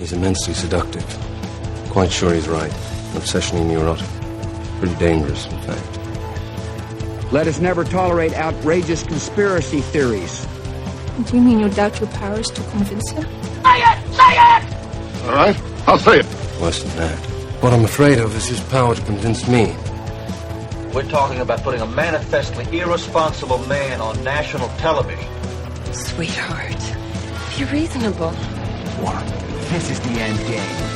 He's immensely seductive. Quite sure he's right. Obsessionally neurotic. Pretty dangerous, in fact. Let us never tolerate outrageous conspiracy theories. Do you mean you doubt your powers to convince him? Say it! Say it! All right, I'll say it. Worse than that. What I'm afraid of is his power to convince me. We're talking about putting a manifestly irresponsible man on national television. Sweetheart, be reasonable. What? This is the end game.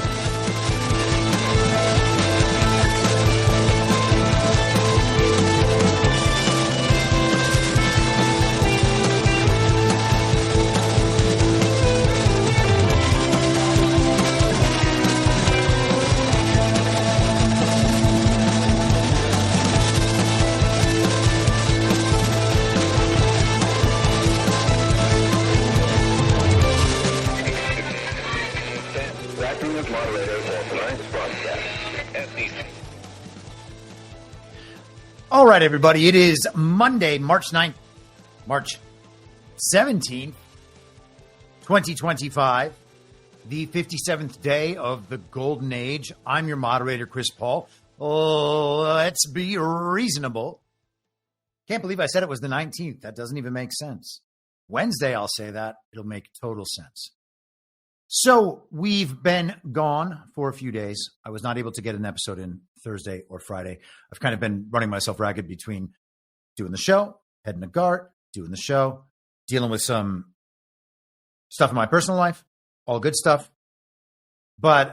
All right, everybody. It is Monday, March 17th, 2025, the 57th day of the Golden Age. I'm your moderator, Chris Paul. Let's be reasonable. Can't believe I said it was the 19th. That doesn't even make sense. Wednesday, I'll say that. It'll make total sense. So we've been gone for a few days. I was not able to get an episode in Thursday or Friday. I've kind of been running myself ragged between doing the show, heading to GART, doing the show, dealing with some stuff in my personal life, all good stuff. But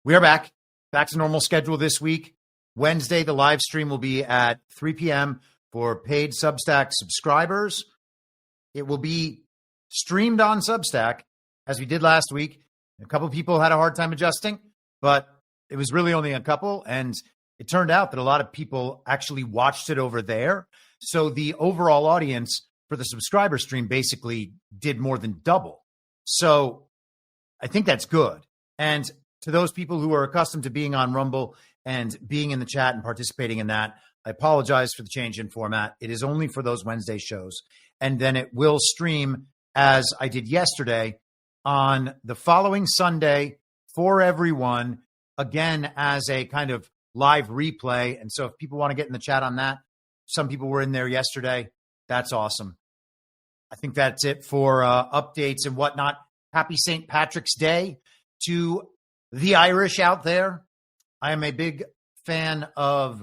we are back to normal schedule this week. Wednesday, the live stream will be at 3 p.m. for paid Substack subscribers. It will be streamed on Substack, as we did last week. A couple of people had a hard time adjusting, but it was really only a couple. And it turned out that a lot of people actually watched it over there. So the overall audience for the subscriber stream basically did more than double. So I think that's good. And to those people who are accustomed to being on Rumble and being in the chat and participating in that, I apologize for the change in format. It is only for those Wednesday shows. And then it will stream, as I did yesterday, on the following Sunday for everyone, again, as a kind of live replay. And so if people want to get in the chat on that, some people were in there yesterday. That's awesome. I think that's it for updates and whatnot. Happy St. Patrick's Day to the Irish out there. I am a big fan of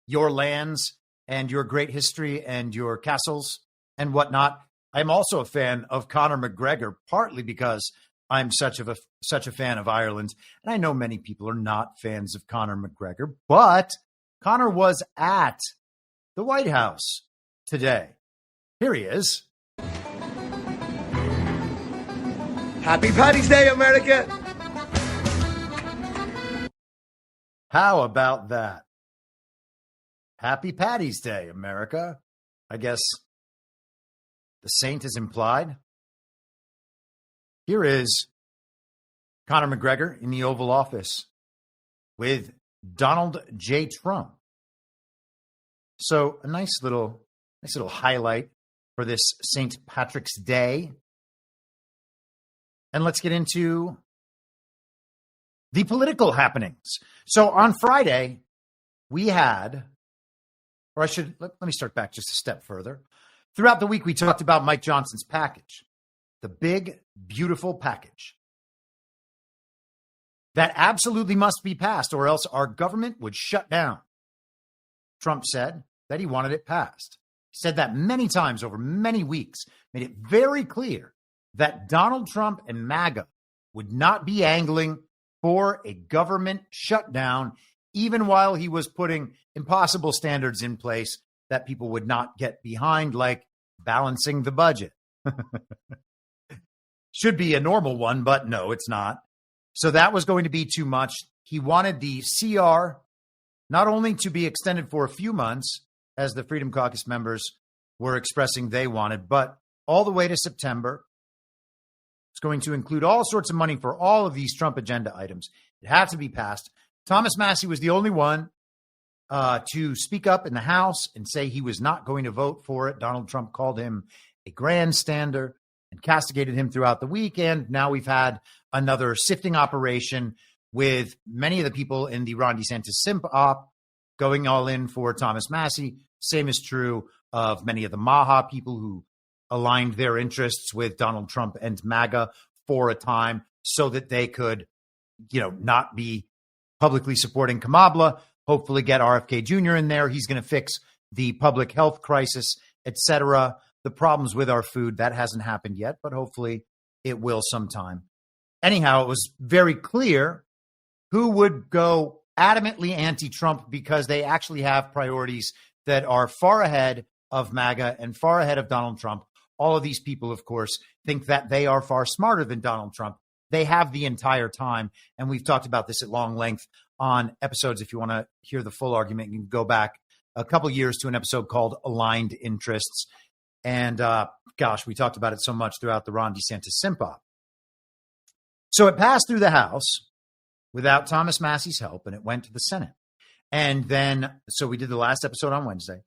your lands and your great history and your castles and whatnot. I'm also a fan of Conor McGregor, partly because I'm such a fan of Ireland. And I know many people are not fans of Conor McGregor, but Conor was at the White House today. Here he is. Happy Paddy's Day, America! How about that? Happy Paddy's Day, America. I guess the saint is implied. Here is Conor McGregor in the Oval Office with Donald J. Trump. So a nice little highlight for this St. Patrick's Day. And let's get into the political happenings. So on Friday, we had, or I should, let me start back just a step further. Throughout the week, we talked about Mike Johnson's package, the big, beautiful package that absolutely must be passed or else our government would shut down. Trump said that he wanted it passed. He said that many times over many weeks, made it very clear that Donald Trump and MAGA would not be angling for a government shutdown, even while he was putting impossible standards in place that people would not get behind, like balancing the budget. Should be a normal one, but no, it's not. So that was going to be too much. He wanted the CR not only to be extended for a few months, as the Freedom Caucus members were expressing they wanted, but all the way to September. It's going to include all sorts of money for all of these Trump agenda items. It had to be passed. Thomas Massie was the only one to speak up in the House and say he was not going to vote for it. Donald Trump called him a grandstander. and castigated him throughout the week. And now we've had another sifting operation with many of the people in the Ron DeSantis simp op going all in for Thomas Massie. Same is true of many of the Maha people who aligned their interests with Donald Trump and MAGA for a time so that they could, not be publicly supporting Kamala, hopefully get RFK Jr. in there. He's going to fix the public health crisis, etc. The problems with our food, that hasn't happened yet, but hopefully it will sometime. Anyhow, it was very clear who would go adamantly anti-Trump because they actually have priorities that are far ahead of MAGA and far ahead of Donald Trump. All of these people, of course, think that they are far smarter than Donald Trump. They have the entire time, and we've talked about this at long length on episodes. If you want to hear the full argument, you can go back a couple years to an episode called Aligned Interests. And we talked about it so much throughout the Ron DeSantis simp op. So it passed through the House without Thomas Massie's help, and it went to the Senate. And then, so we did the last episode on Wednesday.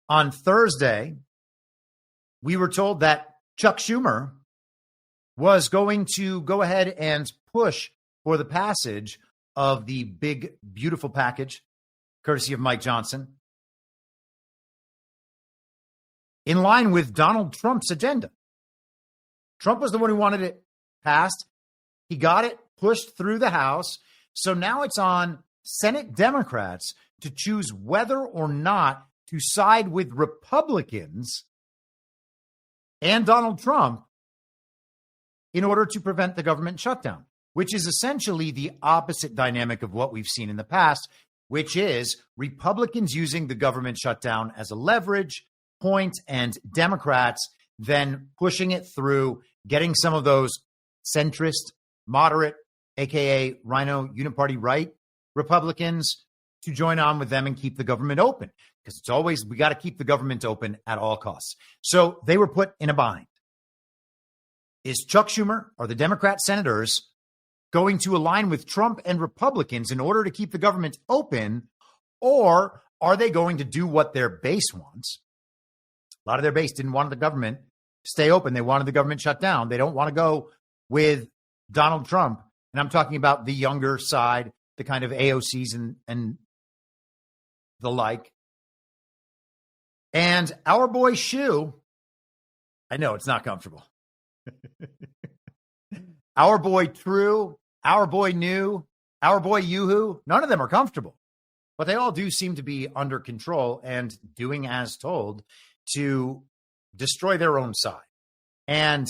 On Thursday, we were told that Chuck Schumer was going to go ahead and push for the passage of the big, beautiful package, courtesy of Mike Johnson, in line with Donald Trump's agenda. Trump was the one who wanted it passed. He got it pushed through the House. So now it's on Senate Democrats to choose whether or not to side with Republicans and Donald Trump in order to prevent the government shutdown, which is essentially the opposite dynamic of what we've seen in the past, which is Republicans using the government shutdown as a leverage point and Democrats then pushing it through, getting some of those centrist, moderate, aka Rhino Uniparty right Republicans to join on with them and keep the government open. Because it's always, we got to keep the government open at all costs. So they were put in a bind. Is Chuck Schumer or the Democrat senators going to align with Trump and Republicans in order to keep the government open? Or are they going to do what their base wants? A lot of their base didn't want the government to stay open. They wanted the government shut down. They don't want to go with Donald Trump. And I'm talking about the younger side, the kind of AOCs and the like. And our boy Schu, I know it's not comfortable. Our boy True, our boy New, our boy Yoo-hoo, none of them are comfortable. But they all do seem to be under control and doing as told to destroy their own side. And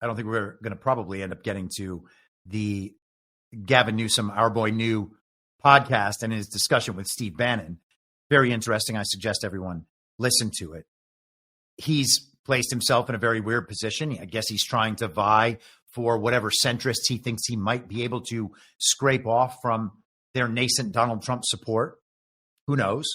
I don't think we're going to probably end up getting to the Gavin Newsom, our boy New podcast and his discussion with Steve Bannon. Very interesting. I suggest everyone listen to it. He's placed himself in a very weird position. I guess he's trying to vie for whatever centrists he thinks he might be able to scrape off from their nascent Donald Trump support. Who knows?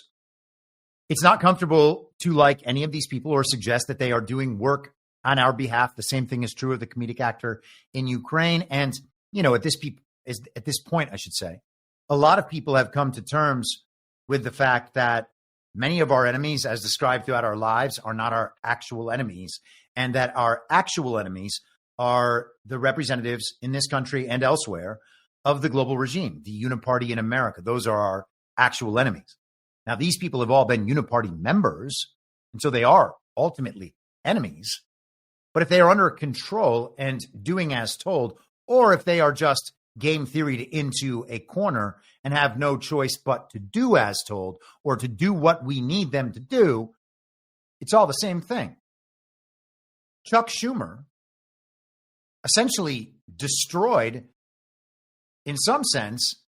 It's not comfortable to like any of these people or suggest that they are doing work on our behalf. The same thing is true of the comedic actor in Ukraine. And, at this point, I should say, a lot of people have come to terms with the fact that many of our enemies, as described throughout our lives, are not our actual enemies, and that our actual enemies are the representatives in this country and elsewhere of the global regime, the Uniparty in America. Those are our actual enemies. Now, these people have all been Uniparty members, and so they are ultimately enemies. But if they are under control and doing as told, or if they are just game theoried into a corner and have no choice but to do as told or to do what we need them to do, it's all the same thing. Chuck Schumer essentially destroyed, in some sense,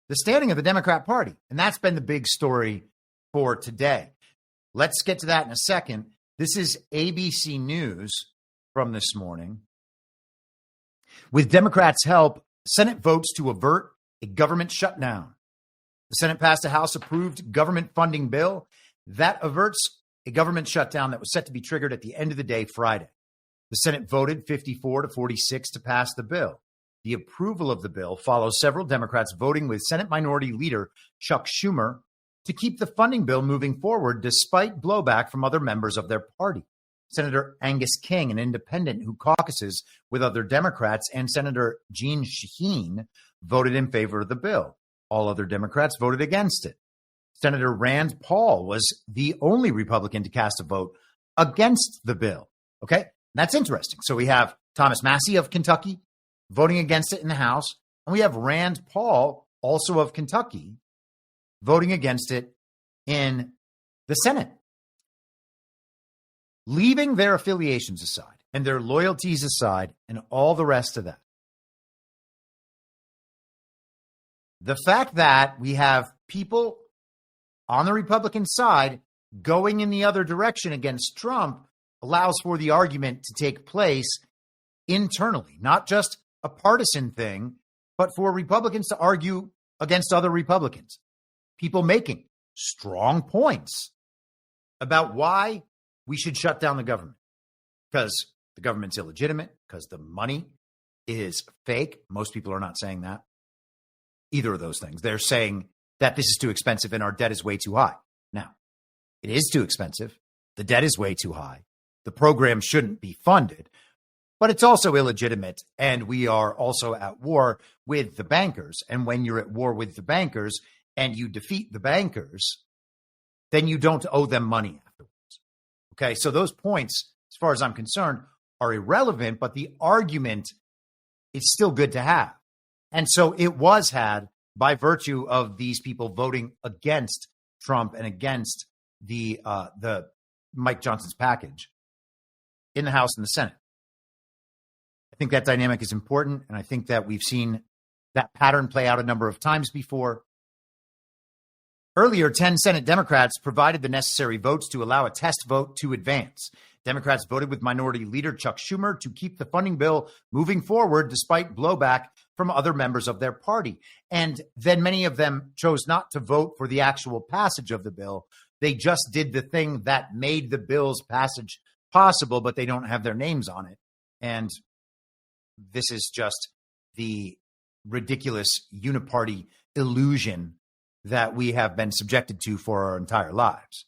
the standing of the Democrat Party. And that's been the big story for today. Let's get to that in a second. This is ABC News from this morning. With Democrats' help, Senate votes to avert a government shutdown. The Senate passed a House-approved government funding bill that averts a government shutdown that was set to be triggered at the end of the day Friday. The Senate voted 54-46 to pass the bill. The approval of the bill follows several Democrats voting with Senate Minority Leader Chuck Schumer to keep the funding bill moving forward despite blowback from other members of their party. Senator Angus King, an independent who caucuses with other Democrats, and Senator Jean Shaheen voted in favor of the bill. All other Democrats voted against it. Senator Rand Paul was the only Republican to cast a vote against the bill. Okay, that's interesting. So we have Thomas Massie of Kentucky voting against it in the House, and we have Rand Paul, also of Kentucky, voting against it in the Senate. Leaving their affiliations aside and their loyalties aside and all the rest of that, the fact that we have people on the Republican side going in the other direction against Trump allows for the argument to take place internally, not just a partisan thing, but for Republicans to argue against other Republicans. People making strong points about why we should shut down the government, because the government's illegitimate, because the money is fake. Most people are not saying that. Either of those things. They're saying that this is too expensive and our debt is way too high. Now, it is too expensive. The debt is way too high. The program shouldn't be funded, but it's also illegitimate. And we are also at war with the bankers. And when you're at war with the bankers and you defeat the bankers, then you don't owe them money afterwards. Okay, so those points, as far as I'm concerned, are irrelevant, but the argument is still good to have. And so it was had by virtue of these people voting against Trump and against the Mike Johnson's package in the House and the Senate. I think that dynamic is important, and I think that we've seen that pattern play out a number of times before. Earlier, 10 Senate Democrats provided the necessary votes to allow a test vote to advance. Democrats voted with Minority Leader Chuck Schumer to keep the funding bill moving forward despite blowback from other members of their party. And then many of them chose not to vote for the actual passage of the bill. They just did the thing that made the bill's passage possible, but they don't have their names on it. And this is just the ridiculous uniparty illusion that we have been subjected to for our entire lives.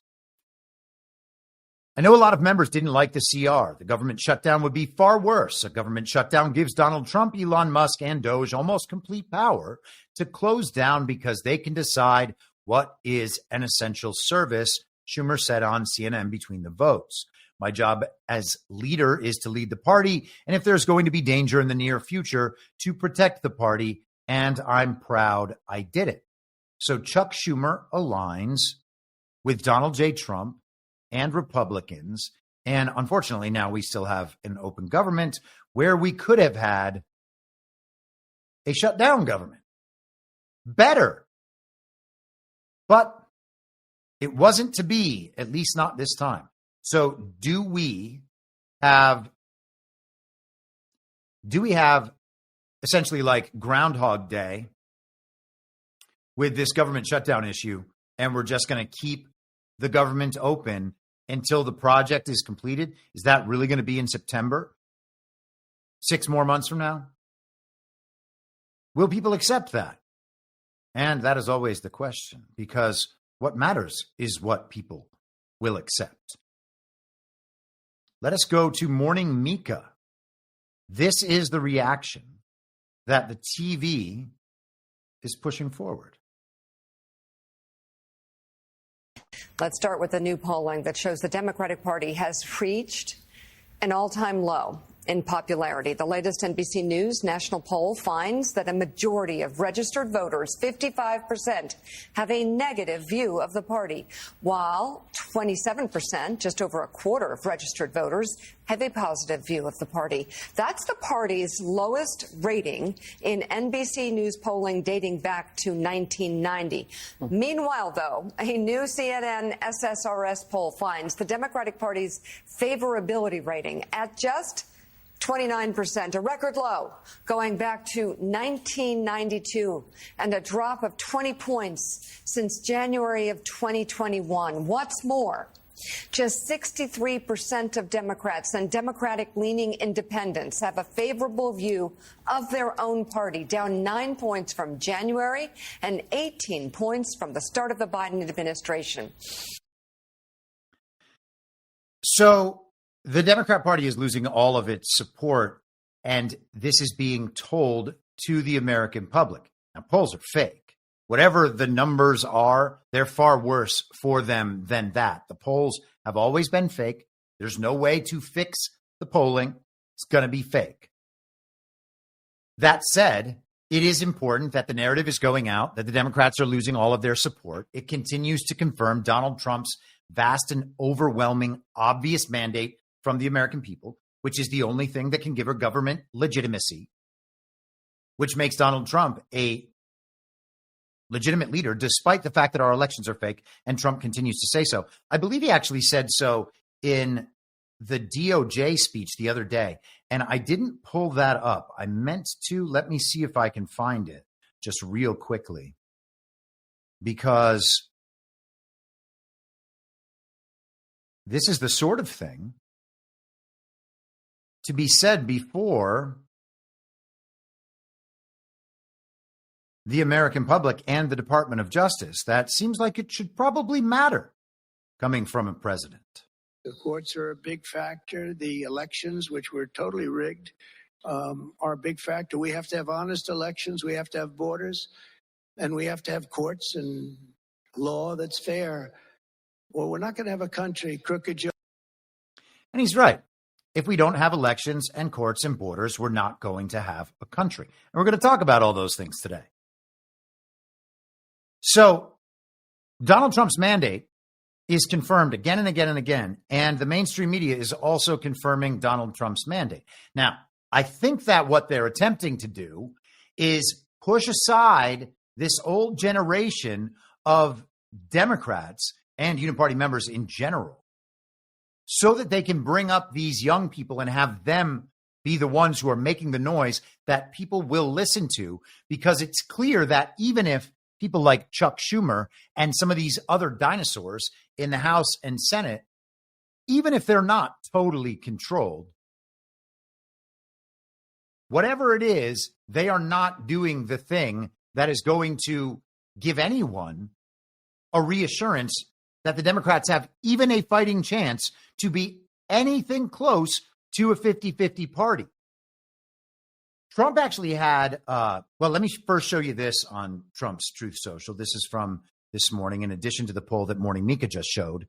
I know a lot of members didn't like the CR. The government shutdown would be far worse. A government shutdown gives Donald Trump, Elon Musk, and Doge almost complete power to close down because they can decide what is an essential service, Schumer said on CNN between the votes. My job as leader is to lead the party, and if there's going to be danger in the near future, to protect the party, and I'm proud I did it. So Chuck Schumer aligns with Donald J. Trump and Republicans. And unfortunately, now we still have an open government where we could have had a shutdown government. Better. But it wasn't to be, at least not this time. So do we have essentially like Groundhog Day with this government shutdown issue, and we're just going to keep the government open until the project is completed? Is that really going to be in September? 6 more months from now? Will people accept that? And that is always the question, because what matters is what people will accept. Let us go to Morning Mika. This is the reaction that the TV is pushing forward. Let's start with the new polling that shows the Democratic Party has reached an all-time low in popularity. The latest NBC News national poll finds that a majority of registered voters, 55%, have a negative view of the party, while 27%, just over a quarter of registered voters, have a positive view of the party. That's the party's lowest rating in NBC News polling dating back to 1990. Meanwhile, though, a new CNN SSRS poll finds the Democratic Party's favorability rating at just 29%, a record low going back to 1992, and a drop of 20 points since January of 2021. What's more, just 63% of Democrats and Democratic-leaning independents have a favorable view of their own party, down 9 points from January and 18 points from the start of the Biden administration. So the Democrat Party is losing all of its support, and this is being told to the American public. Now, polls are fake. Whatever the numbers are, they're far worse for them than that. The polls have always been fake. There's no way to fix the polling. It's going to be fake. That said, it is important that the narrative is going out, that the Democrats are losing all of their support. It continues to confirm Donald Trump's vast and overwhelming, obvious mandate from the American people, which is the only thing that can give our government legitimacy, which makes Donald Trump a legitimate leader, despite the fact that our elections are fake, and Trump continues to say so. I believe he actually said so in the DOJ speech the other day, and I didn't pull that up. I meant to. Let me see if I can find it just real quickly, because this is the sort of thing to be said before the American public and the Department of Justice. That seems like it should probably matter coming from a president. The courts are a big factor. The elections, which were totally rigged, are a big factor. We have to have honest elections. We have to have borders, and we have to have courts and law that's fair. Well, we're not going to have a country crooked. And he's right. If we don't have elections and courts and borders, we're not going to have a country. And we're going to talk about all those things today. So Donald Trump's mandate is confirmed again and again and again, and the mainstream media is also confirming Donald Trump's mandate. Now, I think that what they're attempting to do is push aside this old generation of Democrats and Uniparty members in general, so that they can bring up these young people and have them be the ones who are making the noise that people will listen to, because it's clear that even if people like Chuck Schumer and some of these other dinosaurs in the House and Senate, even if they're not totally controlled, whatever it is, they are not doing the thing that is going to give anyone a reassurance that the Democrats have even a fighting chance to be anything close to a 50-50 party. Trump actually had, well, let me first show you this on Trump's Truth Social. This is from this morning, in addition to the poll that Morning Mika just showed.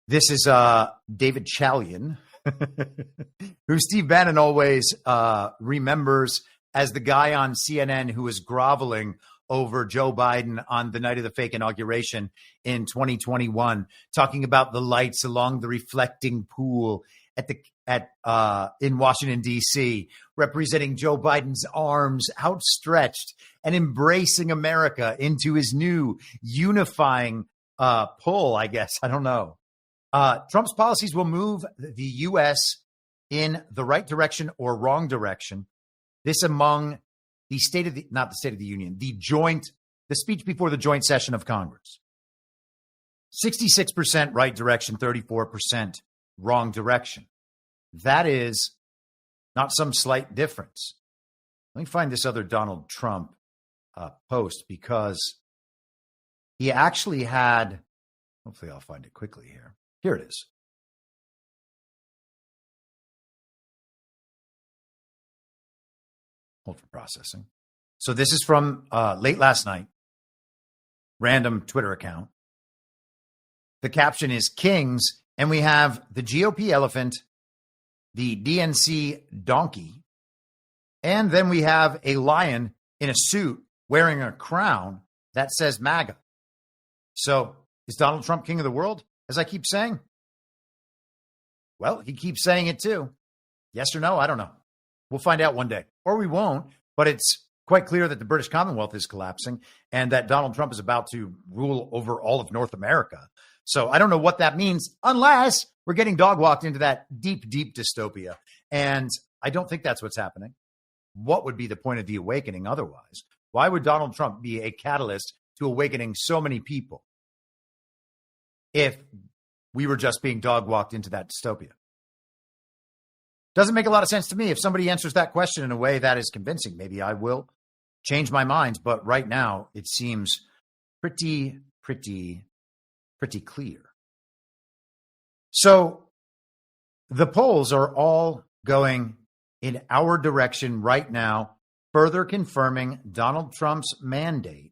This is David Chalian, who Steve Bannon always remembers as the guy on CNN who was groveling over Joe Biden on the night of the fake inauguration in 2021, talking about the lights along the reflecting pool in Washington, D.C., representing Joe Biden's arms outstretched and embracing America into his new unifying pull, I guess. I don't know. Trump's policies will move the U.S. in the right direction or wrong direction. This among the not the State of the Union, the speech before the joint session of Congress. 66% right direction, 34% wrong direction. That is not some slight difference. Let me find this other Donald Trump post, because he actually had, hopefully I'll find it quickly here. Here it is. Hold for processing. So this is from late last night, random Twitter account. The caption is Kings, and we have the GOP elephant, the DNC donkey, and then we have a lion in a suit wearing a crown that says MAGA. So is Donald Trump king of the world, as I keep saying? Well, he keeps saying it too. Yes or no? I don't know. We'll find out one day, or we won't, but it's quite clear that the British Commonwealth is collapsing and that Donald Trump is about to rule over all of North America. So I don't know what that means, unless we're getting dog walked into that deep, deep dystopia. And I don't think that's what's happening. What would be the point of the awakening otherwise? Why would Donald Trump be a catalyst to awakening so many people if we were just being dog walked into that dystopia? Doesn't make a lot of sense to me. If somebody answers that question in a way that is convincing, maybe I will change my mind. But right now, it seems pretty clear. So The polls are all going in our direction right now, further confirming Donald Trump's mandate.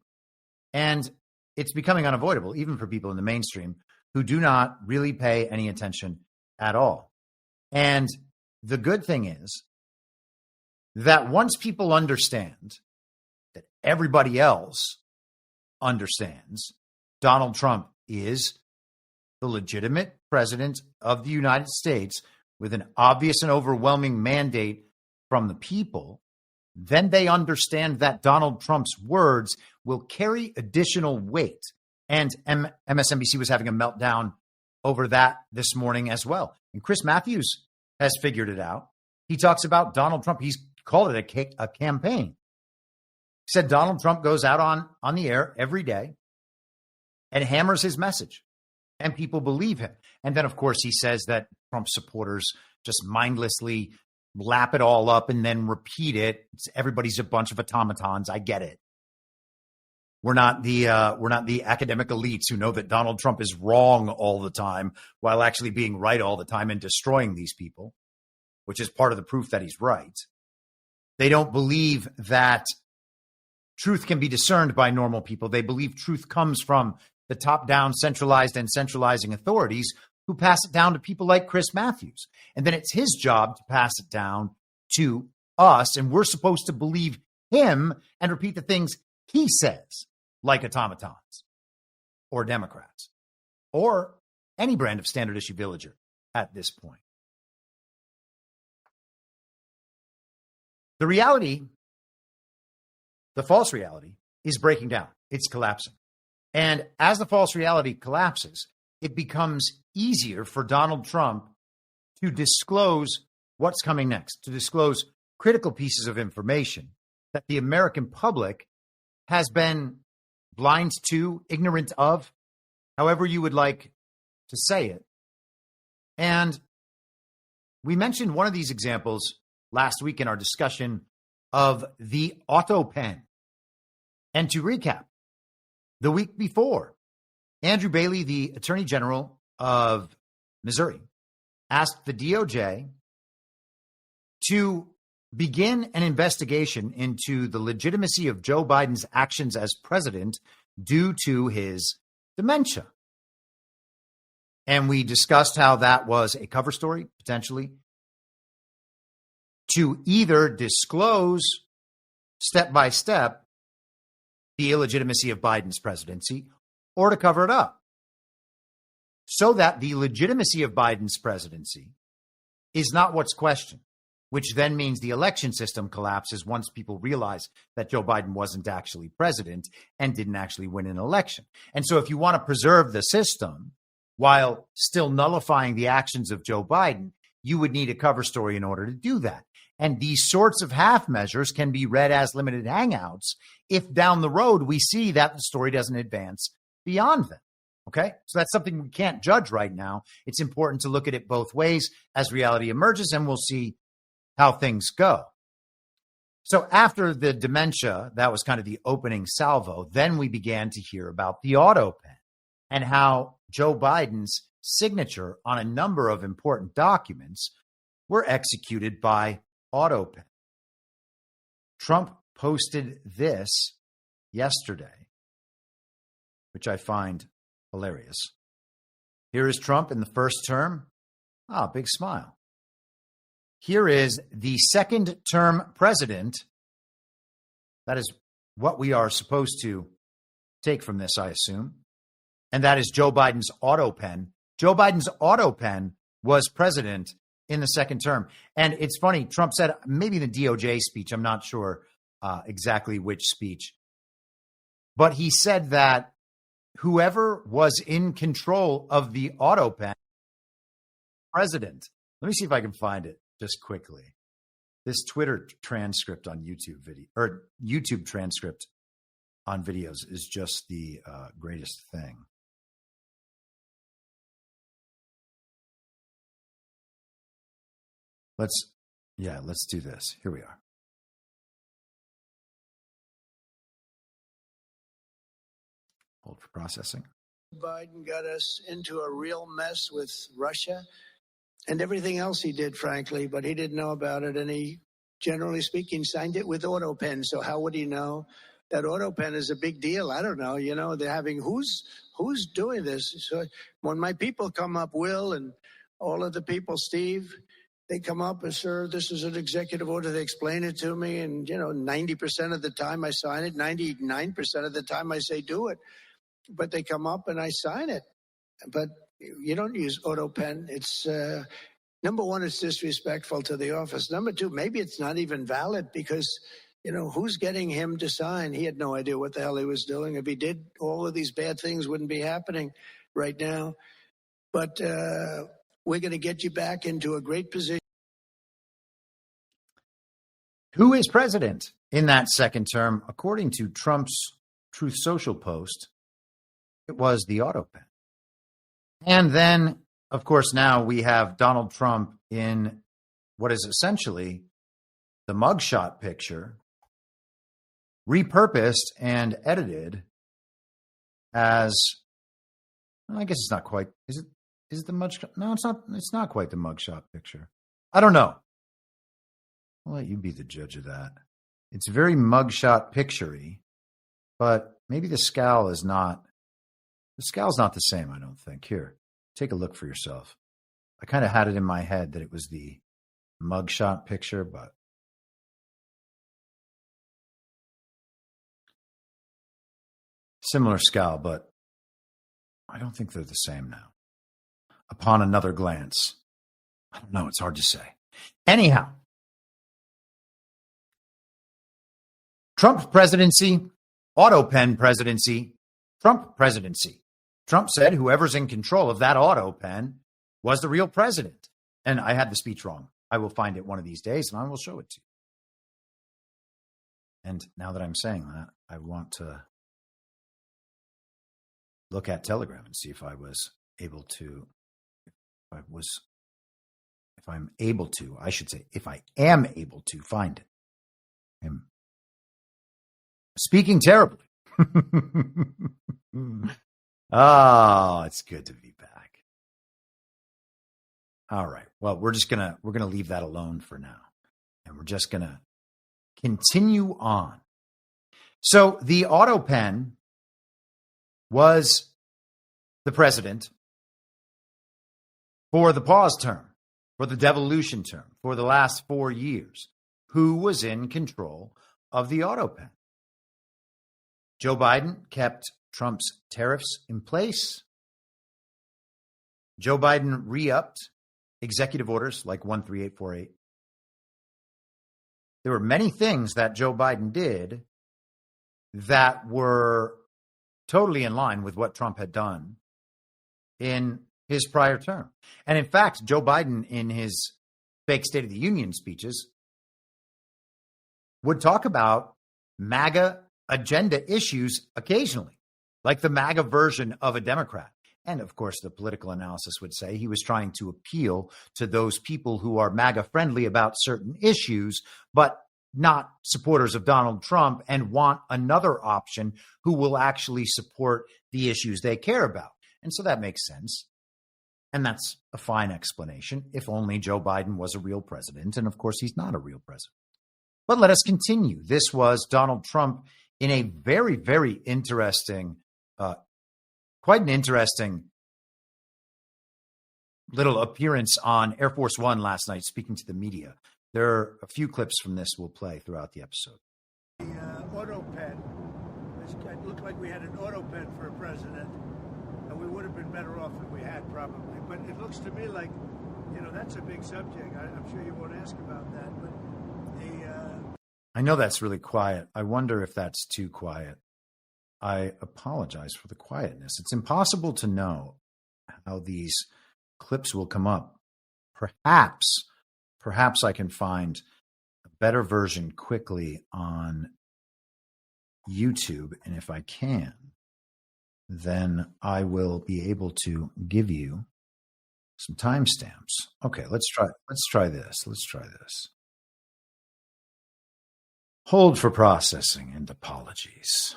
And it's becoming unavoidable, even for people in the mainstream who do not really pay any attention at all. And the good thing is that once people understand that everybody else understands Donald Trump is the legitimate president of the United States with an obvious and overwhelming mandate from the people, then they understand that Donald Trump's words will carry additional weight. And MSNBC was having a meltdown over that this morning as well. And Chris Matthews has figured it out. He talks about Donald Trump. He's called it a campaign. He said Donald Trump goes out on the air every day and hammers his message, and people believe him. And then, of course, he says that Trump supporters just mindlessly lap it all up and then repeat it. Everybody's a bunch of automatons. I get it. We're not the academic elites who know that Donald Trump is wrong all the time while actually being right all the time and destroying these people, which is part of the proof that he's right. They don't believe that truth can be discerned by normal people. They believe truth comes from the top-down centralized and centralizing authorities who pass it down to people like Chris Matthews. And then it's his job to pass it down to us, and we're supposed to believe him and repeat the things he says, like automatons or Democrats or any brand of standard issue villager at this point. The reality, the false reality, is breaking down. It's collapsing. And as the false reality collapses, it becomes easier for Donald Trump to disclose what's coming next, to disclose critical pieces of information that the American public has been blind to, ignorant of, however you would like to say it. And we mentioned one of these examples last week in our discussion of the Autopen. And to recap, the week before, Andrew Bailey, the Attorney General of Missouri, asked the DOJ to begin an investigation into the legitimacy of Joe Biden's actions as president due to his dementia. And we discussed how that was a cover story, potentially, to either disclose step by step the illegitimacy of Biden's presidency or to cover it up, so that the legitimacy of Biden's presidency is not what's questioned, which then means the election system collapses once people realize that Joe Biden wasn't actually president and didn't actually win an election. And so if you want to preserve the system while still nullifying the actions of Joe Biden, you would need a cover story in order to do that. And these sorts of half measures can be read as limited hangouts if down the road we see that the story doesn't advance beyond them. Okay, so that's something we can't judge right now. It's important to look at it both ways as reality emerges, and we'll see how things go. So after the dementia, that was kind of the opening salvo, then we began to hear about the Autopen and how Joe Biden's signature on a number of important documents were executed by Autopen. Trump posted this yesterday, which I find hilarious. Here is Trump in the first term. Big smile. Here is the second term president. That is what we are supposed to take from this, I assume. And that is Joe Biden's Autopen. Joe Biden's Autopen was president in the second term. And it's funny, Trump said, maybe the DOJ speech, I'm not sure exactly which speech, but he said that whoever was in control of the Autopen, president. Let me see if I can find it just quickly. This Twitter transcript on YouTube video, or YouTube transcript on videos, is just the greatest thing. Let's do this. Here we are. Hold for processing. Biden got us into a real mess with Russia. and everything else he did, frankly, but he didn't know about it. And he, generally speaking, signed it with Autopen. So how would he know that Autopen is a big deal? I don't know. You know, they're having, who's doing this? So when my people come up, Will and all of the people, Steve, they come up and, sir, this is an executive order. They explain it to me. And, 90% of the time I sign it. 99% of the time I say do it. But they come up and I sign it. But you don't use Autopen. It's, number one, it's disrespectful to the office. Number two, maybe it's not even valid because, who's getting him to sign? He had no idea what the hell he was doing. If he did, all of these bad things wouldn't be happening right now. But we're going to get you back into a great position. Who is president in that second term? According to Trump's Truth Social post, it was the Autopen. And then, of course, now we have Donald Trump in what is essentially the mugshot picture, repurposed and edited as, well, I guess it's not quite, is it the mugshot? No, it's not quite the mugshot picture. I don't know. I'll let you be the judge of that. It's very mugshot picture-y, but maybe the scowl is not, the scowl's not the same, I don't think. Here, take a look for yourself. I kind of had it in my head that it was the mugshot picture, but similar scowl, but I don't think they're the same now. Upon another glance, I don't know, it's hard to say. Anyhow, Trump presidency, Autopen presidency, Trump presidency. Trump said whoever's in control of that Autopen was the real president. And I had the speech wrong. I will find it one of these days and I will show it to you. And now that I'm saying that, I want to look at Telegram and see if I was able to, if I'm able to, I should say, if I am able to find it. I'm speaking terribly. Oh, it's good to be back. All right. Well, we're going to leave that alone for now. And we're just going to continue on. So the Autopen was the president for the pause term, for the devolution term, for the last 4 years. Who was in control of the Autopen? Joe Biden kept Trump's tariffs in place. Joe Biden re-upped executive orders like 13848. There were many things that Joe Biden did that were totally in line with what Trump had done in his prior term. And in fact, Joe Biden, in his fake State of the Union speeches, would talk about MAGA agenda issues occasionally, like the MAGA version of a Democrat. And of course, the political analysis would say he was trying to appeal to those people who are MAGA friendly about certain issues, but not supporters of Donald Trump and want another option who will actually support the issues they care about. And so that makes sense. And that's a fine explanation if only Joe Biden was a real president. And of course, he's not a real president. But let us continue. This was Donald Trump in a very, very interesting, quite an interesting little appearance on Air Force One last night, speaking to the media. There are a few clips from this we'll play throughout the episode. The Autopen, it looked like we had an Autopen for a president, and we would have been better off if we had, probably. But it looks to me like, that's a big subject. I'm sure you won't ask about that, but I know that's really quiet. I wonder if that's too quiet. I apologize for the quietness. It's impossible to know how these clips will come up. Perhaps I can find a better version quickly on YouTube. And if I can, then I will be able to give you some timestamps. Okay, let's try this. Hold for processing and apologies.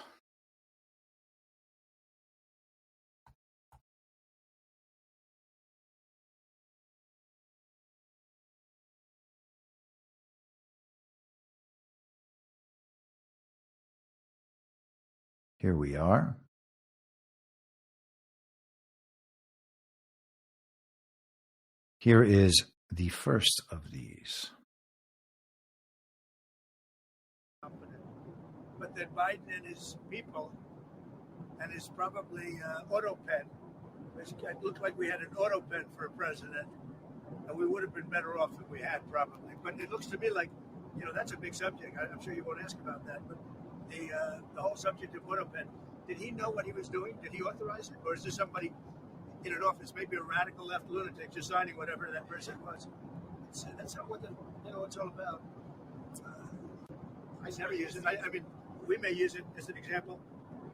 Here we are. Here is the first of these. But that Biden and his people, and his probably Autopen, it looked like we had an Autopen for a president, and we would have been better off if we had, probably. But it looks to me like, that's a big subject. I'm sure you won't ask about that. But the whole subject of Autopen, did he know what he was doing? Did he authorize it? Or is this somebody in an office, maybe a radical left lunatic, just signing whatever that person was? That's not what it's all about. I never use it. I mean, we may use it as an example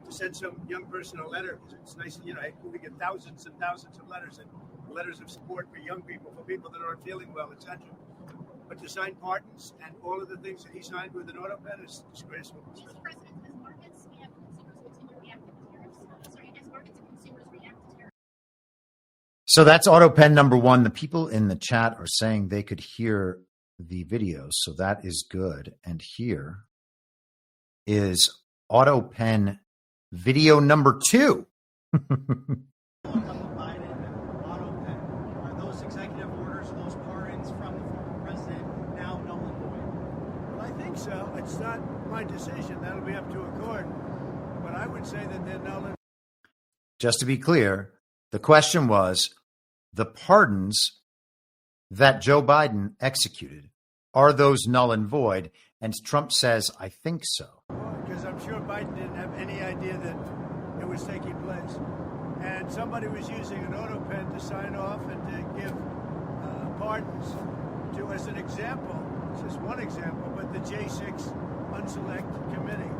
to send some young person a letter. It's nice, we get thousands and thousands of letters and letters of support for young people, for people that aren't feeling well, etc. But to sign pardons and all of the things that he signed with an Autopen is disgraceful. Mr. President, as markets and consumers continue to react to tariffs, as markets and consumers react to tariffs. So that's Autopen number one. The people in the chat are saying they could hear the videos, so that is good. And here is Autopen video number 2. Are those executive orders, those pardons from the former president now null and void? Well, I think so. It's not my decision. That'll be up to a court. But I would say that they're null and... Just to be clear, the question was, the pardons that Joe Biden executed, are those null and void? And Trump says, I think so. Because I'm sure Biden didn't have any idea that it was taking place. And somebody was using an Autopen to sign off and to give pardons to, as an example, it's just one example, but the J6 Unselect Committee.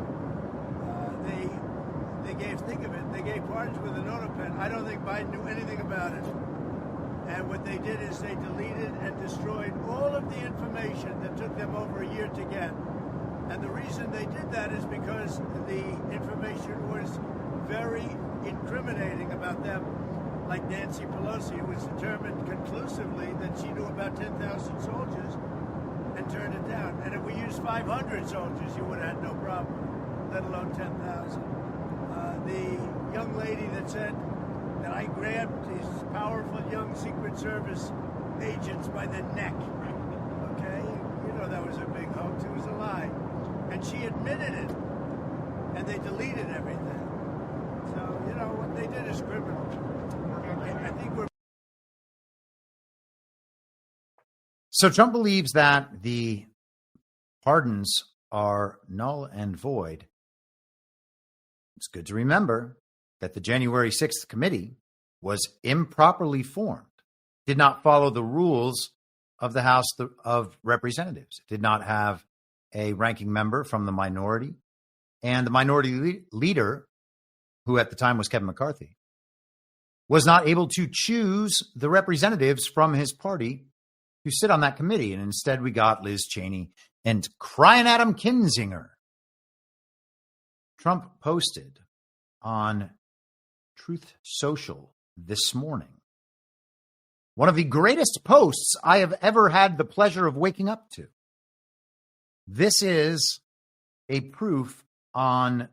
They gave pardons with an Autopen. I don't think Biden knew anything about it. And what they did is they deleted and destroyed all of the information that took them over a year to get. And the reason they did that is because the information was very incriminating about them. Like Nancy Pelosi, it was determined conclusively that she knew about 10,000 soldiers and turned it down. And if we used 500 soldiers, you would have had no problem, let alone 10,000. The young lady that said that I grabbed these powerful young Secret Service agents by the neck. Okay? That was a big hoax. It was a lie. And she admitted it. And they deleted everything. So, what they did is criminal. I think we're... So Trump believes that the pardons are null and void. It's good to remember that the January 6th committee was improperly formed, did not follow the rules of the House of Representatives, did not have a ranking member from the minority, and the minority leader, who at the time was Kevin McCarthy, was not able to choose the representatives from his party to sit on that committee. And instead we got Liz Cheney and crying Adam Kinzinger. Trump posted on Truth Social this morning one of the greatest posts I have ever had the pleasure of waking up to. This is a proof on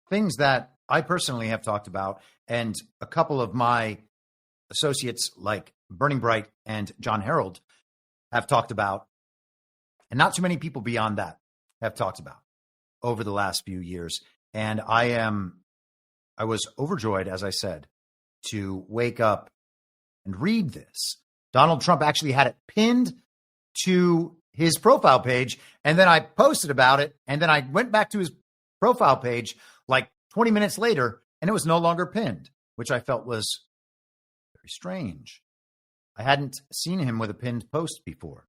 things that I personally have talked about, and a couple of my associates like Burning Bright and John Harold have talked about, and not too many people beyond that have talked about over the last few years. And I was overjoyed, as I said, to wake up and read this. Donald Trump actually had it pinned to his profile page, and then I posted about it, and then I went back to his profile page like 20 minutes later, and it was no longer pinned, which I felt was very strange. I hadn't seen him with a pinned post before.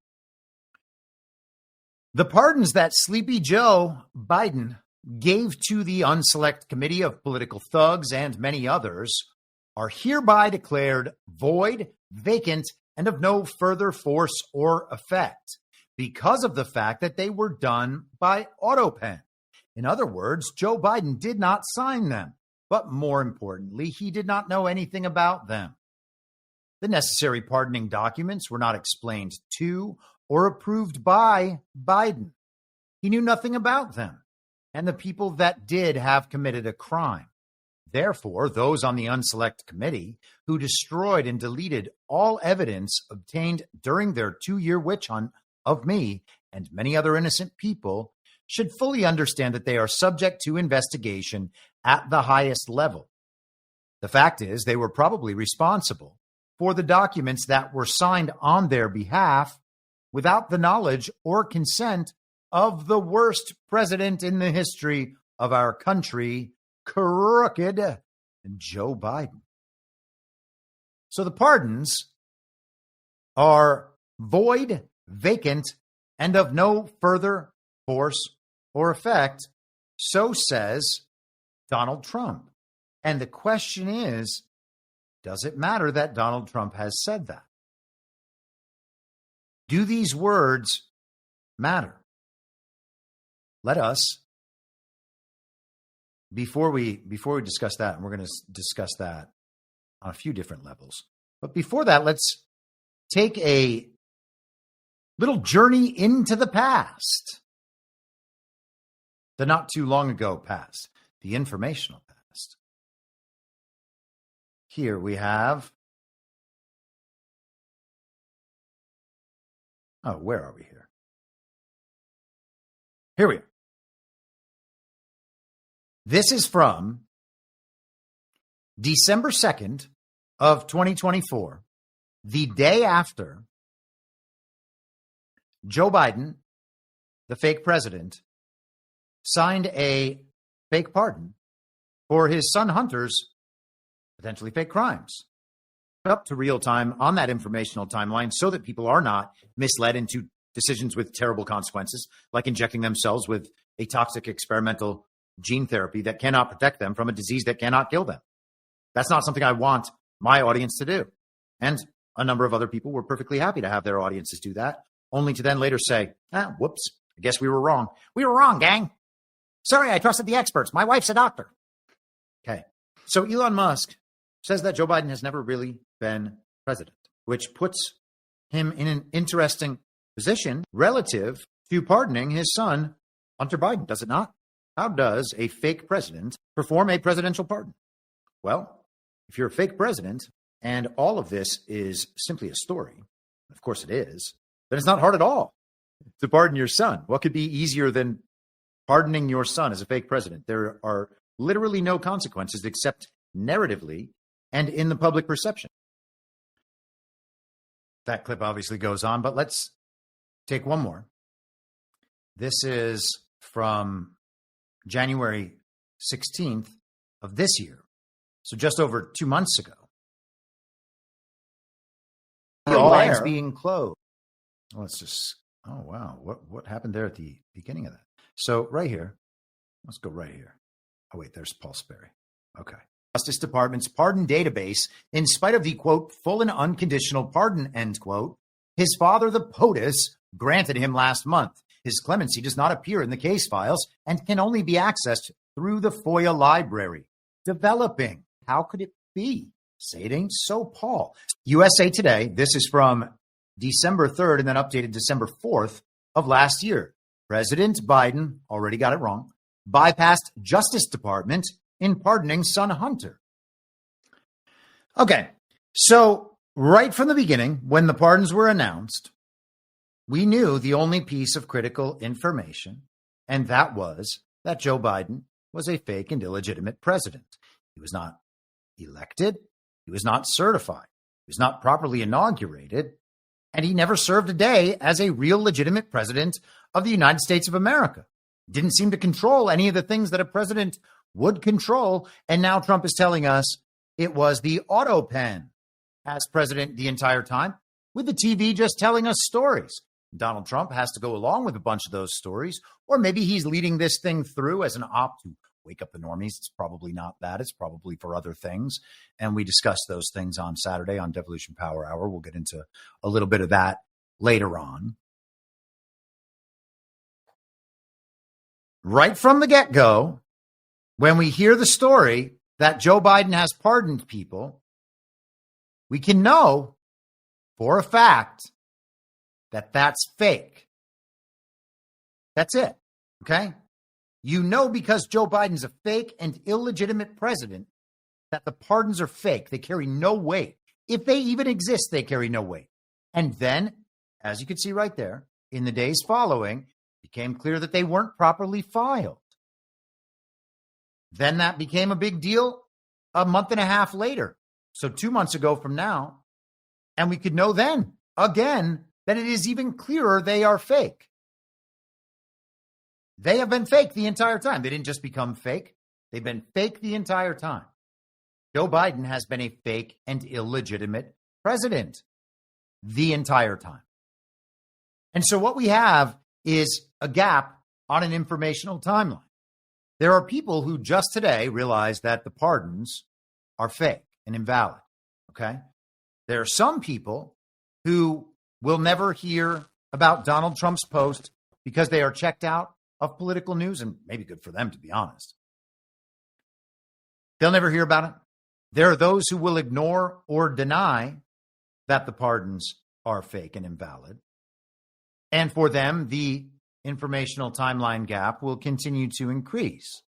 The pardons that Sleepy Joe Biden gave to the Unselect Committee of Political Thugs and many others are hereby declared void, vacant, and of no further force or effect because of the fact that they were done by Autopen. In other words, Joe Biden did not sign them, but more importantly, he did not know anything about them. The necessary pardoning documents were not explained to or approved by Biden. He knew nothing about them. and the people that did have committed a crime. Therefore, those on the unselect committee who destroyed and deleted all evidence obtained during their 2-year witch hunt of me and many other innocent people should fully understand that they are subject to investigation at the highest level. The fact is, they were probably responsible for the documents that were signed on their behalf without the knowledge or consent of the worst president in the history of our country, crooked Joe Biden. So the pardons are void, vacant, and of no further force or effect, so says Donald Trump. And the question is, does it matter that Donald Trump has said that? Do these words matter? Let us, before we discuss that, and we're going to discuss that on a few different levels. But before that, let's take a little journey into the past. The not too long ago past, the informational past. Here we have, where are we here? Here we are. This is from December 2nd of 2024, the day after Joe Biden, the fake president, signed a fake pardon for his son Hunter's potentially fake crimes. Up to real time on that informational timeline so that people are not misled into decisions with terrible consequences, like injecting themselves with a toxic experimental gene therapy that cannot protect them from a disease that cannot kill them. That's not something I want my audience to do. And a number of other people were perfectly happy to have their audiences do that, only to then later say, whoops, I guess we were wrong. We were wrong, gang. Sorry, I trusted the experts. My wife's a doctor. Okay. So Elon Musk says that Joe Biden has never really been president, which puts him in an interesting position relative to pardoning his son, Hunter Biden, does it not? How does a fake president perform a presidential pardon? Well, if you're a fake president and all of this is simply a story, of course it is, then it's not hard at all to pardon your son. What could be easier than pardoning your son as a fake president? There are literally no consequences except narratively and in the public perception. That clip obviously goes on, but let's take one more. This is from January 16th of this year, so just over 2 months ago. All lines being closed. Let's just, oh, wow. What happened there at the beginning of that? So right here, let's go right here. Oh, wait, there's Paul Sperry. Okay. Justice Department's pardon database, in spite of the, quote, full and unconditional pardon, end quote, his father, the POTUS, granted him last month. His clemency does not appear in the case files and can only be accessed through the FOIA library. Developing. How could it be? Say it ain't so, Paul. USA Today, this is from December 3rd and then updated December 4th of last year. President Biden, already got it wrong, bypassed Justice Department in pardoning son Hunter. Okay, so right from the beginning, when the pardons were announced, we knew the only piece of critical information, and that was that Joe Biden was a fake and illegitimate president. He was not elected. He was not certified. He was not properly inaugurated. And he never served a day as a real legitimate president of the United States of America. Didn't seem to control any of the things that a president would control. And now Trump is telling us it was the Autopen as president the entire time, with the TV just telling us stories. Donald Trump has to go along with a bunch of those stories, or maybe he's leading this thing through as an op to wake up the normies. It's probably not that. It's probably for other things. And we discussed those things on Saturday on Devolution Power Hour. We'll get into a little bit of that later on. Right from the get-go, when we hear the story that Joe Biden has pardoned people, we can know for a fact that that's fake. That's it. Okay? You know, because Joe Biden's a fake and illegitimate president, that the pardons are fake. They carry no weight. If they even exist, they carry no weight. And then, as you can see right there, in the days following, it became clear that they weren't properly filed. Then that became a big deal a month and a half later. So 2 months ago from now, and we could know then, again, that it is even clearer they are fake. They have been fake the entire time. They didn't just become fake. They've been fake the entire time. Joe Biden has been a fake and illegitimate president the entire time. And so what we have is a gap on an informational timeline. There are people who just today realized that the pardons are fake and invalid, okay? There are some people who will never hear about Donald Trump's post because they are checked out of political news, and maybe good for them, to be honest. They'll never hear about it. There are those who will ignore or deny that the pardons are fake and invalid. And for them, the informational timeline gap will continue to increase.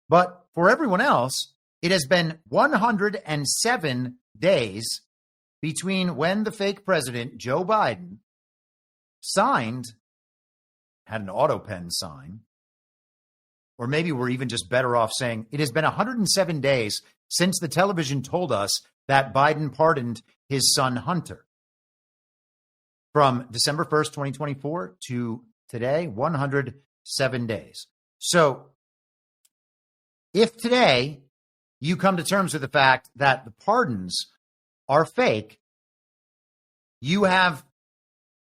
But for everyone else, it has been 107 days between when the fake president, Joe Biden, had an Autopen sign, or maybe we're even just better off saying it has been 107 days since the television told us that Biden pardoned his son Hunter. From December 1st, 2024 to today, 107 days. So if today you come to terms with the fact that the pardons are fake, you have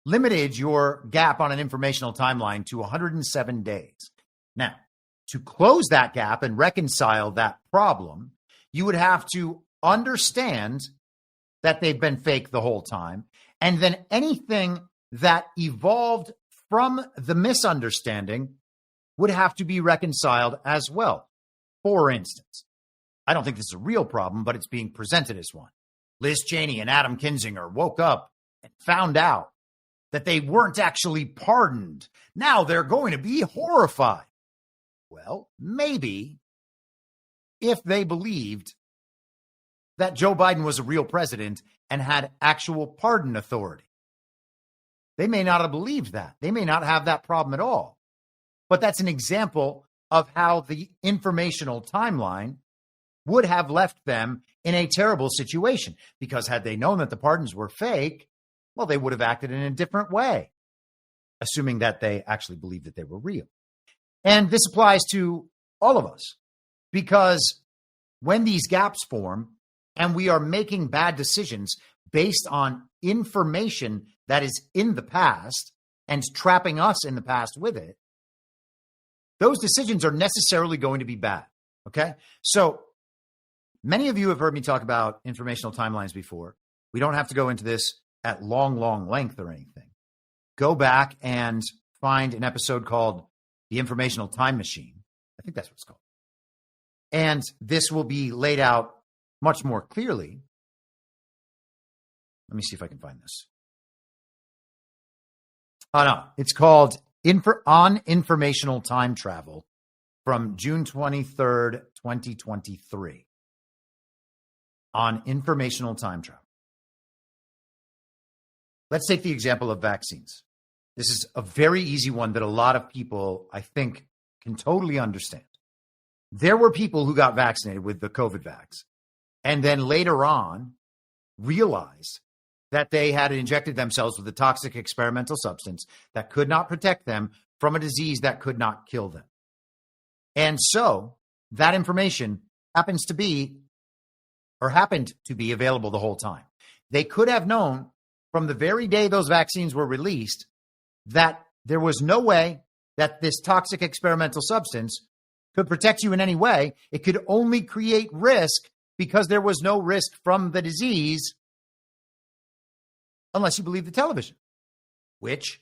limited your gap on an informational timeline to 107 days. Now, to close that gap and reconcile that problem, you would have to understand that they've been fake the whole time. And then anything that evolved from the misunderstanding would have to be reconciled as well. For instance, I don't think this is a real problem, but it's being presented as one. Liz Cheney and Adam Kinzinger woke up and found out that they weren't actually pardoned. Now they're going to be horrified. Well, maybe if they believed that Joe Biden was a real president and had actual pardon authority. They may not have believed that. They may not have that problem at all. But that's an example of how the informational timeline would have left them in a terrible situation. Because had they known that the pardons were fake, well, they would have acted in a different way, assuming that they actually believed that they were real. And this applies to all of us, because when these gaps form and we are making bad decisions based on information that is in the past and trapping us in the past with it, those decisions are necessarily going to be bad, okay? So many of you have heard me talk about informational timelines before. We don't have to go into this at long length or anything. Go back and find an episode called The Informational Time Machine. I think that's what it's called. And this will be laid out much more clearly. Let me see if I can find this. Oh, no. It's called On Informational Time Travel from June 23rd, 2023. On informational time travel. Let's take the example of vaccines. This is a very easy one that a lot of people, I think, can totally understand. There were people who got vaccinated with the COVID vax and then later on realized that they had injected themselves with a toxic experimental substance that could not protect them from a disease that could not kill them. And so that information happened to be available the whole time. They could have known from the very day those vaccines were released that there was no way that this toxic experimental substance could protect you in any way. It could only create risk because there was no risk from the disease unless you believe the television, which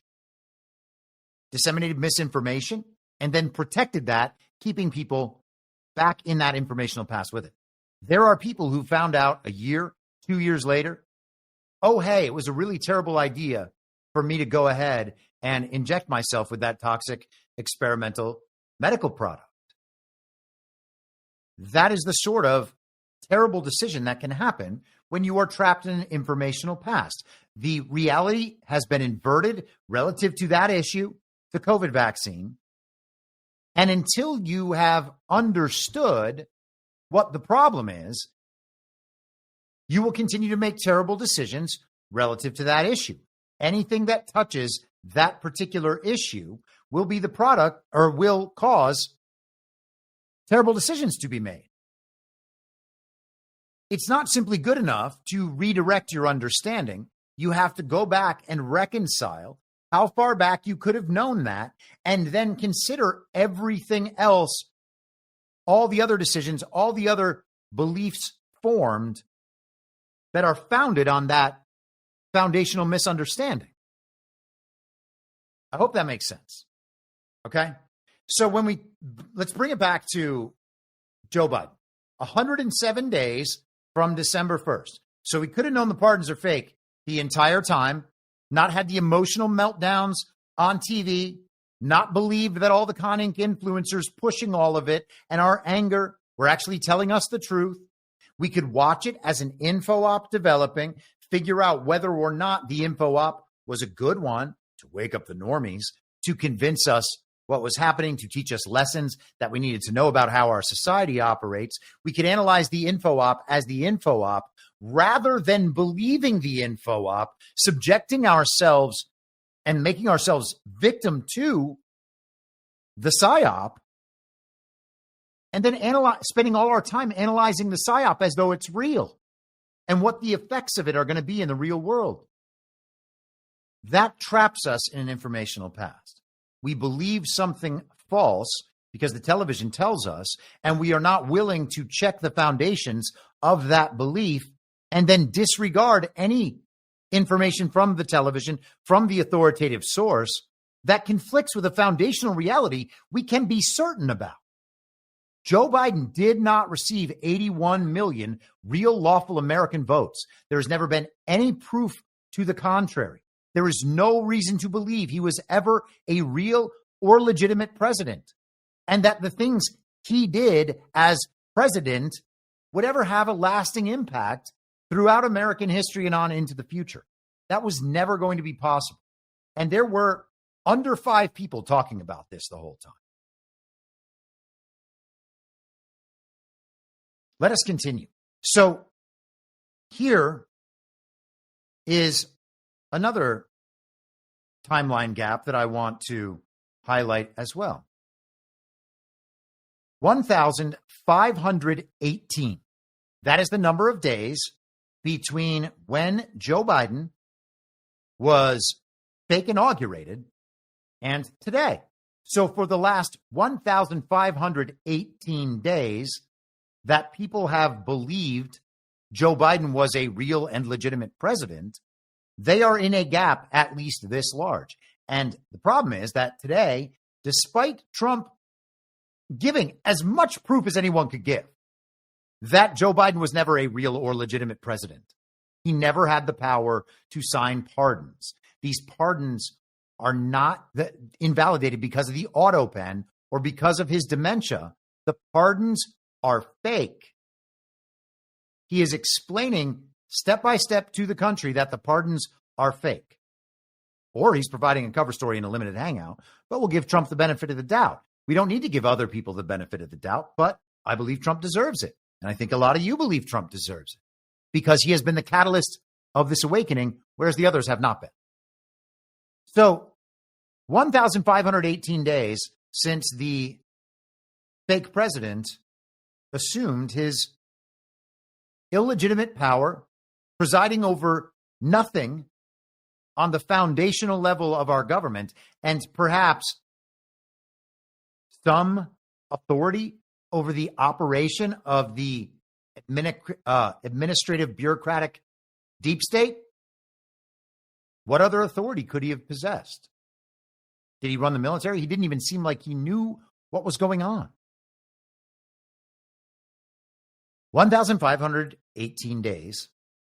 disseminated misinformation and then protected that, keeping people back in that informational past with it. There are people who found out a year, 2 years later, oh, hey, it was a really terrible idea for me to go ahead and inject myself with that toxic experimental medical product. That is the sort of terrible decision that can happen when you are trapped in an informational past. The reality has been inverted relative to that issue, the COVID vaccine. And until you have understood what the problem is, you will continue to make terrible decisions relative to that issue. Anything that touches that particular issue will be the product or will cause terrible decisions to be made. It's not simply good enough to redirect your understanding. You have to go back and reconcile how far back you could have known that, and then consider everything else, all the other decisions, all the other beliefs formed that are founded on that foundational misunderstanding. I hope that makes sense. Okay? So let's bring it back to Joe Biden. 107 days from December 1st. So he could have known the pardons are fake the entire time, not had the emotional meltdowns on TV, not believed that all the Con Inc. influencers pushing all of it and our anger were actually telling us the truth. We could watch it as an info op developing, figure out whether or not the info op was a good one to wake up the normies, to convince us what was happening, to teach us lessons that we needed to know about how our society operates. We could analyze the info op as the info op rather than believing the info op, subjecting ourselves and making ourselves victim to the psyop, and then spending all our time analyzing the psyop as though it's real and what the effects of it are going to be in the real world. That traps us in an informational past. We believe something false because the television tells us, and we are not willing to check the foundations of that belief and then disregard any information from the television, from the authoritative source that conflicts with a foundational reality we can be certain about. Joe Biden did not receive 81 million real lawful American votes. There has never been any proof to the contrary. There is no reason to believe he was ever a real or legitimate president, and that the things he did as president would ever have a lasting impact throughout American history and on into the future. That was never going to be possible. And there were under 5 people talking about this the whole time. Let us continue. So here is another timeline gap that I want to highlight as well. 1,518. That is the number of days between when Joe Biden was fake inaugurated and today. So for the last 1,518 days that people have believed Joe Biden was a real and legitimate president, they are in a gap at least this large. And the problem is that today, despite Trump giving as much proof as anyone could give that Joe Biden was never a real or legitimate president, he never had the power to sign pardons. These pardons are not invalidated because of the Autopen or because of his dementia. The pardons are fake. He is explaining step by step to the country that the pardons are fake. Or he's providing a cover story in a limited hangout, but we'll give Trump the benefit of the doubt. We don't need to give other people the benefit of the doubt, but I believe Trump deserves it. And I think a lot of you believe Trump deserves it because he has been the catalyst of this awakening, whereas the others have not been. So 1,518 days since the fake president assumed his illegitimate power, presiding over nothing on the foundational level of our government, and perhaps some authority over the operation of the administrative bureaucratic deep state. What other authority could he have possessed? Did he run the military? He didn't even seem like he knew what was going on. 1,518 days,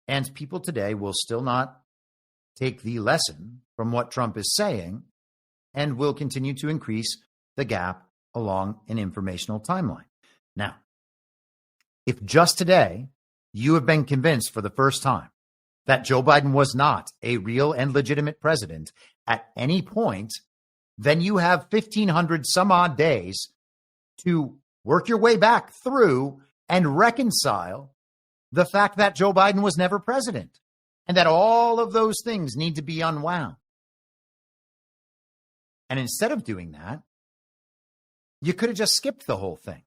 and people today will still not take the lesson from what Trump is saying and will continue to increase the gap along an informational timeline. Now, if just today you have been convinced for the first time that Joe Biden was not a real and legitimate president at any point, then you have 1,500 some odd days to work your way back through and reconcile the fact that Joe Biden was never president and that all of those things need to be unwound. And instead of doing that, you could have just skipped the whole thing.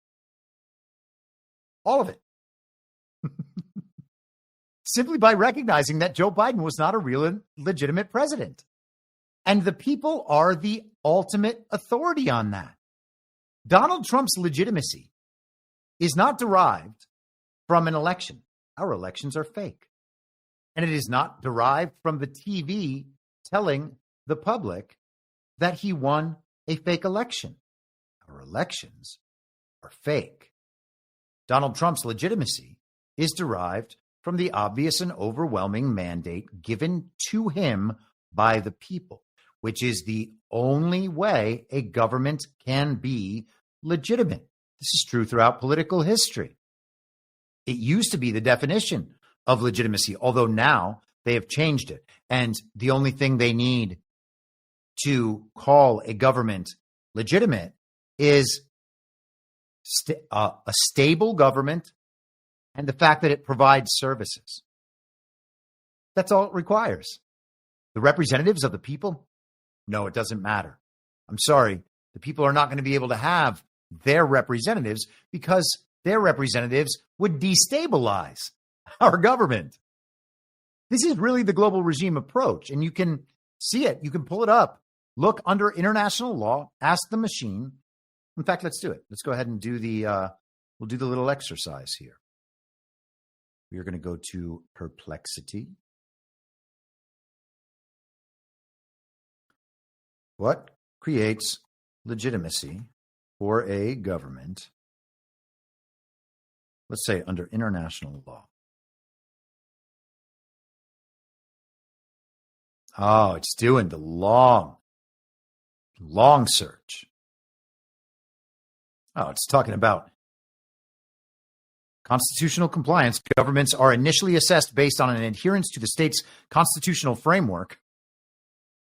All of it. Simply by recognizing that Joe Biden was not a real and legitimate president. And the people are the ultimate authority on that. Donald Trump's legitimacy is not derived from an election. Our elections are fake. And it is not derived from the TV telling the public that he won a fake election. Our elections are fake. Donald Trump's legitimacy is derived from the obvious and overwhelming mandate given to him by the people, which is the only way a government can be legitimate. This is true throughout political history. It used to be the definition of legitimacy, although now they have changed it. And the only thing they need to call a government legitimate is a stable government and the fact that it provides services. That's all it requires. The representatives of the people? No, it doesn't matter. I'm sorry. The people are not going to be able to have their representatives because their representatives would destabilize our government. This is really the global regime approach, and you can see it. You can pull it up. Look under international law, ask the machine. In fact, let's do it. Let's go ahead and do we'll do the little exercise here. We are going to go to perplexity. What creates legitimacy for a government? Let's say under international law. Oh, it's doing the long search. Oh, it's talking about constitutional compliance. Governments are initially assessed based on an adherence to the state's constitutional framework.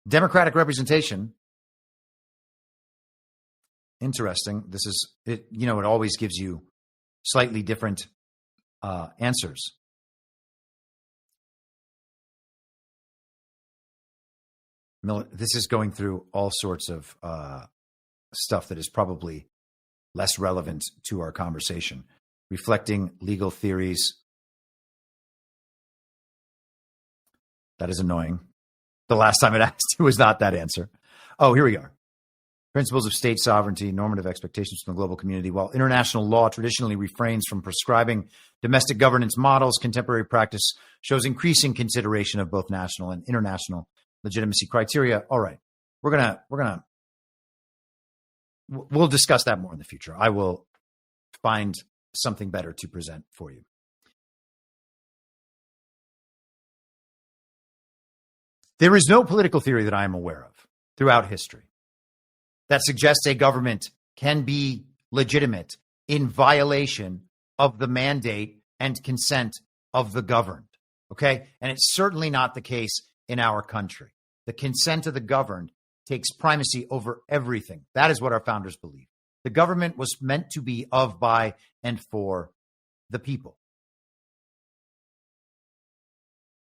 Democratic representation. Interesting. This is it. You know, it always gives you slightly different answers. This is going through all sorts of stuff that is probably less relevant to our conversation. Reflecting legal theories. That is annoying. The last time it asked you was not that answer. Oh, here we are. Principles of state sovereignty, normative expectations from the global community. While international law traditionally refrains from prescribing domestic governance models, contemporary practice shows increasing consideration of both national and international legitimacy criteria. All right. We'll discuss that more in the future. I will find something better to present for you. There is no political theory that I am aware of throughout history that suggests a government can be legitimate in violation of the mandate and consent of the governed. Okay? And it's certainly not the case in our country. The consent of the governed takes primacy over everything. That is what our founders believed. The government was meant to be of, by, and for the people.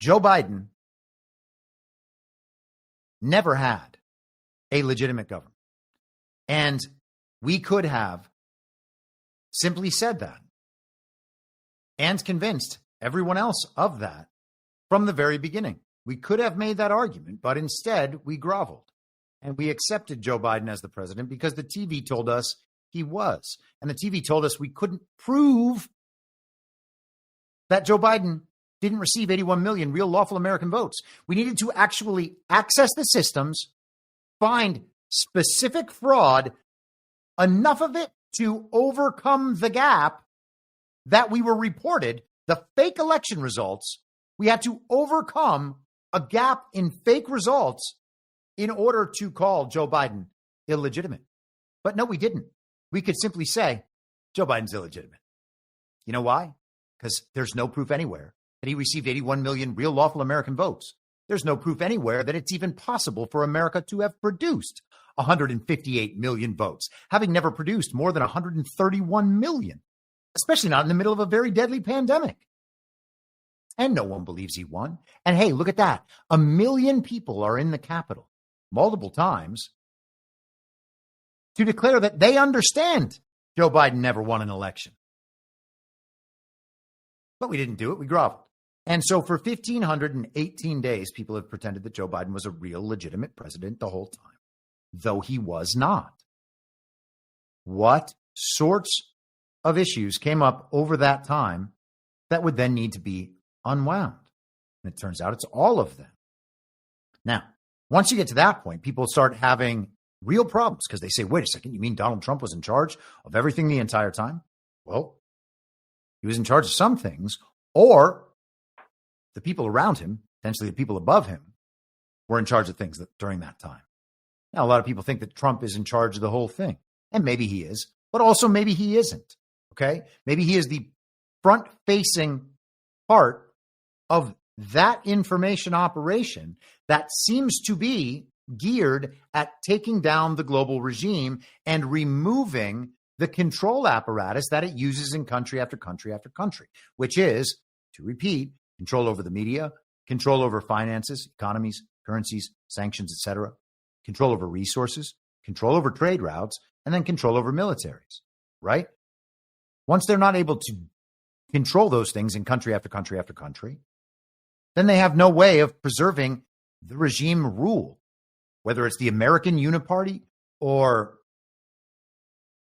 Joe Biden never had a legitimate government. And we could have simply said that and convinced everyone else of that from the very beginning. We could have made that argument, but instead we groveled and we accepted Joe Biden as the president because the TV told us he was. And the TV told us we couldn't prove that Joe Biden didn't receive 81 million real lawful American votes. We needed to actually access the systems, find specific fraud, enough of it to overcome the gap that we were reported, the fake election results. We had to overcome a gap in fake results in order to call Joe Biden illegitimate. But no, we didn't. we could simply say Joe Biden's illegitimate. You know why? Because there's no proof anywhere that he received 81 million real lawful American votes. There's no proof anywhere that it's even possible for America to have produced 158 million votes, having never produced more than 131 million, especially not in the middle of a very deadly pandemic. And no one believes he won. And hey, look at that. 1 million people are in the Capitol multiple times to declare that they understand Joe Biden never won an election. But we didn't do it. We groveled. And so for 1,518 days, people have pretended that Joe Biden was a real legitimate president the whole time, though he was not. What sorts of issues came up over that time that would then need to be unwound? And it turns out it's all of them. Now, once you get to that point, people start having real problems because they say, wait a second, you mean Donald Trump was in charge of everything the entire time? Well, he was in charge of some things, or the people around him, potentially the people above him, were in charge of things during that time. Now, a lot of people think that Trump is in charge of the whole thing, and maybe he is, but also maybe he isn't, okay? Maybe he is the front-facing part of that information operation that seems to be geared at taking down the global regime and removing the control apparatus that it uses in country after country after country, which is, to repeat, control over the media, control over finances, economies, currencies, sanctions, etc., control over resources, control over trade routes, and then control over militaries, right? Once they're not able to control those things in country after country after country, then they have no way of preserving the regime rule, whether it's the American Uniparty or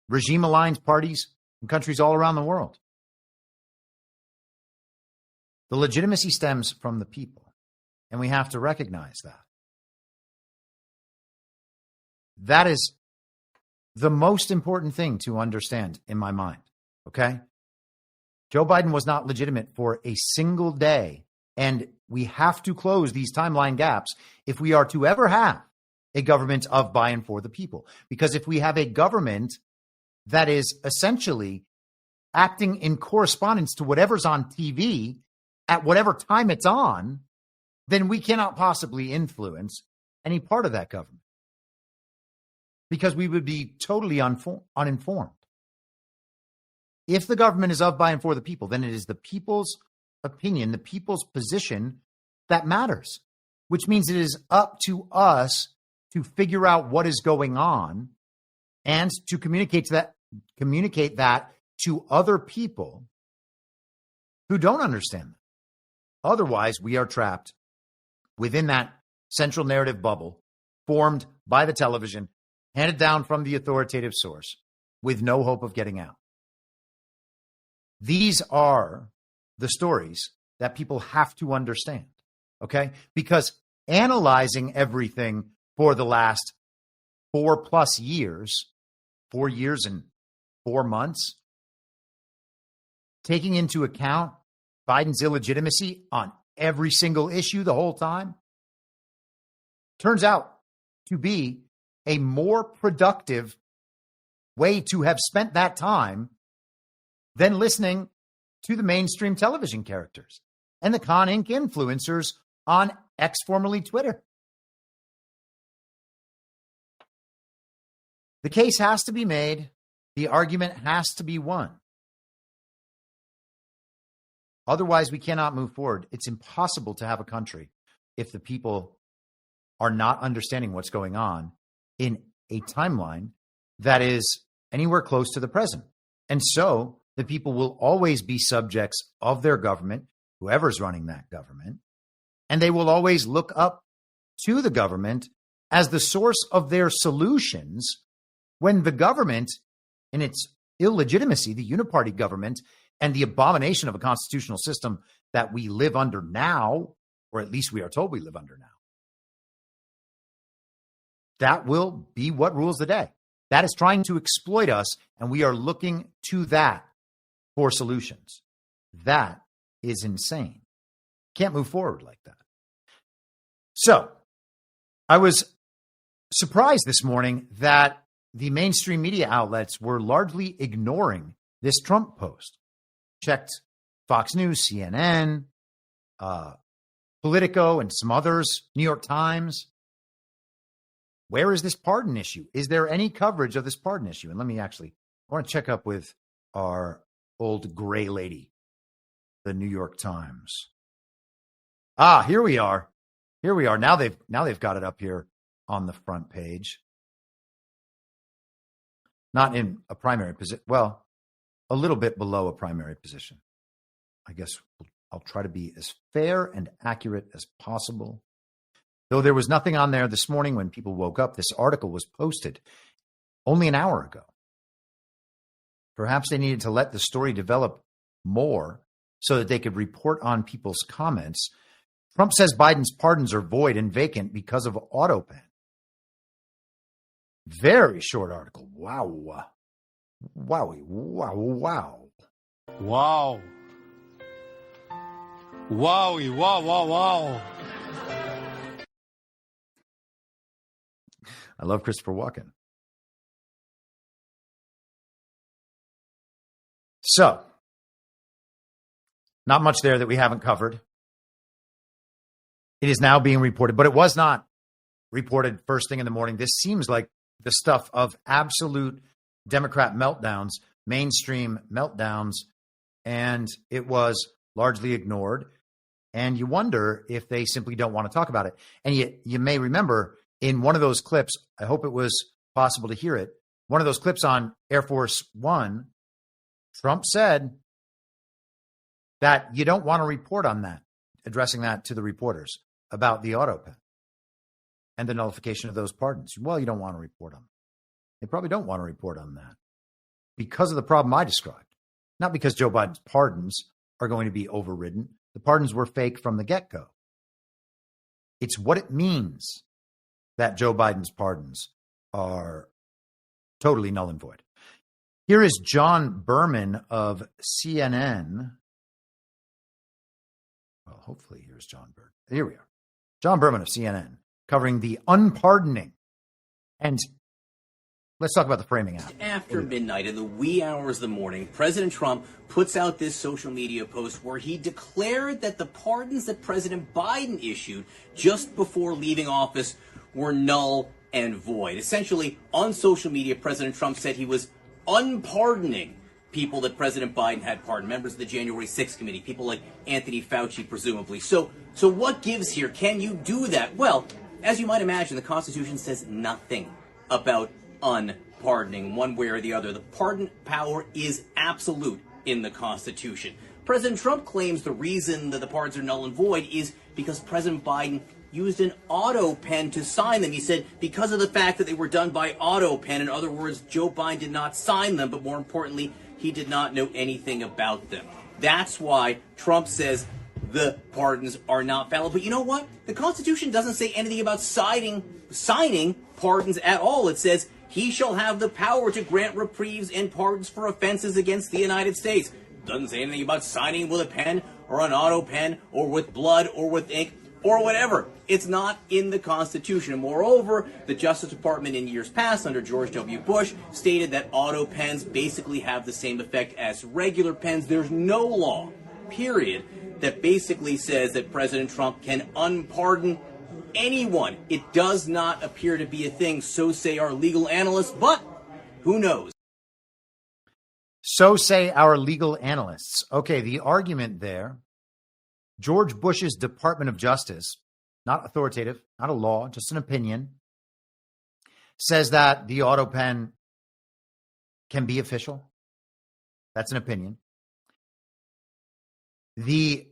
regime-aligned parties in countries all around the world. The legitimacy stems from the people, and we have to recognize that. That is the most important thing to understand in my mind, okay? Joe Biden was not legitimate for a single day, and we have to close these timeline gaps if we are to ever have a government of, by, and for the people. Because if we have a government that is essentially acting in correspondence to whatever's on TV at whatever time it's on, then we cannot possibly influence any part of that government because we would be totally uninformed. If the government is of, by, and for the people, then it is the people's opinion, the people's position that matters, which means it is up to us to figure out what is going on and to communicate that to other people who don't understand that. Otherwise, we are trapped within that central narrative bubble formed by the television, handed down from the authoritative source, with no hope of getting out. These are the stories that people have to understand, okay? Because analyzing everything for the last 4+ years, 4 years and 4 months, taking into account Biden's illegitimacy on every single issue the whole time, turns out to be a more productive way to have spent that time than listening to the mainstream television characters and the Con Inc. influencers on X, formerly Twitter. The case has to be made. The argument has to be won. Otherwise, we cannot move forward. It's impossible to have a country if the people are not understanding what's going on in a timeline that is anywhere close to the present. And so the people will always be subjects of their government, whoever's running that government, and they will always look up to the government as the source of their solutions when the government, in its illegitimacy, the uniparty government, and the abomination of a constitutional system that we live under now, or at least we are told we live under now, that will be what rules the day. That is trying to exploit us, and we are looking to that for solutions. That is insane. Can't move forward like that. So, I was surprised this morning that the mainstream media outlets were largely ignoring this Trump post. Checked Fox News, CNN, Politico, and some others, New York Times. Where is this pardon issue? Is there any coverage of this pardon issue? And I want to check up with our old gray lady, the New York Times. Here we are. Now they've got it up here on the front page. Not in a primary position. Well, a little bit below a primary position. I guess I'll try to be as fair and accurate as possible. Though there was nothing on there this morning when people woke up, this article was posted only an hour ago. Perhaps they needed to let the story develop more so that they could report on people's comments. Trump says Biden's pardons are void and vacant because of Autopen. Very short article. Wow. Wowie. Wow. Wow. Wowie. Wow. I love Christopher Walken. So, not much there that we haven't covered. It is now being reported, but it was not reported first thing in the morning. This seems like the stuff of absolute Democrat meltdowns, mainstream meltdowns, and it was largely ignored. And you wonder if they simply don't want to talk about it. And you may remember in one of those clips, I hope it was possible to hear it, one of those clips on Air Force One, Trump said that you don't want to report on that, addressing that to the reporters about the Autopen and the nullification of those pardons. Well, you don't want to report on them. They probably don't want to report on that because of the problem I described, not because Joe Biden's pardons are going to be overridden. The pardons were fake from the get-go. It's what it means that Joe Biden's pardons are totally null and void. Here is John Berman of CNN. Well, hopefully here's John Berman. Here we are. John Berman of CNN covering the unpardoning. And let's talk about the framing out. After midnight, in the wee hours of the morning, President Trump puts out this social media post where he declared that the pardons that President Biden issued just before leaving office were null and void. Essentially, on social media, President Trump said he was unpardoning people that President Biden had pardoned, members of the January 6th committee, people like Anthony Fauci, presumably. So what gives here? Can you do that? Well, as you might imagine, the Constitution says nothing about unpardoning one way or the other. The pardon power is absolute in the Constitution. President Trump claims the reason that the pardons are null and void is because President Biden used an Autopen to sign them. He said because of the fact that they were done by Autopen. In other words, Joe Biden did not sign them, but more importantly, he did not know anything about them. That's why Trump says the pardons are not valid. But you know what? The Constitution doesn't say anything about signing pardons at all. It says he shall have the power to grant reprieves and pardons for offenses against the United States. Doesn't say anything about signing with a pen or an Autopen or with blood or with ink or whatever. It's not in the Constitution. And moreover, the Justice Department in years past under George W. Bush stated that auto pens basically have the same effect as regular pens. There's no law, period, that basically says that President Trump can unpardon anyone. It does not appear to be a thing, so say our legal analysts, but who knows? So say our legal analysts. Okay, the argument there, George Bush's Department of Justice, not authoritative, not a law, just an opinion, says that the Autopen can be official. That's an opinion. The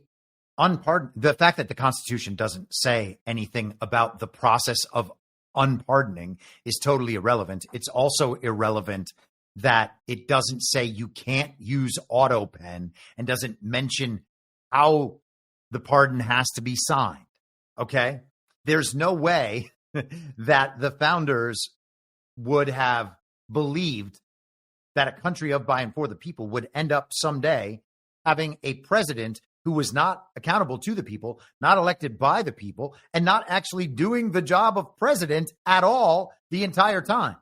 fact that the Constitution doesn't say anything about the process of unpardoning is totally irrelevant. It's also irrelevant that it doesn't say you can't use Autopen and doesn't mention how the pardon has to be signed. Okay? There's no way that the founders would have believed that a country of, by, and for the people would end up someday having a president who was not accountable to the people, not elected by the people, and not actually doing the job of president at all the entire time.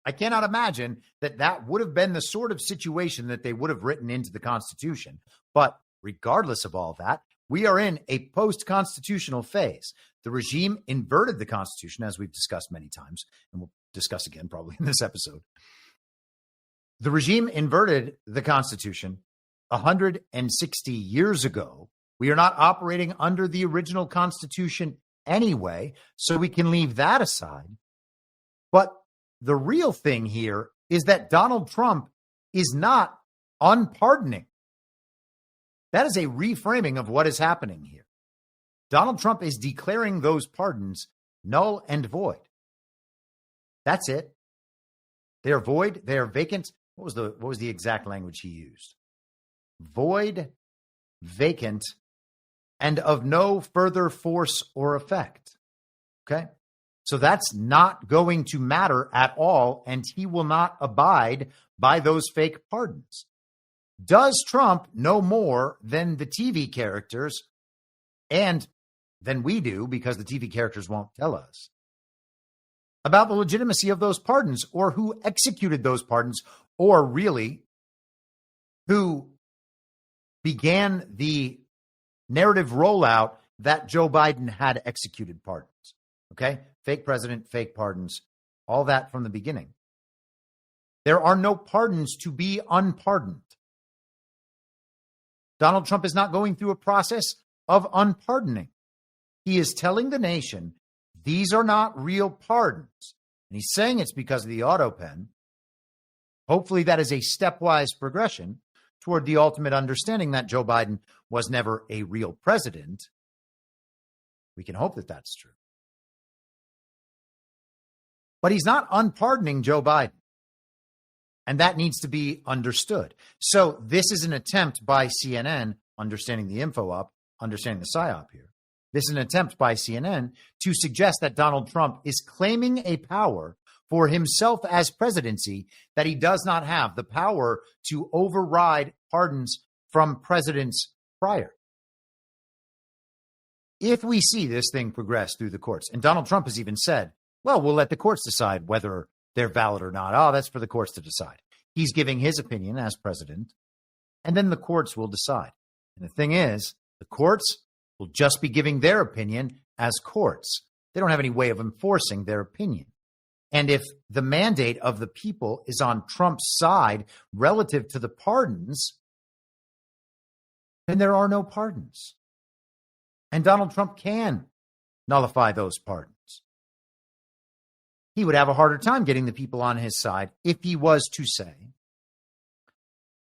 I cannot imagine that that would have been the sort of situation that they would have written into the Constitution. But regardless of all that, we are in a post-constitutional phase. The regime inverted the Constitution, as we've discussed many times, and we'll discuss again probably in this episode. The regime inverted the Constitution 160 years ago. We are not operating under the original Constitution anyway, so we can leave that aside. But the real thing here is that Donald Trump is not unpardoning. That is a reframing of what is happening here. Donald Trump is declaring those pardons null and void. That's it. They are void. They are vacant. What was the exact language he used? Void, vacant, and of no further force or effect. Okay? So that's not going to matter at all, and he will not abide by those fake pardons. Does Trump know more than the TV characters and than we do, because the TV characters won't tell us, about the legitimacy of those pardons, or who executed those pardons, or really who began the narrative rollout that Joe Biden had executed pardons? Okay? Fake president, fake pardons, all that from the beginning. There are no pardons to be unpardoned. Donald Trump is not going through a process of unpardoning. He is telling the nation these are not real pardons. And he's saying it's because of the Autopen. Hopefully that is a stepwise progression toward the ultimate understanding that Joe Biden was never a real president. We can hope that that's true. But he's not unpardoning Joe Biden. And that needs to be understood. So this is an attempt by CNN, understanding the info up, understanding the PSYOP here. This is an attempt by CNN to suggest that Donald Trump is claiming a power for himself as presidency that he does not have, the power to override pardons from presidents prior. If we see this thing progress through the courts, and Donald Trump has even said, well, we'll let the courts decide whether they're valid or not. Oh, that's for the courts to decide. He's giving his opinion as president, and then the courts will decide. And the thing is, the courts will just be giving their opinion as courts. They don't have any way of enforcing their opinion. And if the mandate of the people is on Trump's side relative to the pardons, then there are no pardons. And Donald Trump can nullify those pardons. He would have a harder time getting the people on his side if he was to say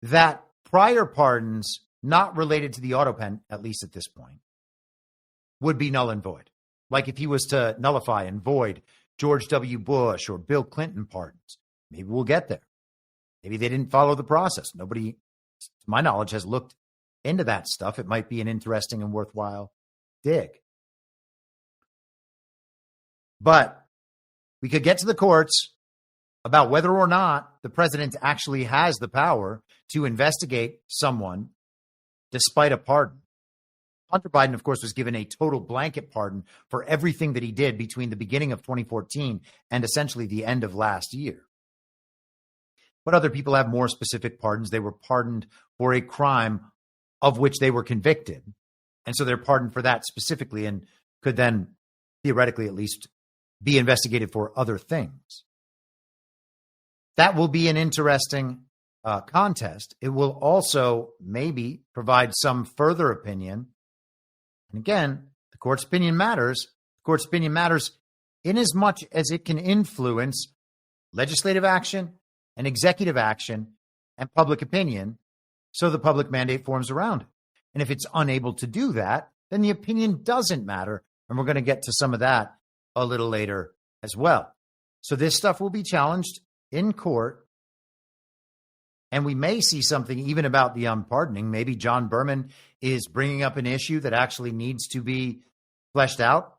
that prior pardons not related to the Autopen, at least at this point, would be null and void. Like if he was to nullify and void George W. Bush or Bill Clinton pardons. Maybe we'll get there. Maybe they didn't follow the process. Nobody, to my knowledge, has looked into that stuff. It might be an interesting and worthwhile dig. But we could get to the courts about whether or not the president actually has the power to investigate someone despite a pardon. Hunter Biden, of course, was given a total blanket pardon for everything that he did between the beginning of 2014 and essentially the end of last year. But other people have more specific pardons. They were pardoned for a crime of which they were convicted. And so they're pardoned for that specifically and could then theoretically at least be investigated for other things. That will be an interesting contest. It will also maybe provide some further opinion. And again, the court's opinion matters. The court's opinion matters in as much as it can influence legislative action and executive action and public opinion, so the public mandate forms around it. And if it's unable to do that, then the opinion doesn't matter. And we're going to get to some of that a little later as well. So this stuff will be challenged in court. And we may see something even about the unpardoning. Maybe John Berman is bringing up an issue that actually needs to be fleshed out.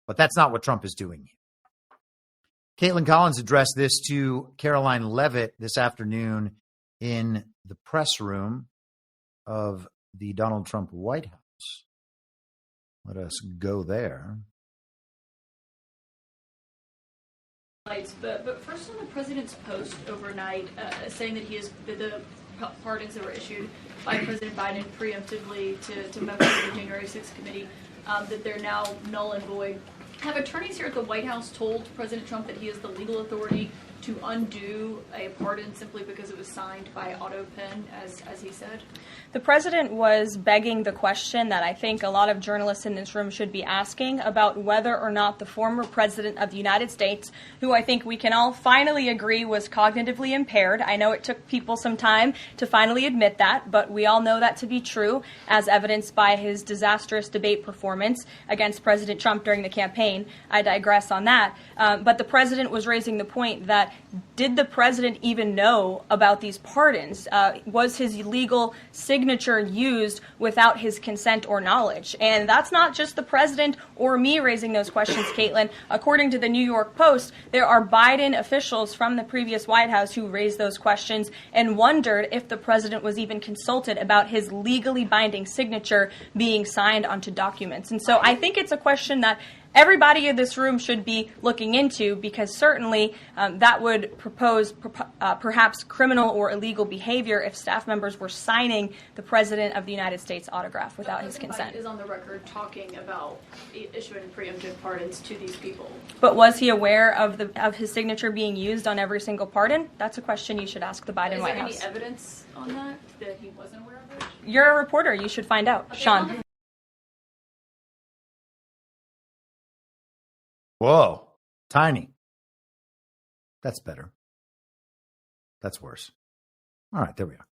But that's not what Trump is doing. Caitlin Collins addressed this to Caroline Leavitt this afternoon in the press room of the Donald Trump White House. Let us go there. But first on the president's post overnight, saying that the pardons that were issued by President Biden preemptively to members of the January 6th committee, that they're now null and void. Have attorneys here at the White House told President Trump that he has the legal authority to undo a pardon simply because it was signed by Autopen, as he said? The president was begging the question that I think a lot of journalists in this room should be asking about whether or not the former president of the United States, who I think we can all finally agree was cognitively impaired. I know it took people some time to finally admit that, but we all know that to be true, as evidenced by his disastrous debate performance against President Trump during the campaign. I digress on that. But the president was raising the point that did the president even know about these pardons? Was his legal signature used without his consent or knowledge? And that's not just the president or me raising those questions, Caitlin. According to the New York Post, there are Biden officials from the previous White House who raised those questions and wondered if the president was even consulted about his legally binding signature being signed onto documents. And so I think it's a question that everybody in this room should be looking into, because certainly that would propose perhaps criminal or illegal behavior if staff members were signing the President of the United States autograph without his consent. Biden is on the record talking about issuing preemptive pardons to these people. But was he aware of his signature being used on every single pardon? That's a question you should ask the Biden White House. Is there any evidence on that he wasn't aware of it? You're a reporter. You should find out. Okay, Sean. Whoa, tiny. That's better. That's worse. All right, there we are.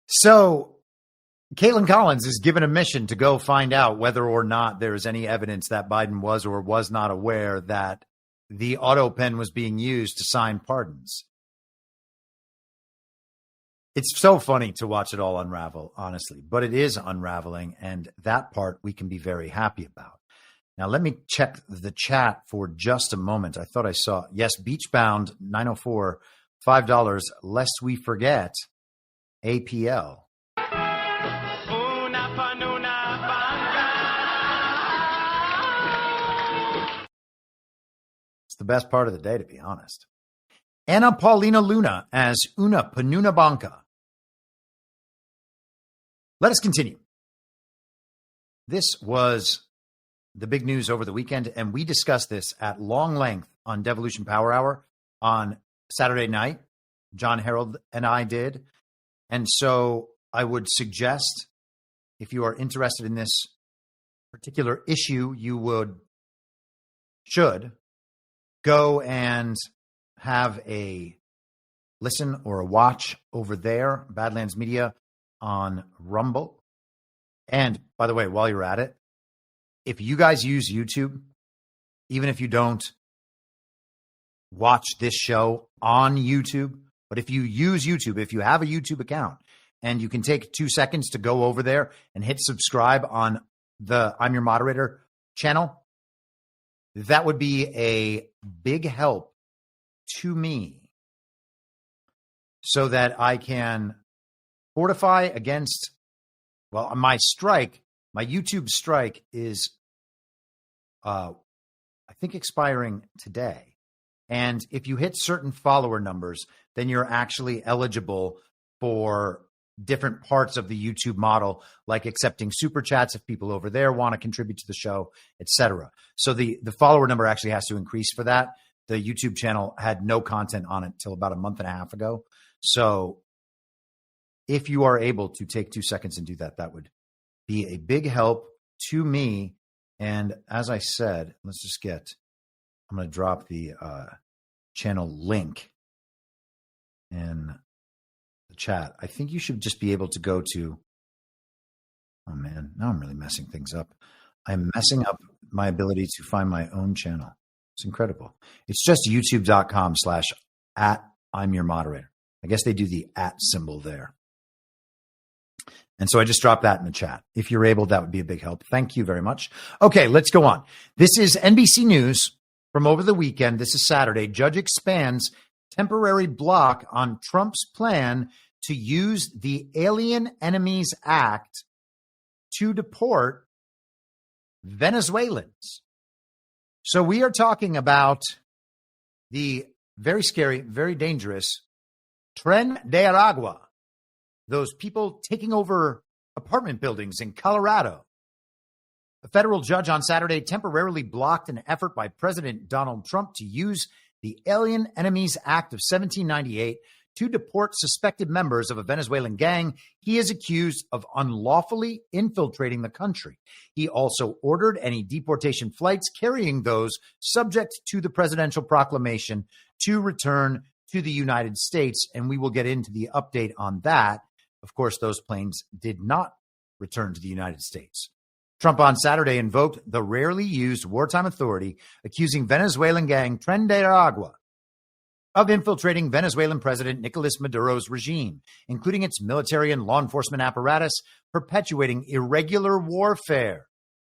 So, Caitlin Collins is given a mission to go find out whether or not there is any evidence that Biden was or was not aware that the Autopen was being used to sign pardons. It's so funny to watch it all unravel, honestly, but it is unraveling, and that part we can be very happy about. Now, let me check the chat for just a moment. I thought I saw, yes, Beachbound 904, $5, lest we forget APL. It's the best part of the day, to be honest. Anna Paulina Luna as Una Panuna Banca. Let us continue. This was the big news over the weekend, and we discussed this at long length on Devolution Power Hour on Saturday night. John Harold and I did. And so I would suggest, if you are interested in this particular issue, you should go and have a listen or a watch over there, Badlands Media on Rumble. And by the way, while you're at it, if you guys use YouTube, even if you don't watch this show on YouTube, but if you use YouTube, if you have a YouTube account and you can take 2 seconds to go over there and hit subscribe on the I'm Your Moderator channel, that would be a big help to me so that I can fortify against, well, my YouTube strike is, I think, expiring today. And if you hit certain follower numbers, then you're actually eligible for different parts of the YouTube model, like accepting super chats if people over there want to contribute to the show, etc. So the follower number actually has to increase for that. The YouTube channel had no content on it till about a month and a half ago. So if you are able to take 2 seconds and do that, that would be a big help to me. And as I said, I'm going to drop the channel link in the chat. I think you should just be able to go to, oh man, now I'm really messing things up. I'm messing up my ability to find my own channel. It's incredible. It's just youtube.com/@I'm Your Moderator. I guess they do the @ symbol there. And so I just dropped that in the chat. If you're able, that would be a big help. Thank you very much. Okay, let's go on. This is NBC News from over the weekend. This is Saturday. Judge expands temporary block on Trump's plan to use the Alien Enemies Act to deport Venezuelans. So we are talking about the very scary, very dangerous Tren de Aragua, those people taking over apartment buildings in Colorado. A federal judge on Saturday temporarily blocked an effort by President Donald Trump to use the Alien Enemies Act of 1798 to deport suspected members of a Venezuelan gang he is accused of unlawfully infiltrating the country. He also ordered any deportation flights carrying those subject to the presidential proclamation to return to the United States, and we will get into the update on that. Of course, those planes did not return to the United States. Trump on Saturday invoked the rarely used wartime authority, accusing Venezuelan gang Tren de Aragua of infiltrating Venezuelan President Nicolas Maduro's regime, including its military and law enforcement apparatus, perpetuating irregular warfare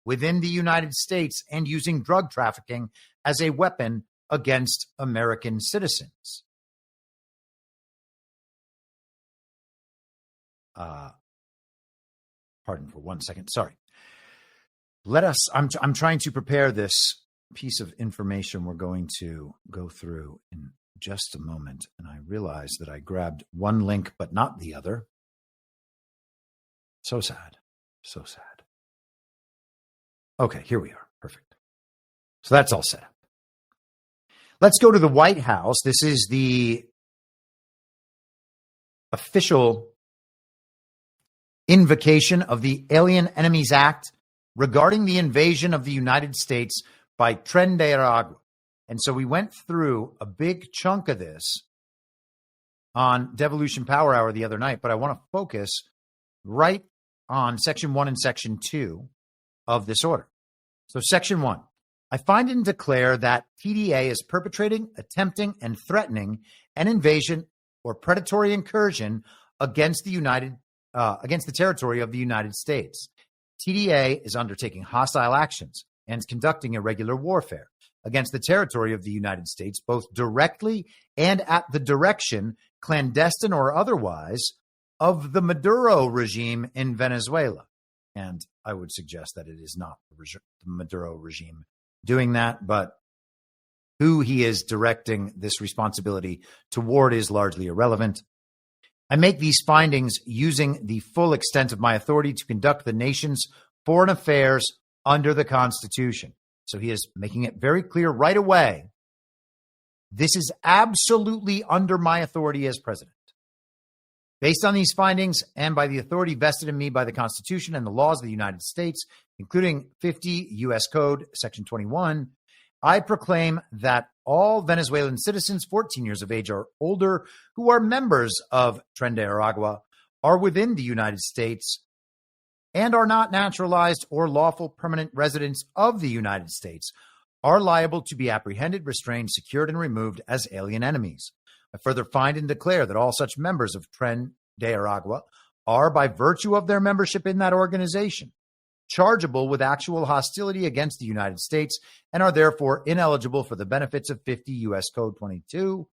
within the United States and using drug trafficking as a weapon against American citizens. Pardon for 1 second. Sorry. I'm trying to prepare this piece of information we're going to go through in just a moment, and I realized that I grabbed one link but not the other. So sad. So sad. Okay, here we are. Perfect. So that's all set up. Let's go to the White House. This is the official invocation of the Alien Enemies Act regarding the invasion of the United States by Tren de Aragua. And so we went through a big chunk of this on Devolution Power Hour the other night, but I want to focus right on Section 1 and Section 2 of this order. So Section 1, I find and declare that TDA is perpetrating, attempting, and threatening an invasion or predatory incursion against the territory of the United States. TDA is undertaking hostile actions and conducting irregular warfare against the territory of the United States, both directly and at the direction, clandestine or otherwise, of the Maduro regime in Venezuela. And I would suggest that it is not the Maduro regime doing that, but who he is directing this responsibility toward is largely irrelevant. I make these findings using the full extent of my authority to conduct the nation's foreign affairs under the Constitution. So he is making it very clear right away, this is absolutely under my authority as president. Based on these findings and by the authority vested in me by the Constitution and the laws of the United States, including 50 U.S. Code, Section 21, I proclaim that all Venezuelan citizens 14 years of age or older who are members of Tren de Aragua are within the United States and are not naturalized or lawful permanent residents of the United States are liable to be apprehended, restrained, secured, and removed as alien enemies. I further find and declare that all such members of Tren de Aragua are, by virtue of their membership in that organization, chargeable with actual hostility against the United States and are therefore ineligible for the benefits of 50 U.S. Code 22.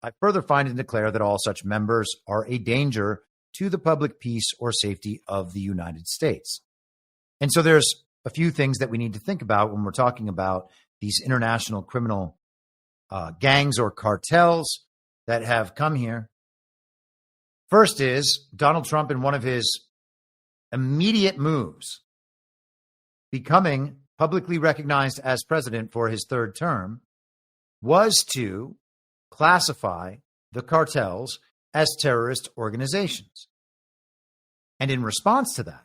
I further find and declare that all such members are a danger to the public peace or safety of the United States. And so there's a few things that we need to think about when we're talking about these international criminal gangs or cartels that have come here. First is Donald Trump, in one of his immediate moves, becoming publicly recognized as president for his third term, was to classify the cartels as terrorist organizations. And in response to that,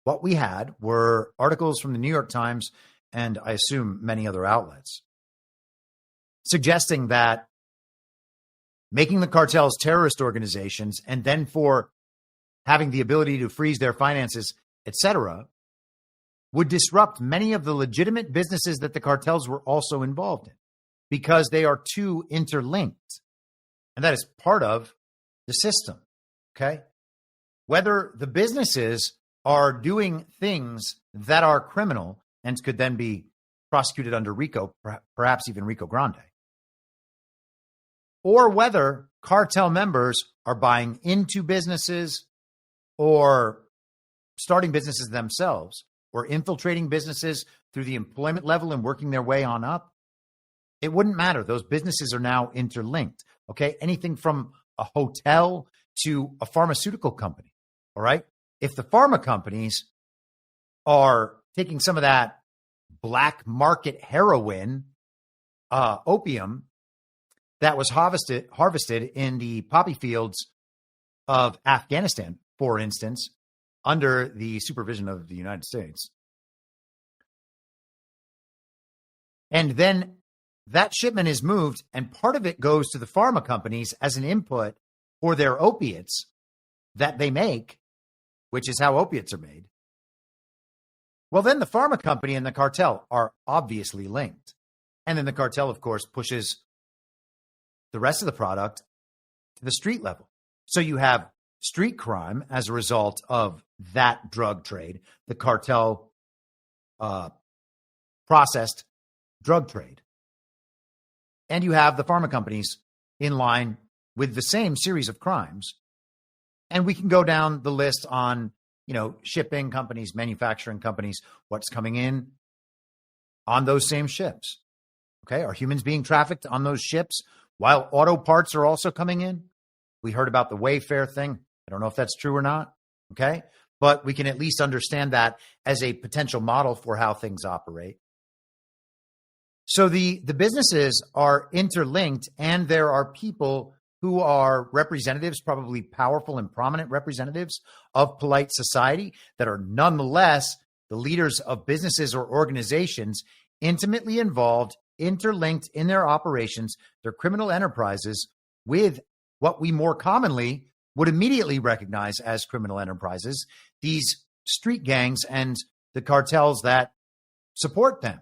what we had were articles from the New York Times and I assume many other outlets suggesting that making the cartels terrorist organizations and then for having the ability to freeze their finances, etc., would disrupt many of the legitimate businesses that the cartels were also involved in because they are too interlinked. And that is part of the system, okay? Whether the businesses are doing things that are criminal and could then be prosecuted under RICO, perhaps even RICO Grande, or whether cartel members are buying into businesses or starting businesses themselves or infiltrating businesses through the employment level and working their way on up, it wouldn't matter. Those businesses are now interlinked, okay? Anything from a hotel to a pharmaceutical company, all right? If the pharma companies are taking some of that black market heroin, opium, that was harvested in the poppy fields of Afghanistan, for instance, under the supervision of the United States. And then that shipment is moved, and part of it goes to the pharma companies as an input for their opiates that they make, which is how opiates are made. Well, then the pharma company and the cartel are obviously linked. And then the cartel, of course, pushes the rest of the product to the street level. So you have street crime as a result of that drug trade, the cartel processed drug trade. And you have the pharma companies in line with the same series of crimes. And we can go down the list on, shipping companies, manufacturing companies, what's coming in on those same ships. Okay, are humans being trafficked on those ships while auto parts are also coming in? We heard about the Wayfair thing. I don't know if that's true or not. Okay, but we can at least understand that as a potential model for how things operate. So the businesses are interlinked, and there are people who are representatives, probably powerful and prominent representatives of polite society that are nonetheless the leaders of businesses or organizations intimately involved, interlinked in their operations, their criminal enterprises, with what we more commonly would immediately recognize as criminal enterprises, these street gangs and the cartels that support them.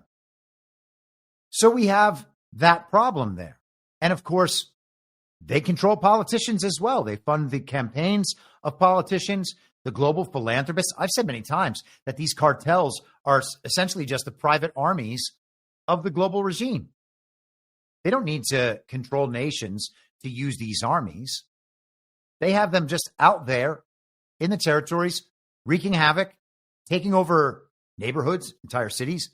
So we have that problem there. And of course, they control politicians as well. They fund the campaigns of politicians, the global philanthropists. I've said many times that these cartels are essentially just the private armies of the global regime. They don't need to control nations to use these armies. They have them just out there in the territories, wreaking havoc, taking over neighborhoods, entire cities,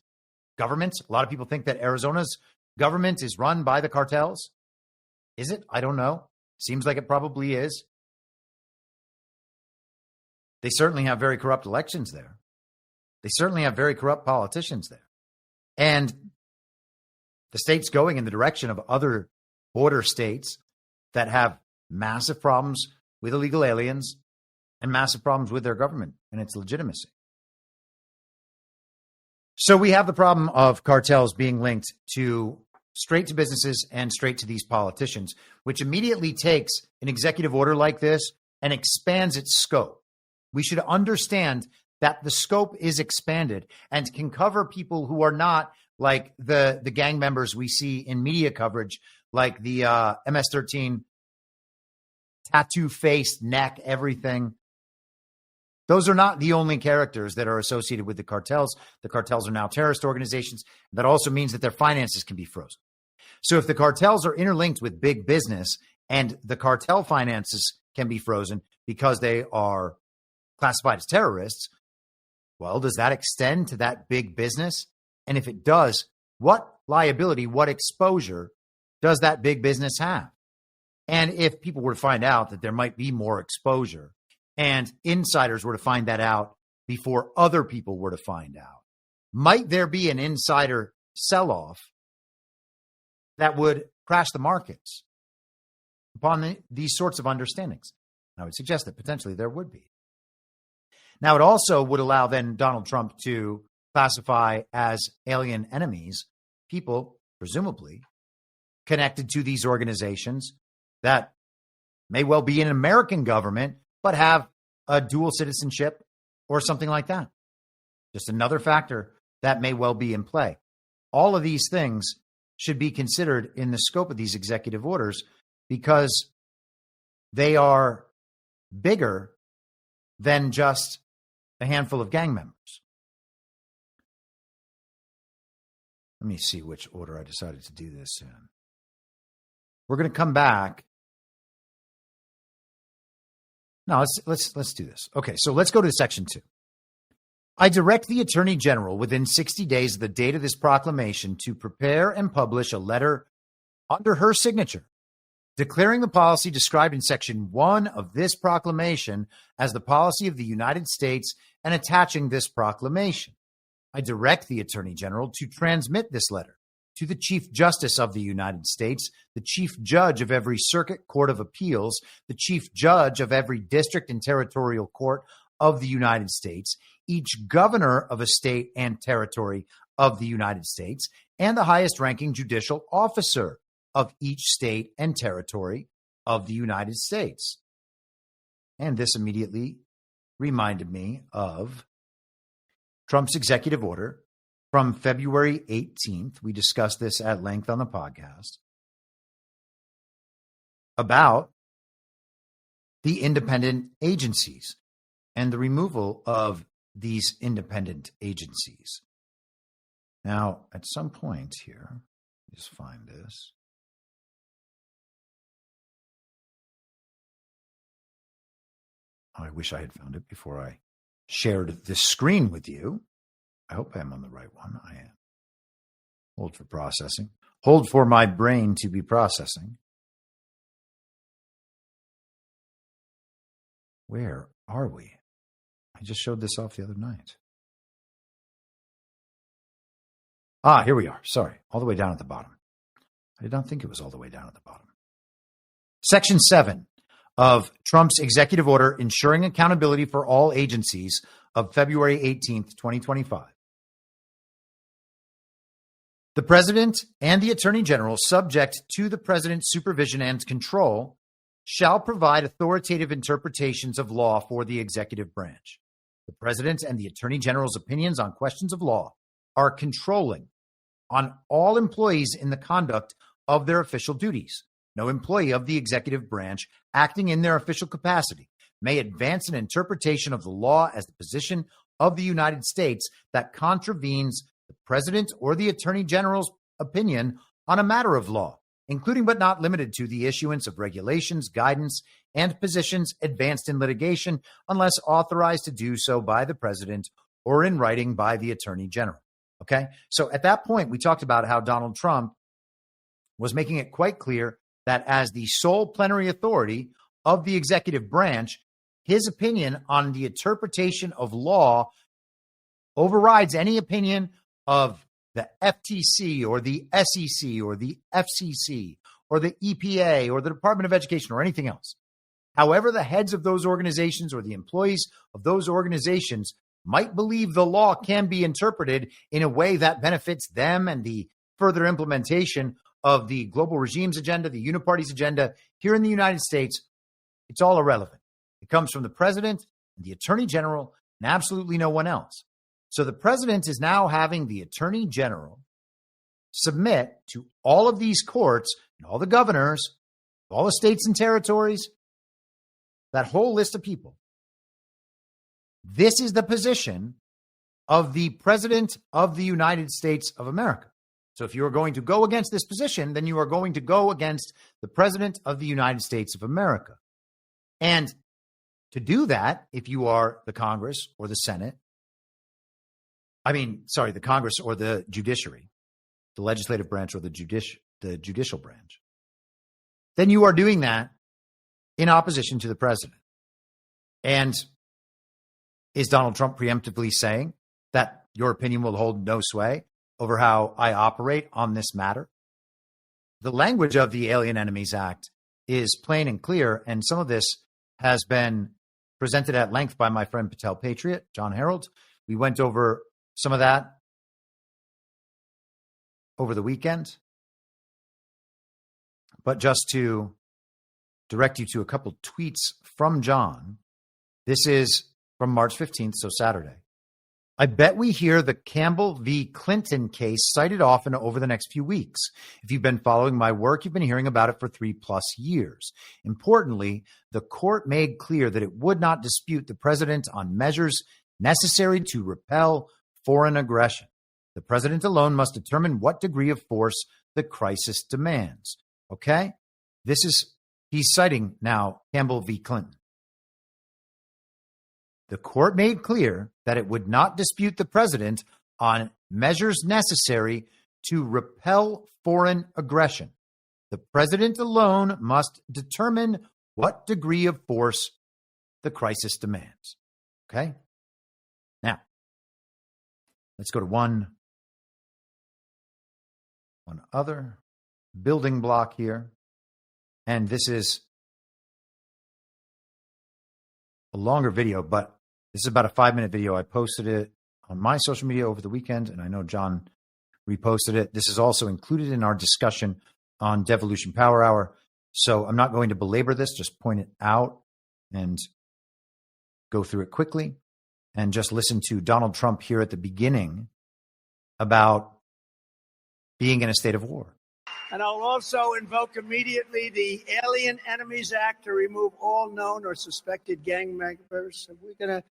governments. A lot of people think that Arizona's government is run by the cartels. Is it? I don't know. Seems like it probably is. They certainly have very corrupt elections there. They certainly have very corrupt politicians there. And the state's going in the direction of other border states that have massive problems with illegal aliens and massive problems with their government and its legitimacy. So we have the problem of cartels being linked straight to businesses and straight to these politicians, which immediately takes an executive order like this and expands its scope. We should understand that the scope is expanded and can cover people who are not like the gang members we see in media coverage, like the MS-13 tattoo-faced neck, everything. Those are not the only characters that are associated with the cartels. The cartels are now terrorist organizations. That also means that their finances can be frozen. So if the cartels are interlinked with big business and the cartel finances can be frozen because they are classified as terrorists, well, does that extend to that big business? And if it does, what liability, what exposure does that big business have? And if people were to find out that there might be more exposure, and insiders were to find that out before other people were to find out, might there be an insider sell-off that would crash the markets upon these sorts of understandings? I would suggest that potentially there would be. Now, it also would allow then Donald Trump to classify as alien enemies people, presumably, connected to these organizations that may well be in an American government but have a dual citizenship or something like that. Just another factor that may well be in play. All of these things should be considered in the scope of these executive orders because they are bigger than just a handful of gang members. Let me see which order I decided to do this in. We're going to come back. No, let's do this. Okay, so let's go to section 2. I direct the Attorney General within 60 days of the date of this proclamation to prepare and publish a letter under her signature, declaring the policy described in Section 1 of this proclamation as the policy of the United States and attaching this proclamation. I direct the Attorney General to transmit this letter to the Chief Justice of the United States, the Chief Judge of every Circuit Court of Appeals, the Chief Judge of every District and Territorial Court of the United States, each governor of a state and territory of the United States, and the highest-ranking judicial officer of each state and territory of the United States. And this immediately reminded me of Trump's executive order from February 18th. We discussed this at length on the podcast about the independent agencies and the removal of these independent agencies. Now, at some point here, just find this. I wish I had found it before I shared this screen with you. I hope I'm on the right one. I am. Hold for processing. Hold for my brain to be processing. Where are we? I just showed this off the other night. Here we are. Sorry. All the way down at the bottom. I did not think it was all the way down at the bottom. Section 7 of Trump's executive order ensuring accountability for all agencies of February 18th, 2025. The President and the Attorney General, subject to the President's supervision and control, shall provide authoritative interpretations of law for the executive branch. The President and the Attorney General's opinions on questions of law are controlling on all employees in the conduct of their official duties. No employee of the executive branch acting in their official capacity may advance an interpretation of the law as the position of the United States that contravenes the President or the Attorney General's opinion on a matter of law, including but not limited to the issuance of regulations, guidance, and positions advanced in litigation, unless authorized to do so by the President or in writing by the Attorney General. Okay? So at that point, we talked about how Donald Trump was making it quite clear that as the sole plenary authority of the executive branch, his opinion on the interpretation of law overrides any opinion of the FTC or the SEC or the FCC or the EPA or the Department of Education or anything else. However, the heads of those organizations or the employees of those organizations might believe the law can be interpreted in a way that benefits them and the further implementation of the global regime's agenda, the Uniparty's agenda here in the United States, it's all irrelevant. It comes from the President and the Attorney General and absolutely no one else. So the President is now having the Attorney General submit to all of these courts and all the governors, all the states and territories, that whole list of people. This is the position of the President of the United States of America. So if you are going to go against this position, then you are going to go against the President of the United States of America. And to do that, if you are the Congress or the Senate, the Congress or the judiciary, the legislative branch or the judicial branch, then you are doing that in opposition to the President. And is Donald Trump preemptively saying that your opinion will hold no sway over how I operate on this matter? The language of the Alien Enemies Act is plain and clear, and some of this has been presented at length by my friend Patel Patriot, John Harold. We went over some of that over the weekend. But just to direct you to a couple tweets from John, this is from March 15th, so Saturday. I bet we hear the Campbell v. Clinton case cited often over the next few weeks. If you've been following my work, you've been hearing about it for 3+ years. Importantly, the court made clear that it would not dispute the president on measures necessary to repel foreign aggression. The president alone must determine what degree of force the crisis demands. Okay? He's citing now Campbell v. Clinton. the court made clear that it would not dispute the president on measures necessary to repel foreign aggression. The president alone must determine what degree of force the crisis demands. Okay? Now, let's go to one other building block here. And this is a longer video, but this is about a 5-minute video. I posted it on my social media over the weekend, and I know John reposted it. This is also included in our discussion on Devolution Power Hour. So I'm not going to belabor this, just point it out and go through it quickly. And just listen to Donald Trump here at the beginning about being in a state of war. And I'll also invoke immediately the Alien Enemies Act to remove all known or suspected gang members.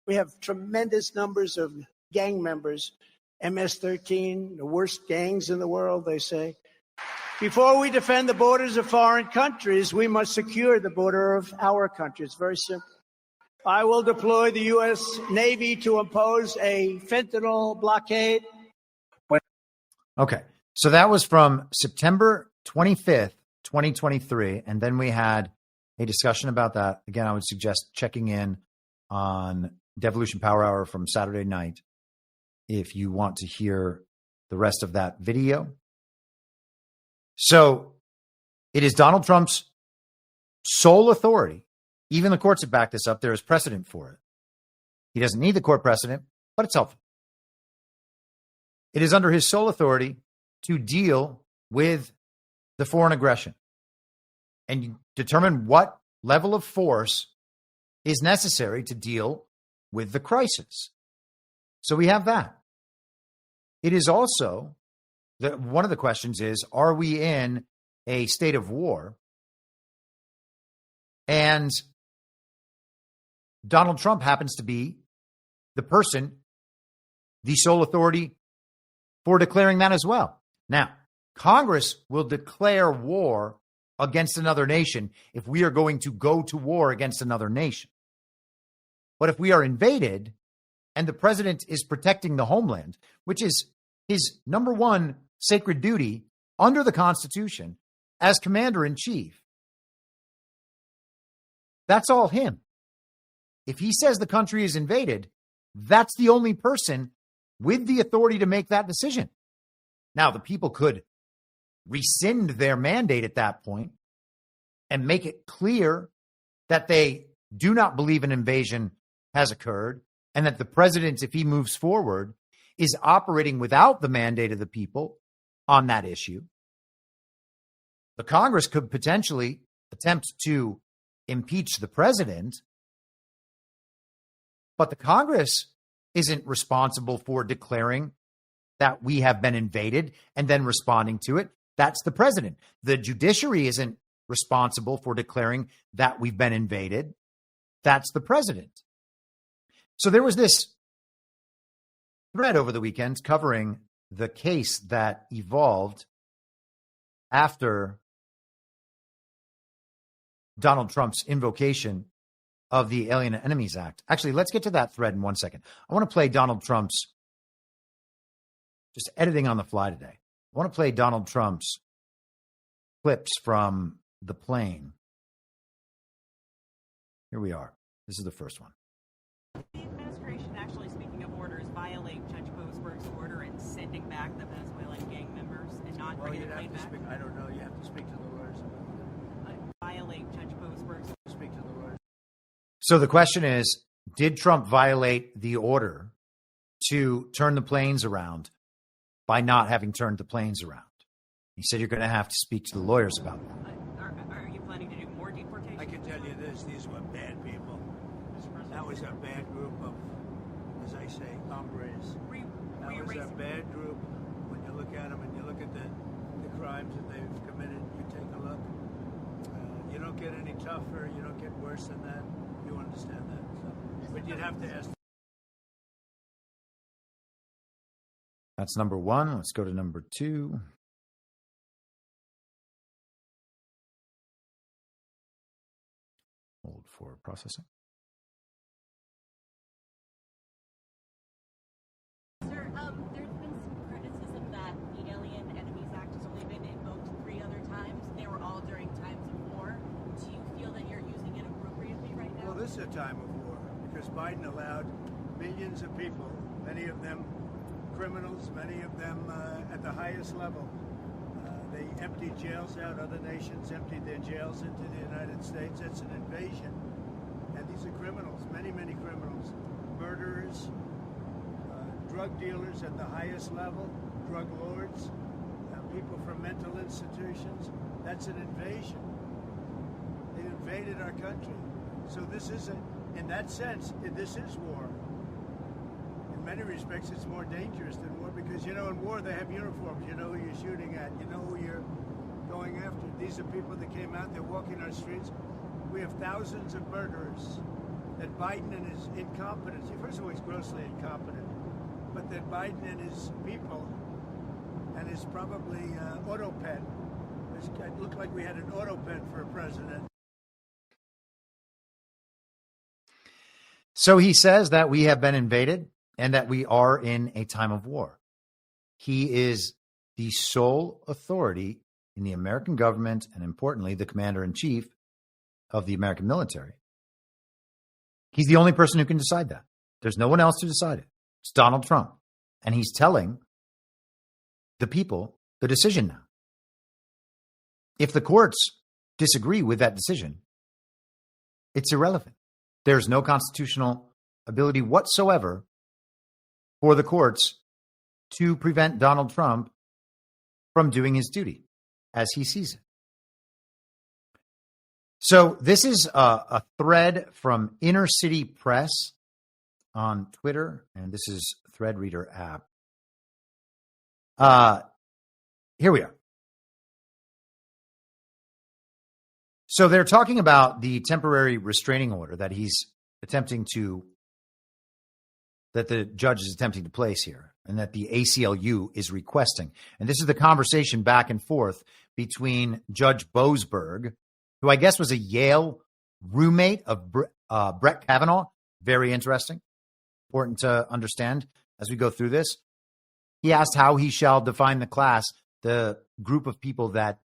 We have tremendous numbers of gang members. MS-13, the worst gangs in the world, they say. Before we defend the borders of foreign countries, we must secure the border of our country. It's very simple. I will deploy the U.S. Navy to impose a fentanyl blockade. Okay. So that was from September 25th, 2023. And then we had a discussion about that. Again, I would suggest checking in on Devolution Power Hour from Saturday night if you want to hear the rest of that video. So it is Donald Trump's sole authority. Even the courts have backed this up. There is precedent for it. He doesn't need the court precedent, but it's helpful. It is under his sole authority to deal with the foreign aggression and determine what level of force is necessary to deal with the crisis. So we have that. It is also, one of the questions is, are we in a state of war? And Donald Trump happens to be the person, the sole authority for declaring that as well. Now, Congress will declare war against another nation if we are going to go to war against another nation. But if we are invaded and the president is protecting the homeland, which is his number one sacred duty under the Constitution as commander in chief, that's all him. If he says the country is invaded, that's the only person with the authority to make that decision. Now, the people could rescind their mandate at that point and make it clear that they do not believe an invasion has occurred and that the president, if he moves forward, is operating without the mandate of the people on that issue. The Congress could potentially attempt to impeach the president, but the Congress isn't responsible for declaring that we have been invaded and then responding to it. That's the president. The judiciary isn't responsible for declaring that we've been invaded. That's the president. So there was this thread over the weekend covering the case that evolved after Donald Trump's invocation of the Alien Enemies Act. Actually, let's get to that thread in 1 second. I want to play Donald Trump's, just editing on the fly today. I want to play Donald Trump's clips from the plane. Here we are. This is the first one. The administration, actually, speaking of orders, violate Judge Boasberg's order in sending back the Venezuelan gang members and not bringing the plane back? I don't know. You have to speak to the lawyers about that. Violate Judge Boasberg's order. Speak to the lawyers. So the question is, did Trump violate the order to turn the planes around by not having turned the planes around? He said you're going to have to speak to the lawyers about that. Are you planning to do more deportation? I can tell you this. These were bad people. That was a bad group of, as I say, hombres. That was a bad group. When you look at them and you look at the crimes that they've committed, you take a look. You don't get any tougher. You don't get worse than that. You understand that. So, but you'd have to ask. That's number one. Let's go to number two. Hold for processing. this is a time of war because Biden allowed millions of people, many of them criminals, many of them at the highest level. They emptied jails out. Other nations emptied their jails into the United States. That's an invasion. And these are criminals, many, many criminals. Murderers, drug dealers at the highest level, drug lords, people from mental institutions. That's an invasion. They invaded our country. So this isn't, in that sense, this is war. In many respects, it's more dangerous than war because, you know, in war they have uniforms. You know who you're shooting at. You know who you're going after. These are people that came out. They're walking our streets. We have thousands of murderers that Biden and his incompetence, first of all, he's grossly incompetent, but that Biden and his people and his probably Autopen, it looked like we had an Autopen for a president. So he says that we have been invaded and that we are in a time of war. He is the sole authority in the American government and, importantly, the commander-in-chief of the American military. He's the only person who can decide that. There's no one else to decide it. It's Donald Trump. And he's telling the people the decision now. If the courts disagree with that decision, it's irrelevant. There's no constitutional ability whatsoever for the courts to prevent Donald Trump from doing his duty as he sees it. So this is a thread from Inner City Press on Twitter, and this is Thread Reader app. Here we are. So they're talking about the temporary restraining order that that the judge is attempting to place here, and that the ACLU is requesting. And this is the conversation back and forth between Judge Boasberg, who I guess was a Yale roommate of Brett Kavanaugh. Very interesting. Important to understand as we go through this. He asked how he shall define the class, the group of people that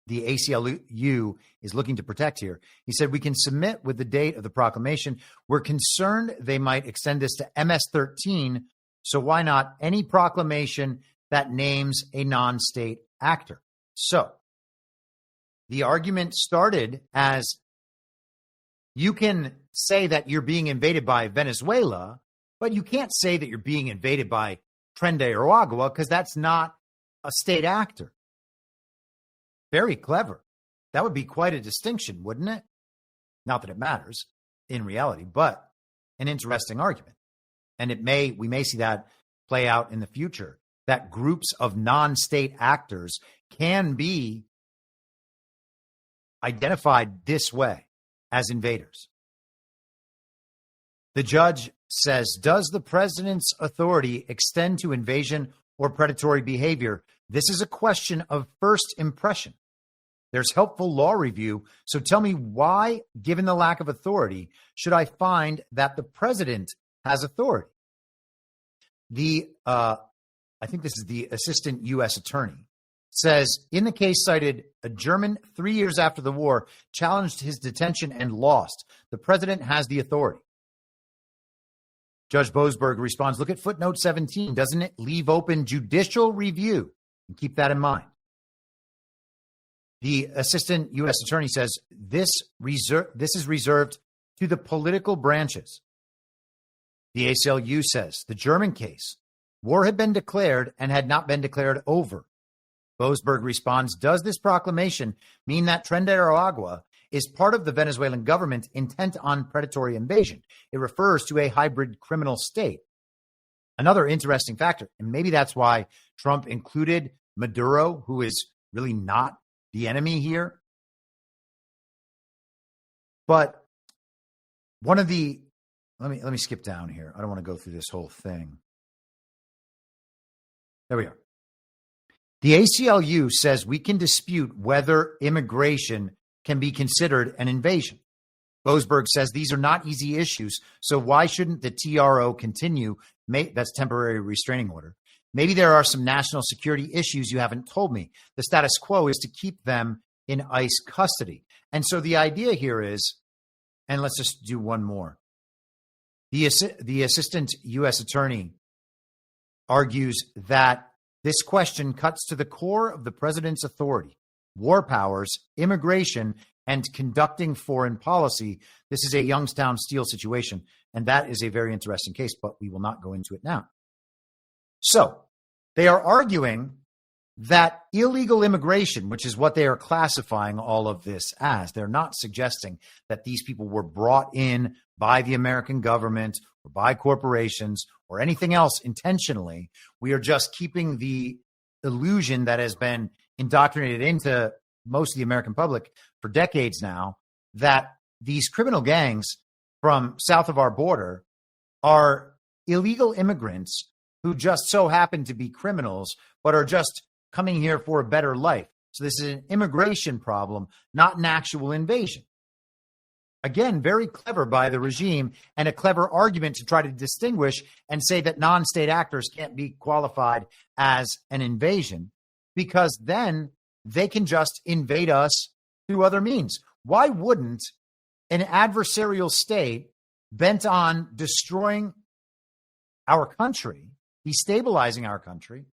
the ACLU is looking to protect here. He said, we can submit with the date of the proclamation. We're concerned they might extend this to MS-13, so why not any proclamation that names a non-state actor? So the argument started as you can say that you're being invaded by Venezuela, but you can't say that you're being invaded by Tren de Aragua because that's not a state actor. Very clever. That would be quite a distinction, wouldn't it? Not that it matters in reality, but an interesting argument. And we may see that play out in the future, that groups of non-state actors can be identified this way as invaders. The judge says, does the president's authority extend to invasion or predatory behavior? This is a question of first impression. There's helpful law review, so tell me why, given the lack of authority, should I find that the president has authority? I think this is the assistant U.S. attorney, says, in the case cited, a German 3 years after the war challenged his detention and lost. The president has the authority. Judge Boasberg responds, look at footnote 17. Doesn't it leave open judicial review? And keep that in mind. The assistant U.S. attorney says this is reserved to the political branches. The ACLU says the German case, war had been declared and had not been declared over. Boasberg responds, does this proclamation mean that Tren de Aragua is part of the Venezuelan government intent on predatory invasion? It refers to a hybrid criminal state. Another interesting factor, and maybe that's why Trump included Maduro, who is really not the enemy here. But one of the, let me skip down here. I don't want to go through this whole thing. There we are. The ACLU says we can dispute whether immigration can be considered an invasion. Boasberg says these are not easy issues, so why shouldn't the TRO continue? That's temporary restraining order. Maybe there are some national security issues you haven't told me. The status quo is to keep them in ICE custody. And so the idea here is And let's just do one more. The assistant U.S. attorney argues that this question cuts to the core of the president's authority, war powers, immigration, and conducting foreign policy. This is a Youngstown Steel situation, and that is a very interesting case, but we will not go into it now. So they are arguing that illegal immigration, which is what they are classifying all of this as, they're not suggesting that these people were brought in by the American government or by corporations or anything else intentionally. We are just keeping the illusion that has been indoctrinated into most of the American public for decades now that these criminal gangs from south of our border are illegal immigrants who just so happen to be criminals, but are just coming here for a better life. So this is an immigration problem, not an actual invasion. Again, very clever by the regime, and a clever argument to try to distinguish and say that non-state actors can't be qualified as an invasion, because then they can just invade us through other means. Why wouldn't an adversarial state bent on destroying our country, destabilizing our country,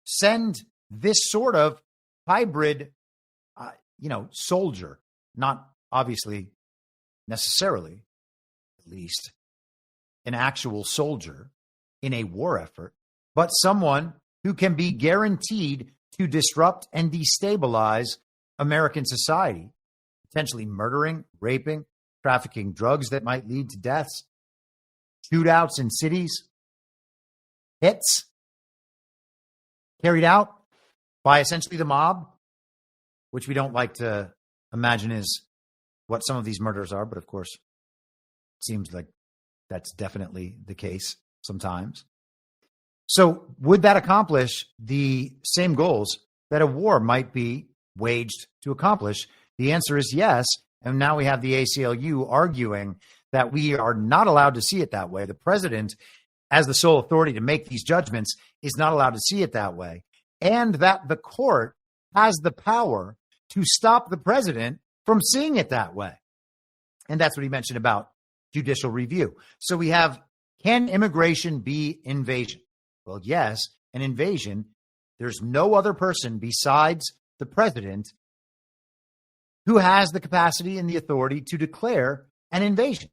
send this sort of hybrid, soldier, not obviously necessarily, at least, an actual soldier in a war effort, but someone who can be guaranteed to disrupt and destabilize American society, potentially murdering, raping, trafficking drugs that might lead to deaths, shootouts in cities, hits carried out by essentially the mob, which we don't like to imagine is what some of these murders are, but of course, it seems like that's definitely the case sometimes. So would that accomplish the same goals that a war might be waged to accomplish? The answer is yes. And now we have the ACLU arguing that we are not allowed to see it that way. The president, as the sole authority to make these judgments, is not allowed to see it that way. And that the court has the power to stop the president from seeing it that way. And that's what he mentioned about judicial review. So we have, can immigration be invasion? Well, yes, an invasion. There's no other person besides the president who has the capacity and the authority to declare an invasion.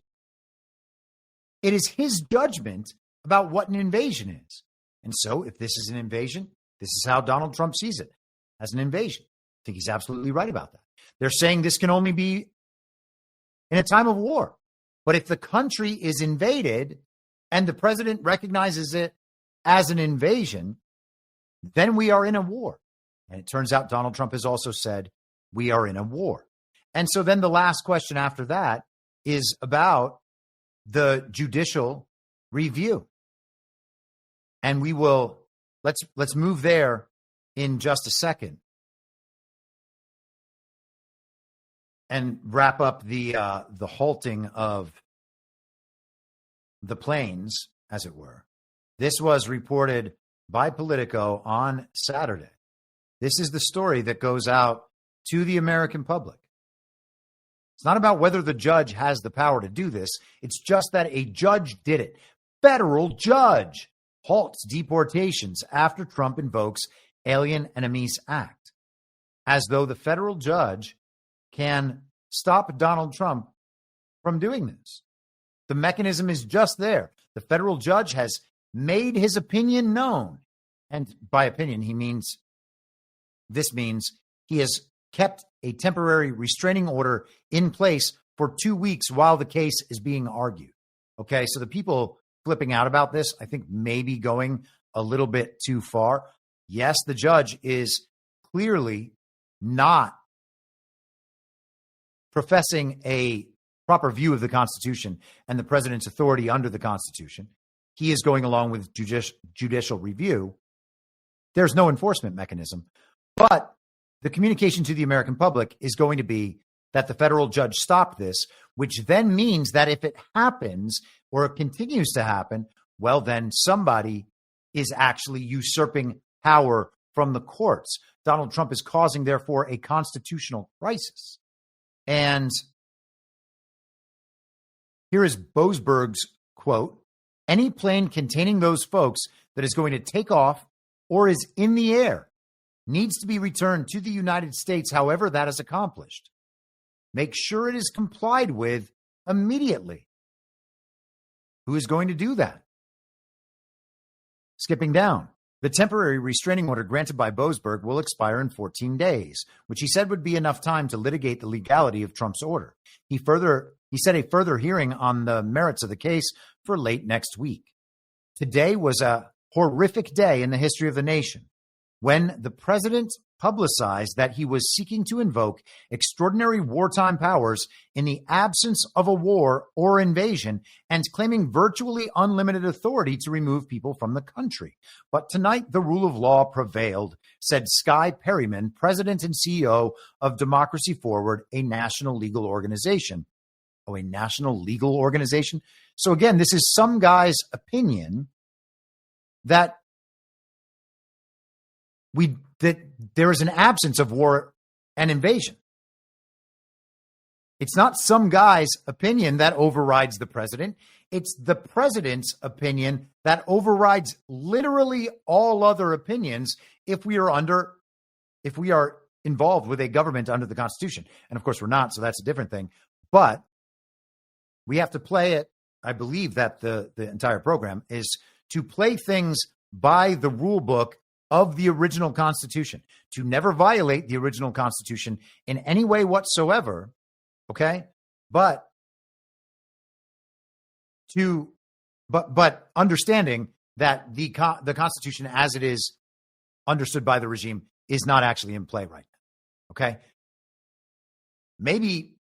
It is his judgment about what an invasion is. And so if this is an invasion, this is how Donald Trump sees it, as an invasion. I think he's absolutely right about that. They're saying this can only be in a time of war. But if the country is invaded and the president recognizes it as an invasion, then we are in a war. And it turns out Donald Trump has also said we are in a war. And so then the last question after that is about the judicial review. And we will, let's move there in just a second and wrap up the halting of the planes, as it were. This was reported by Politico on Saturday. This is the story that goes out to the American public. It's not about whether the judge has the power to do this. It's just that a judge did it. Federal judge halts deportations after Trump invokes Alien Enemies Act, as though the federal judge can stop Donald Trump from doing this. The mechanism is just there. The federal judge has made his opinion known. And by opinion, this means he has kept a temporary restraining order in place for 2 weeks while the case is being argued. Okay, so the people flipping out about this, I think, may be going a little bit too far. Yes, the judge is clearly not professing a proper view of the Constitution and the president's authority under the Constitution. He is going along with judicial review. There's no enforcement mechanism. But the communication to the American public is going to be that the federal judge stopped this, which then means that if it happens or it continues to happen, well, then somebody is actually usurping power from the courts. Donald Trump is causing, therefore, a constitutional crisis. And Here is Boasberg's quote: "Any plane containing those folks that is going to take off or is in the air needs to be returned to the United States, however that is accomplished. Make sure it is complied with immediately." Who is going to do that? Skipping down. The temporary restraining order granted by Boasberg will expire in 14 days, which he said would be enough time to litigate the legality of Trump's order. He set a further hearing on the merits of the case for late next week. Today was a horrific day in the history of the nation when the president publicized that he was seeking to invoke extraordinary wartime powers in the absence of a war or invasion and claiming virtually unlimited authority to remove people from the country. But tonight, the rule of law prevailed, said Sky Perryman, president and CEO of Democracy Forward, a national legal organization. Oh, a national legal organization? So again, this is some guy's opinion that there is an absence of war and invasion. It's not some guy's opinion that overrides the president. It's the president's opinion that overrides literally all other opinions if we are involved with a government under the Constitution. And of course we're not, so that's a different thing. But we have to play it. I believe that the entire program is to play things by the rule book of the original Constitution, to never violate the original Constitution in any way whatsoever, okay? But understanding that the Constitution as it is understood by the regime is not actually in play right now, okay? Maybe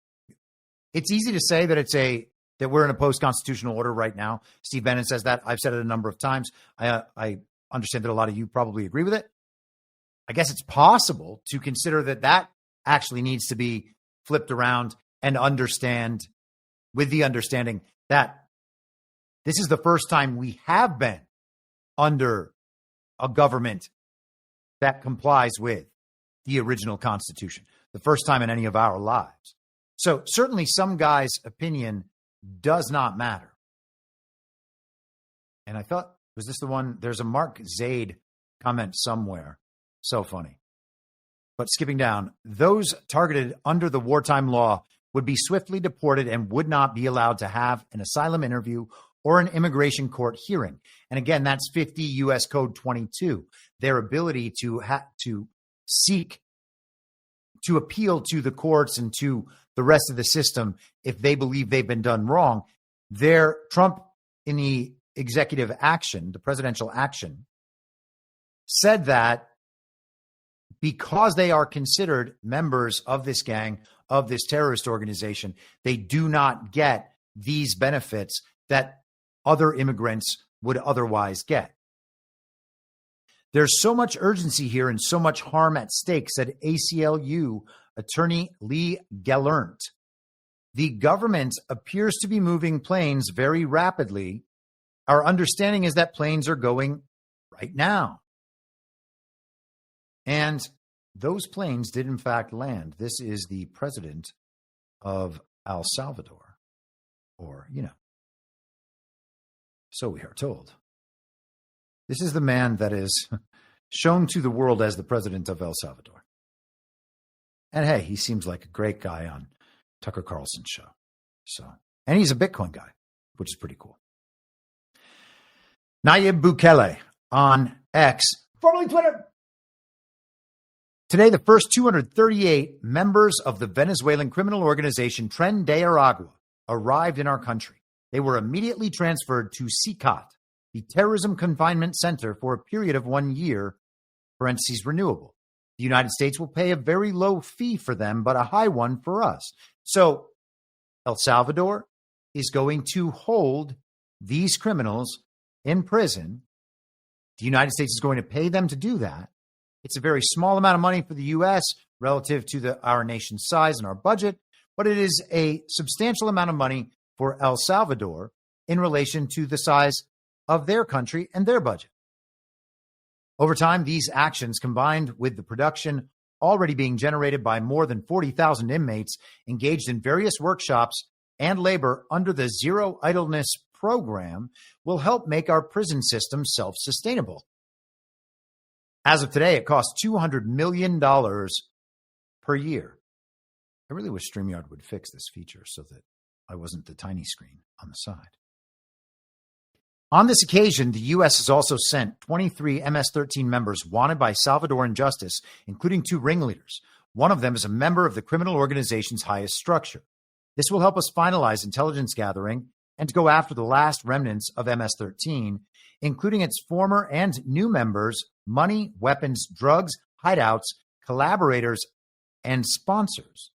it's easy to say that we're in a post-constitutional order right now. Steve Bannon says that. I've said it a number of times. I understand that a lot of you probably agree with it. I guess it's possible to consider that actually needs to be flipped around and understand with the understanding that this is the first time we have been under a government that complies with the original Constitution, the first time in any of our lives. So certainly some guy's opinion does not matter. And I thought, was this the one? There's a Mark Zaid comment somewhere. So funny. But skipping down, those targeted under the wartime law would be swiftly deported and would not be allowed to have an asylum interview or an immigration court hearing. And again, that's 50 U.S. Code 22. Their ability to seek to appeal to the courts and to the rest of the system if they believe they've been done wrong. Trump in the executive action, the presidential action, said that because they are considered members of this gang, of this terrorist organization, they do not get these benefits that other immigrants would otherwise get. There's so much urgency here and so much harm at stake, said ACLU attorney Lee Gellert. The government appears to be moving planes very rapidly. Our understanding is that planes are going right now. And those planes did in fact land. This is the president of El Salvador, or, so we are told. This is the man that is shown to the world as the president of El Salvador. And hey, he seems like a great guy on Tucker Carlson's show. And he's a Bitcoin guy, which is pretty cool. Nayib Bukele on X, formerly Twitter. Today, the first 238 members of the Venezuelan criminal organization Tren de Aragua arrived in our country. They were immediately transferred to CICAT, the Terrorism Confinement Center, for a period of 1 year, parentheses renewable. The United States will pay a very low fee for them, but a high one for us. So El Salvador is going to hold these criminals in prison. The United States is going to pay them to do that. It's a very small amount of money for the U.S. relative to our nation's size and our budget, but it is a substantial amount of money for El Salvador in relation to the size of their country and their budget. Over time, these actions, combined with the production already being generated by more than 40,000 inmates engaged in various workshops and labor under the Zero Idleness program will help make our prison system self-sustainable. As of today, it costs $200 million per year. I really wish StreamYard would fix this feature so that I wasn't the tiny screen on the side. On this occasion, the U.S. has also sent 23 MS-13 members wanted by Salvadoran justice, including 2 ringleaders. One of them is a member of the criminal organization's highest structure. This will help us finalize intelligence gathering and to go after the last remnants of MS-13, including its former and new members, money, weapons, drugs, hideouts, collaborators, and sponsors.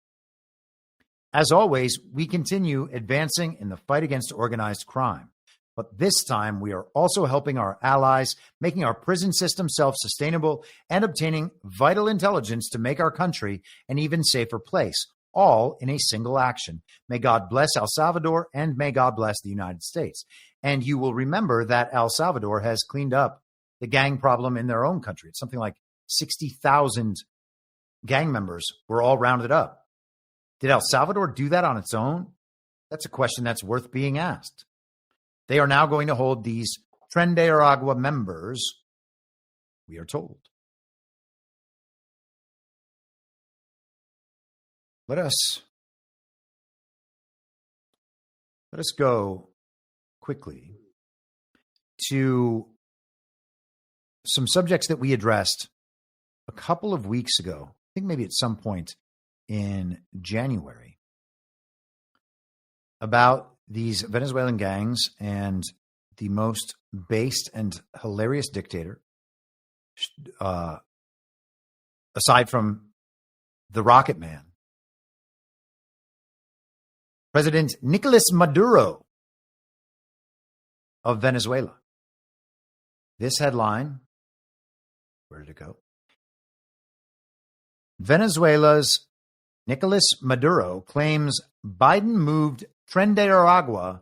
As always, we continue advancing in the fight against organized crime. But this time, we are also helping our allies, making our prison system self-sustainable, and obtaining vital intelligence to make our country an even safer place, all in a single action. May God bless El Salvador, and may God bless the United States. And you will remember that El Salvador has cleaned up the gang problem in their own country. It's something like 60,000 gang members were all rounded up. Did El Salvador do that on its own? That's a question that's worth being asked. They are now going to hold these Tren de Aragua members, we are told. Let us go quickly to some subjects that we addressed a couple of weeks ago. I think maybe at some point in January, about these Venezuelan gangs and the most based and hilarious dictator, aside from the Rocket Man, President Nicolas Maduro of Venezuela. This headline, where did it go? Venezuela's Nicolas Maduro claims Biden moved Tren de Aragua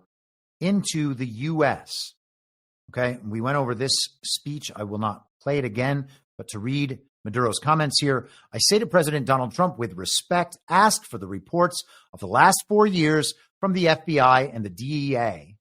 into the U.S. Okay, we went over this speech. I will not play it again, but to read Maduro's comments here, I say to President Donald Trump with respect, ask for the reports of the last 4 years from the FBI and the DEA,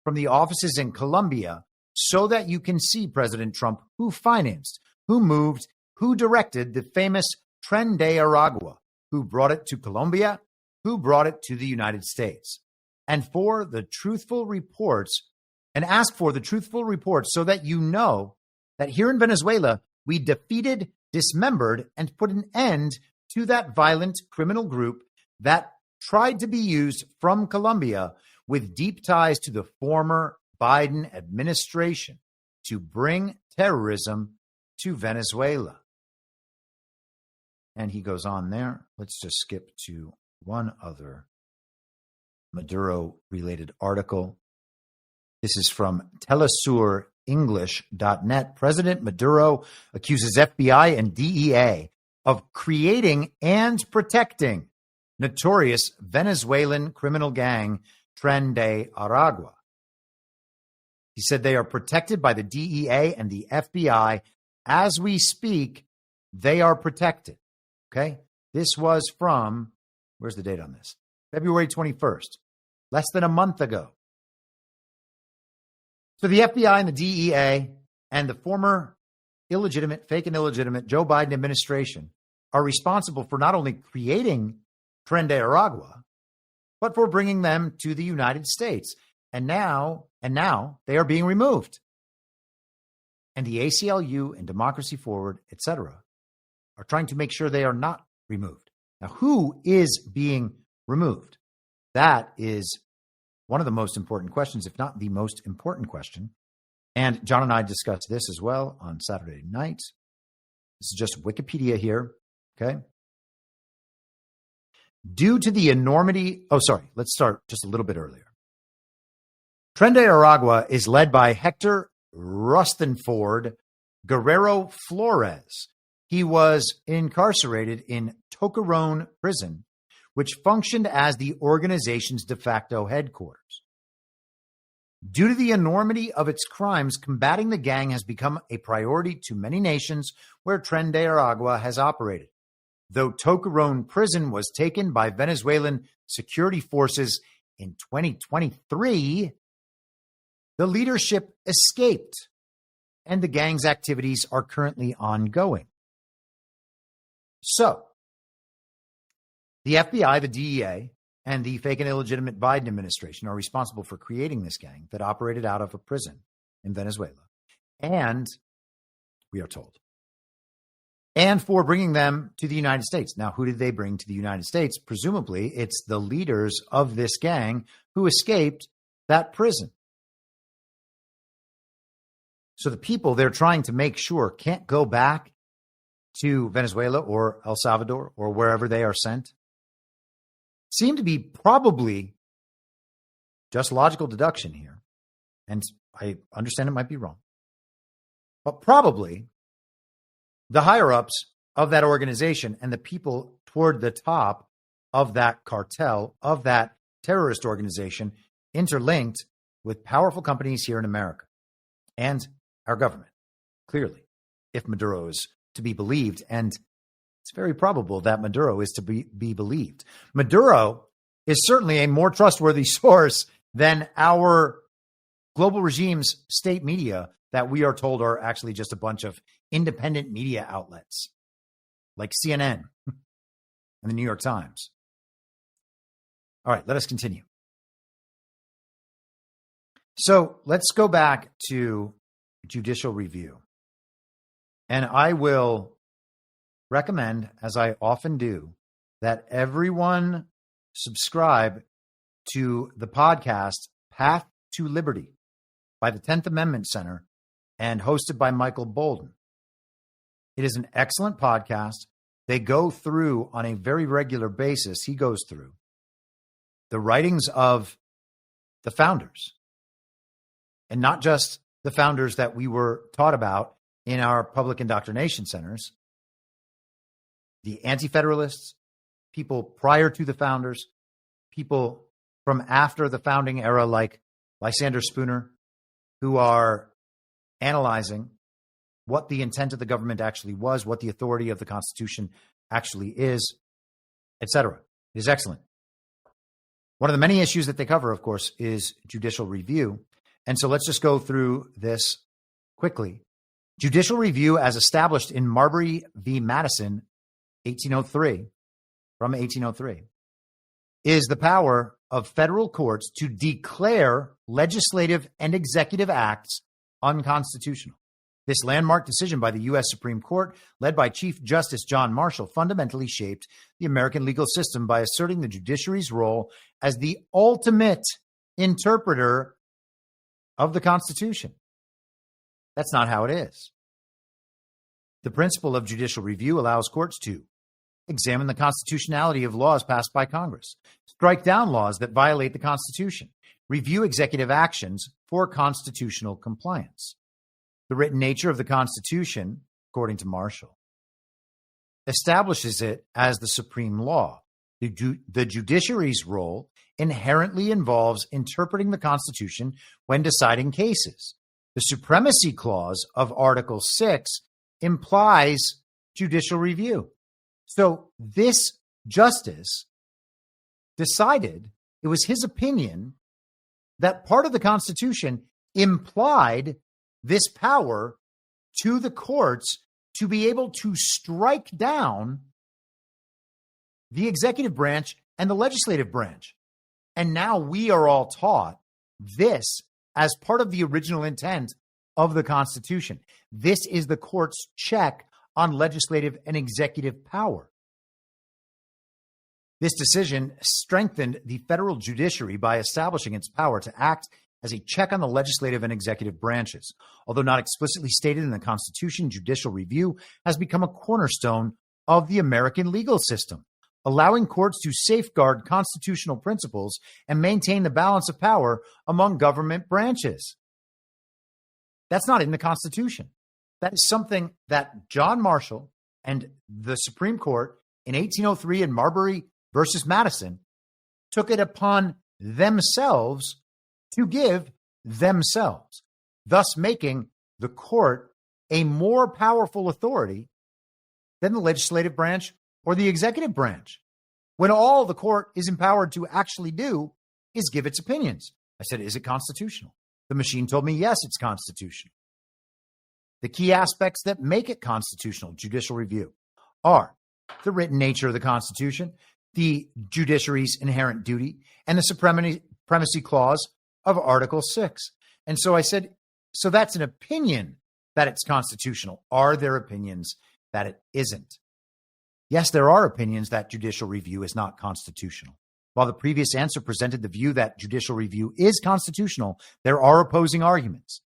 from the offices in Colombia, so that you can see, President Trump, who financed, who moved, who directed the famous Tren de Aragua, who brought it to Colombia, who brought it to the United States, and for the truthful reports, and ask for the truthful reports so that you know that here in Venezuela, we defeated, dismembered, and put an end to that violent criminal group that tried to be used from Colombia with deep ties to the former Biden administration to bring terrorism to Venezuela. And he goes on there. Let's just skip to one other Maduro-related article. This is from telesurenglish.net. President Maduro accuses FBI and DEA of creating and protecting notorious Venezuelan criminal gang Tren de Aragua. He said they are protected by the DEA and the FBI. As we speak, they are protected. Okay? This was from, where's the date on this? February 21st, less than a month ago. So the FBI and the DEA and the former illegitimate, fake and illegitimate Joe Biden administration are responsible for not only creating Tren de Aragua, but for bringing them to the United States. And now they are being removed. And the ACLU and Democracy Forward, etc., are trying to make sure they are not removed. Now, who is being removed? That is one of the most important questions, if not the most important question. And John and I discussed this as well on Saturday night. This is just Wikipedia here, okay? Due to the enormity... let's start just a little bit earlier. Tren de Aragua is led by Hector Rustenford Guerrero Flores. He was incarcerated in Tocarón prison, which functioned as the organization's de facto headquarters. Due to the enormity of its crimes, combating the gang has become a priority to many nations where Tren de Aragua has operated. Though Tocarón prison was taken by Venezuelan security forces In 2023, the leadership escaped, and the gang's activities are currently ongoing. So, the FBI, the DEA, and the fake and illegitimate Biden administration are responsible for creating this gang that operated out of a prison in Venezuela. And, we are told, and for bringing them to the United States. Now, who did they bring to the United States? Presumably, it's the leaders of this gang who escaped that prison. So the people they're trying to make sure can't go back to Venezuela or El Salvador or wherever they are sent seem to be probably just logical deduction here. And I understand it might be wrong. But probably the higher-ups of that organization and the people toward the top of that cartel, of that terrorist organization, interlinked with powerful companies here in America and our government, clearly, if Maduro is to be believed. And it's very probable that Maduro is to be believed. Maduro is certainly a more trustworthy source than our global regime's state media that we are told are actually just a bunch of independent media outlets like CNN and the New York Times. All right, let us continue. So let's go back to judicial review. And I will recommend, as I often do, that everyone subscribe to the podcast Path to Liberty by the 10th Amendment Center and hosted by Michael Bolden. It is an excellent podcast. They go through on a very regular basis. He goes through the writings of the founders, and not just the founders that we were taught about in our public indoctrination centers, the anti-federalists, people prior to the founders, people from after the founding era like Lysander Spooner, who are analyzing what the intent of the government actually was, what the authority of the Constitution actually is, etc. It is excellent. One of the many issues that they cover, of course, is judicial review. And so let's just go through this quickly. Judicial review, as established in Marbury v. Madison, 1803, from 1803, is the power of federal courts to declare legislative and executive acts unconstitutional. This landmark decision by the U.S. Supreme Court, led by Chief Justice John Marshall, fundamentally shaped the American legal system by asserting the judiciary's role as the ultimate interpreter of the Constitution. That's not how it is. The principle of judicial review allows courts to examine the constitutionality of laws passed by Congress, strike down laws that violate the Constitution, review executive actions for constitutional compliance. The written nature of the Constitution, according to Marshall, establishes it as the supreme law. The judiciary's role inherently involves interpreting the Constitution when deciding cases. The supremacy clause of Article 6 implies judicial review. So this justice decided, it was his opinion, that part of the Constitution implied this power to the courts to be able to strike down the executive branch and the legislative branch. And now we are all taught this as part of the original intent of the Constitution. This is the court's check on legislative and executive power. This decision strengthened the federal judiciary by establishing its power to act as a check on the legislative and executive branches. Although not explicitly stated in the Constitution, judicial review has become a cornerstone of the American legal system, allowing courts to safeguard constitutional principles and maintain the balance of power among government branches. That's not in the Constitution. That is something that John Marshall and the Supreme Court in 1803 in Marbury versus Madison took it upon themselves to give themselves, thus making the court a more powerful authority than the legislative branch or the executive branch, when all the court is empowered to actually do is give its opinions. I said, is it constitutional? The machine told me, yes, it's constitutional. The key aspects that make it constitutional, judicial review, are the written nature of the Constitution, the judiciary's inherent duty, and the supremacy clause of Article 6. And so I said, so that's an opinion that it's constitutional. Are there opinions that it isn't? Yes, there are opinions that judicial review is not constitutional. While the previous answer presented the view that judicial review is constitutional, there are opposing arguments.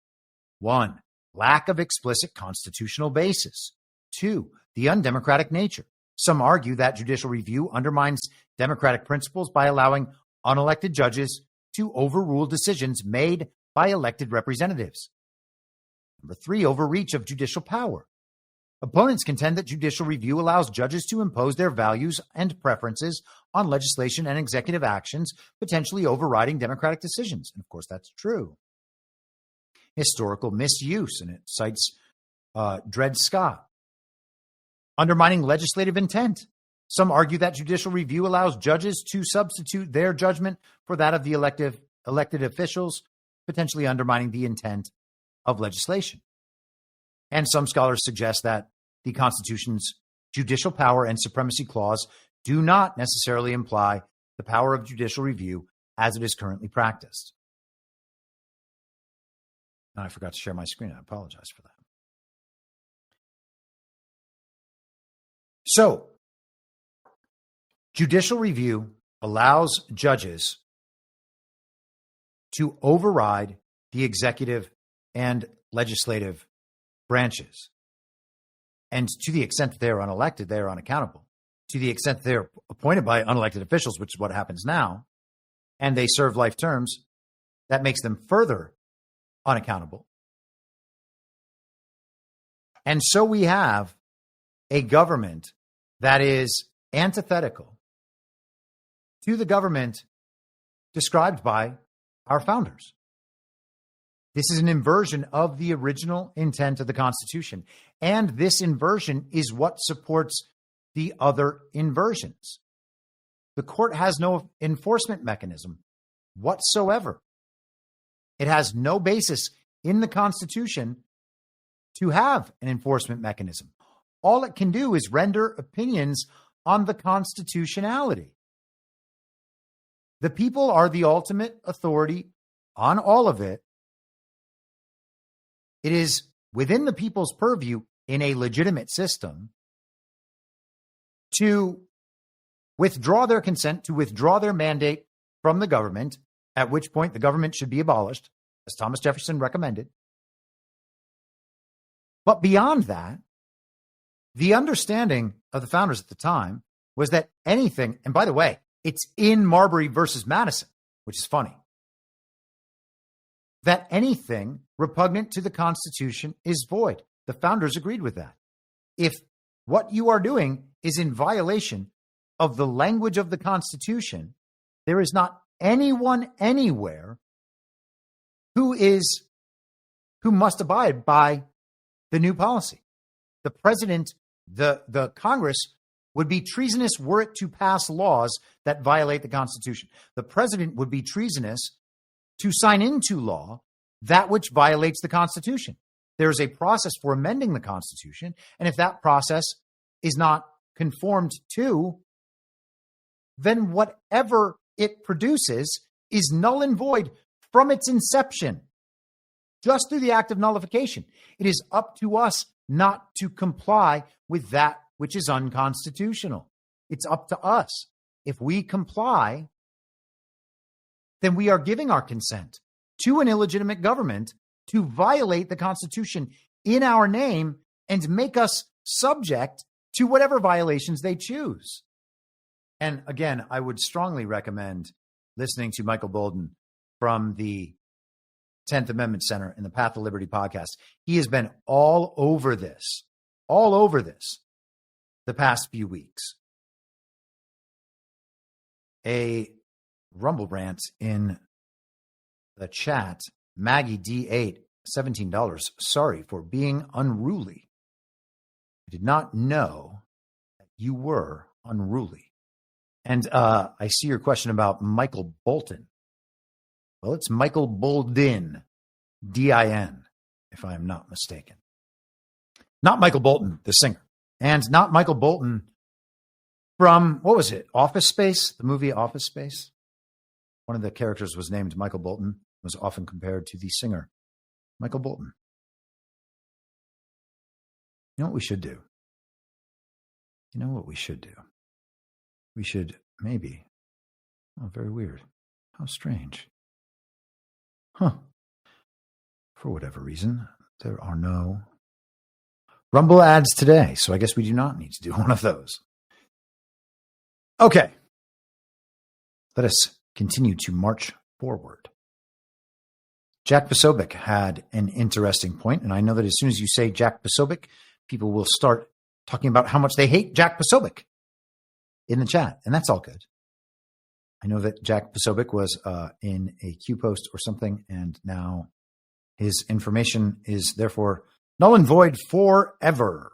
1, lack of explicit constitutional basis. 2, the undemocratic nature. Some argue that judicial review undermines democratic principles by allowing unelected judges to overrule decisions made by elected representatives. 3, overreach of judicial power. Opponents contend that judicial review allows judges to impose their values and preferences on legislation and executive actions, potentially overriding democratic decisions. And of course, that's true. Historical misuse, and it cites Dred Scott. Undermining legislative intent. Some argue that judicial review allows judges to substitute their judgment for that of the elected officials, potentially undermining the intent of legislation. And some scholars suggest that the Constitution's judicial power and supremacy clause do not necessarily imply the power of judicial review as it is currently practiced. Now, I forgot to share my screen. I apologize for that. So, judicial review allows judges to override the executive and legislative branches. And to the extent that they are unelected, they are unaccountable. To the extent that they are appointed by unelected officials, which is what happens now, and they serve life terms, that makes them further unaccountable. And so we have a government that is antithetical to the government described by our founders. This is an inversion of the original intent of the Constitution. And this inversion is what supports the other inversions. The court has no enforcement mechanism whatsoever. It has no basis in the Constitution to have an enforcement mechanism. All it can do is render opinions on the constitutionality. The people are the ultimate authority on all of it. It is within the people's purview in a legitimate system to withdraw their consent, to withdraw their mandate from the government, at which point the government should be abolished, as Thomas Jefferson recommended. But beyond that, the understanding of the founders at the time was that anything, and by the way, it's in Marbury versus Madison, which is funny, that anything repugnant to the Constitution is void. The founders agreed with that. If what you are doing is in violation of the language of the Constitution, there is not anyone anywhere who must abide by the new policy. The president, the Congress would be treasonous were it to pass laws that violate the Constitution. The president would be treasonous to sign into law that which violates the Constitution. There is a process for amending the Constitution, and if that process is not conformed to, then whatever it produces is null and void from its inception, just through the act of nullification. It is up to us not to comply with that which is unconstitutional. It's up to us. If we comply, then we are giving our consent to an illegitimate government to violate the Constitution in our name and make us subject to whatever violations they choose. And again, I would strongly recommend listening to Michael Bolden from the 10th Amendment Center in the Path to Liberty podcast. He has been all over this the past few weeks. A Rumble rant in the chat. Maggie D8, $17. Sorry for being unruly. I did not know that you were unruly. And I see your question about Michael Bolton. Well, it's Michael Bolden, D-I-N, if I am not mistaken. Not Michael Bolton, the singer. And not Michael Bolton from, what was it, Office Space? The movie Office Space? One of the characters was named Michael Bolton, was often compared to the singer, Michael Bolton. You know what we should do? You know what we should do? We should maybe, oh, very weird. How strange. Huh. For whatever reason, there are no Rumble ads today, so I guess we do not need to do one of those. Okay. Let us continue to march forward. Jack Posobiec had an interesting point, and I know that as soon as you say Jack Posobiec, people will start talking about how much they hate Jack Posobiec in the chat, and that's all good. I know that Jack Posobiec was in a Q post or something, and now his information is therefore null and void forever.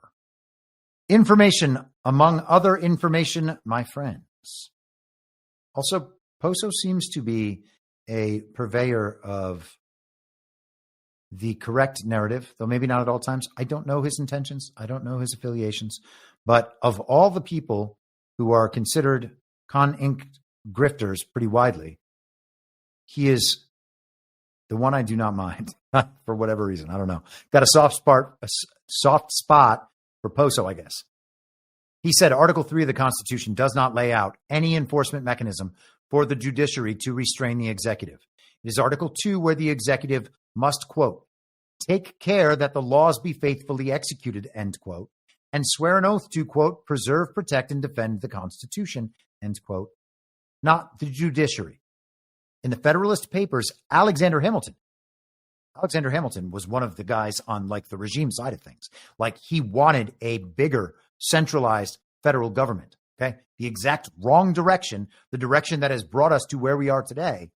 Information among other information, my friends. Also, Poso seems to be a purveyor of the correct narrative, though maybe not at all times. I don't know his intentions. I don't know his affiliations. But of all the people who are considered Con Inc. grifters pretty widely, he is the one I do not mind for whatever reason. I don't know. Got a soft spot for Poso, I guess. He said Article 3 of the Constitution does not lay out any enforcement mechanism for the judiciary to restrain the executive. It is Article 2 where the executive must, quote, take care that the laws be faithfully executed, end quote, and swear an oath to, quote, preserve, protect, and defend the Constitution, end quote, not the judiciary. In the Federalist Papers, Alexander Hamilton was one of the guys on like the regime side of things. Like he wanted a bigger centralized federal government. Okay. The exact wrong direction, the direction that has brought us to where we are today.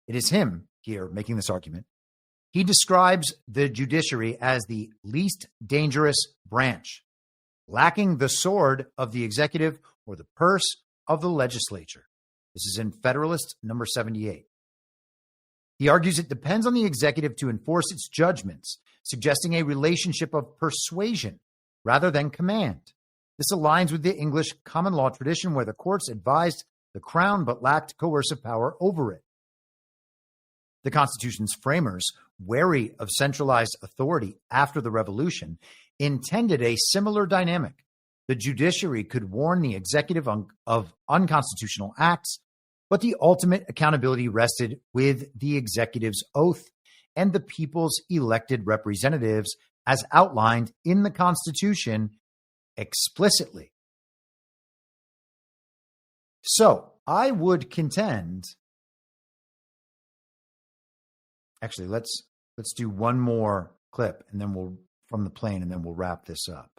It is him here making this argument. He describes the judiciary as the least dangerous branch, lacking the sword of the executive or the purse of the legislature. This is in Federalist number 78. He argues it depends on the executive to enforce its judgments, suggesting a relationship of persuasion rather than command. This aligns with the English common law tradition where the courts advised the crown but lacked coercive power over it. The Constitution's framers, wary of centralized authority after the Revolution, intended a similar dynamic. The judiciary could warn the executive of unconstitutional acts, but the ultimate accountability rested with the executive's oath and the people's elected representatives as outlined in the Constitution explicitly. So I would contend, actually, let's do one more clip and then we'll from the plane and then we'll wrap this up.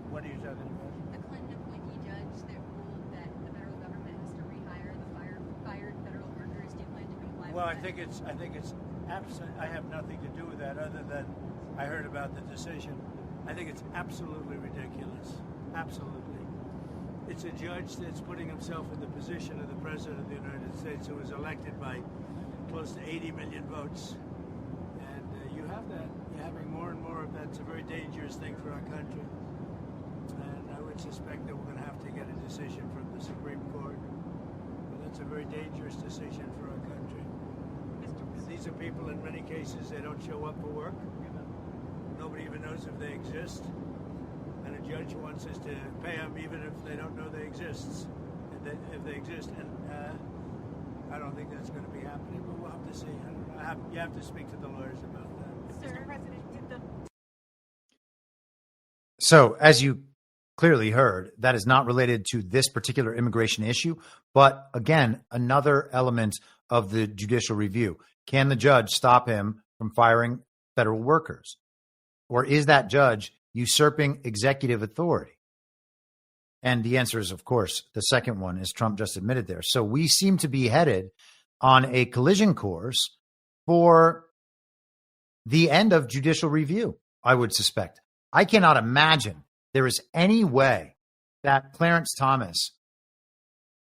What are you talking about? The Clinton appointee judge that ruled that the federal government has to rehire the fired federal workers. Do you plan to comply with that? Well, I think it's absent. I have nothing to do with that other than I heard about the decision. I think it's absolutely ridiculous. Absolutely. It's a judge that's putting himself in the position of the President of the United States who was elected by close to 80 million votes. And you have that. You're having more and more of that. It's a very dangerous thing for our country. And I would suspect that we're going to have to get a decision from the Supreme Court. But that's a very dangerous decision for our country. These are people, in many cases, they don't show up for work. Nobody even knows if they exist. And a judge wants us to pay them even if they don't know they exist. If they exist. And I don't think that's going to be happening, but we'll have to see. You have to speak to the lawyers about that. Mr. President, So, as you clearly heard, that is not related to this particular immigration issue, but again, another element of the judicial review. Can the judge stop him from firing federal workers? Or is that judge usurping executive authority? And the answer is, of course, the second one, as Trump just admitted there. So we seem to be headed on a collision course for the end of judicial review, I would suspect. I cannot imagine there is any way that Clarence Thomas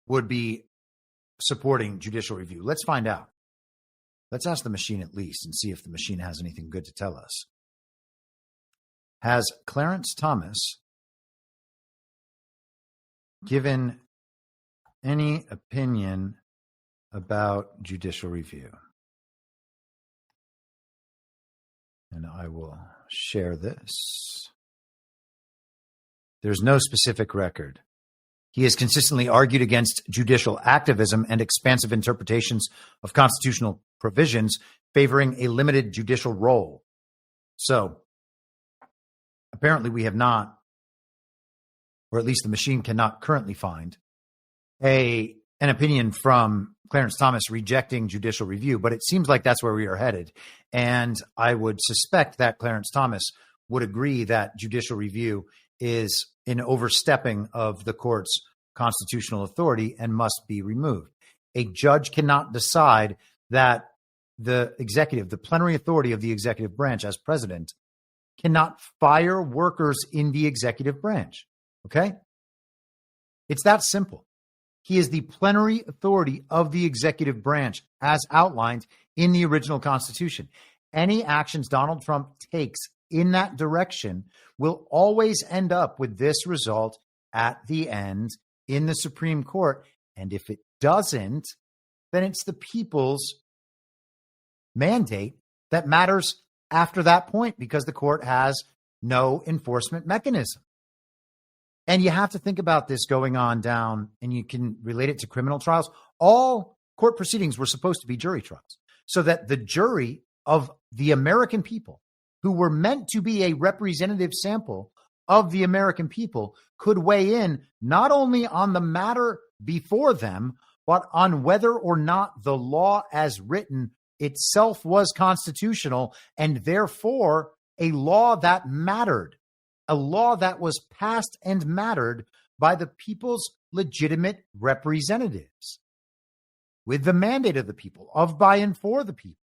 would be supporting judicial review. Let's find out. Let's ask the machine at least and see if the machine has anything good to tell us. Has Clarence Thomas given any opinion about judicial review? And I will share this. There's no specific record. He has consistently argued against judicial activism and expansive interpretations of constitutional provisions favoring a limited judicial role. So, apparently we have not, or at least the machine cannot currently find, an opinion from Clarence Thomas rejecting judicial review, but it seems like that's where we are headed. And I would suspect that Clarence Thomas would agree that judicial review is an overstepping of the court's constitutional authority and must be removed. A judge cannot decide that the executive, the plenary authority of the executive branch as president, cannot fire workers in the executive branch. Okay? It's that simple. He is the plenary authority of the executive branch as outlined in the original Constitution. Any actions Donald Trump takes in that direction will always end up with this result at the end in the Supreme Court. And if it doesn't, then it's the people's mandate that matters after that point because the court has no enforcement mechanism. And you have to think about this going on down, and you can relate it to criminal trials. All court proceedings were supposed to be jury trials so that the jury of the American people, who were meant to be a representative sample of the American people, could weigh in not only on the matter before them, but on whether or not the law as written itself was constitutional and therefore a law that mattered, a law that was passed and mattered by the people's legitimate representatives with the mandate of the people, of, by, and for the people.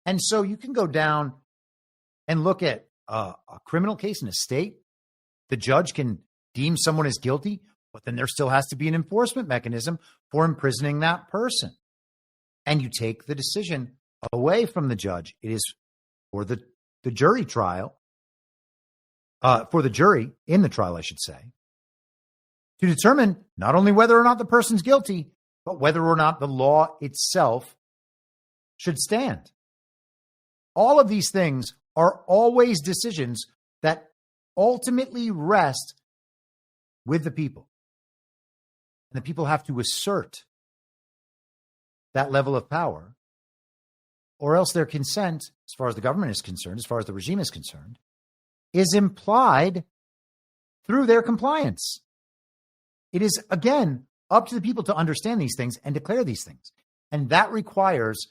And so you can go down and look at a criminal case in a state. The judge can deem someone as guilty, but then there still has to be an enforcement mechanism for imprisoning that person. And you take the decision away from the judge. It is for the jury trial, for the jury in the trial, I should say, to determine not only whether or not the person's guilty, but whether or not the law itself should stand. All of these things are always decisions that ultimately rest with the people. And the people have to assert that level of power, or else their consent, as far as the government is concerned, as far as the regime is concerned, is implied through their compliance. It is, again, up to the people to understand these things and declare these things. And that requires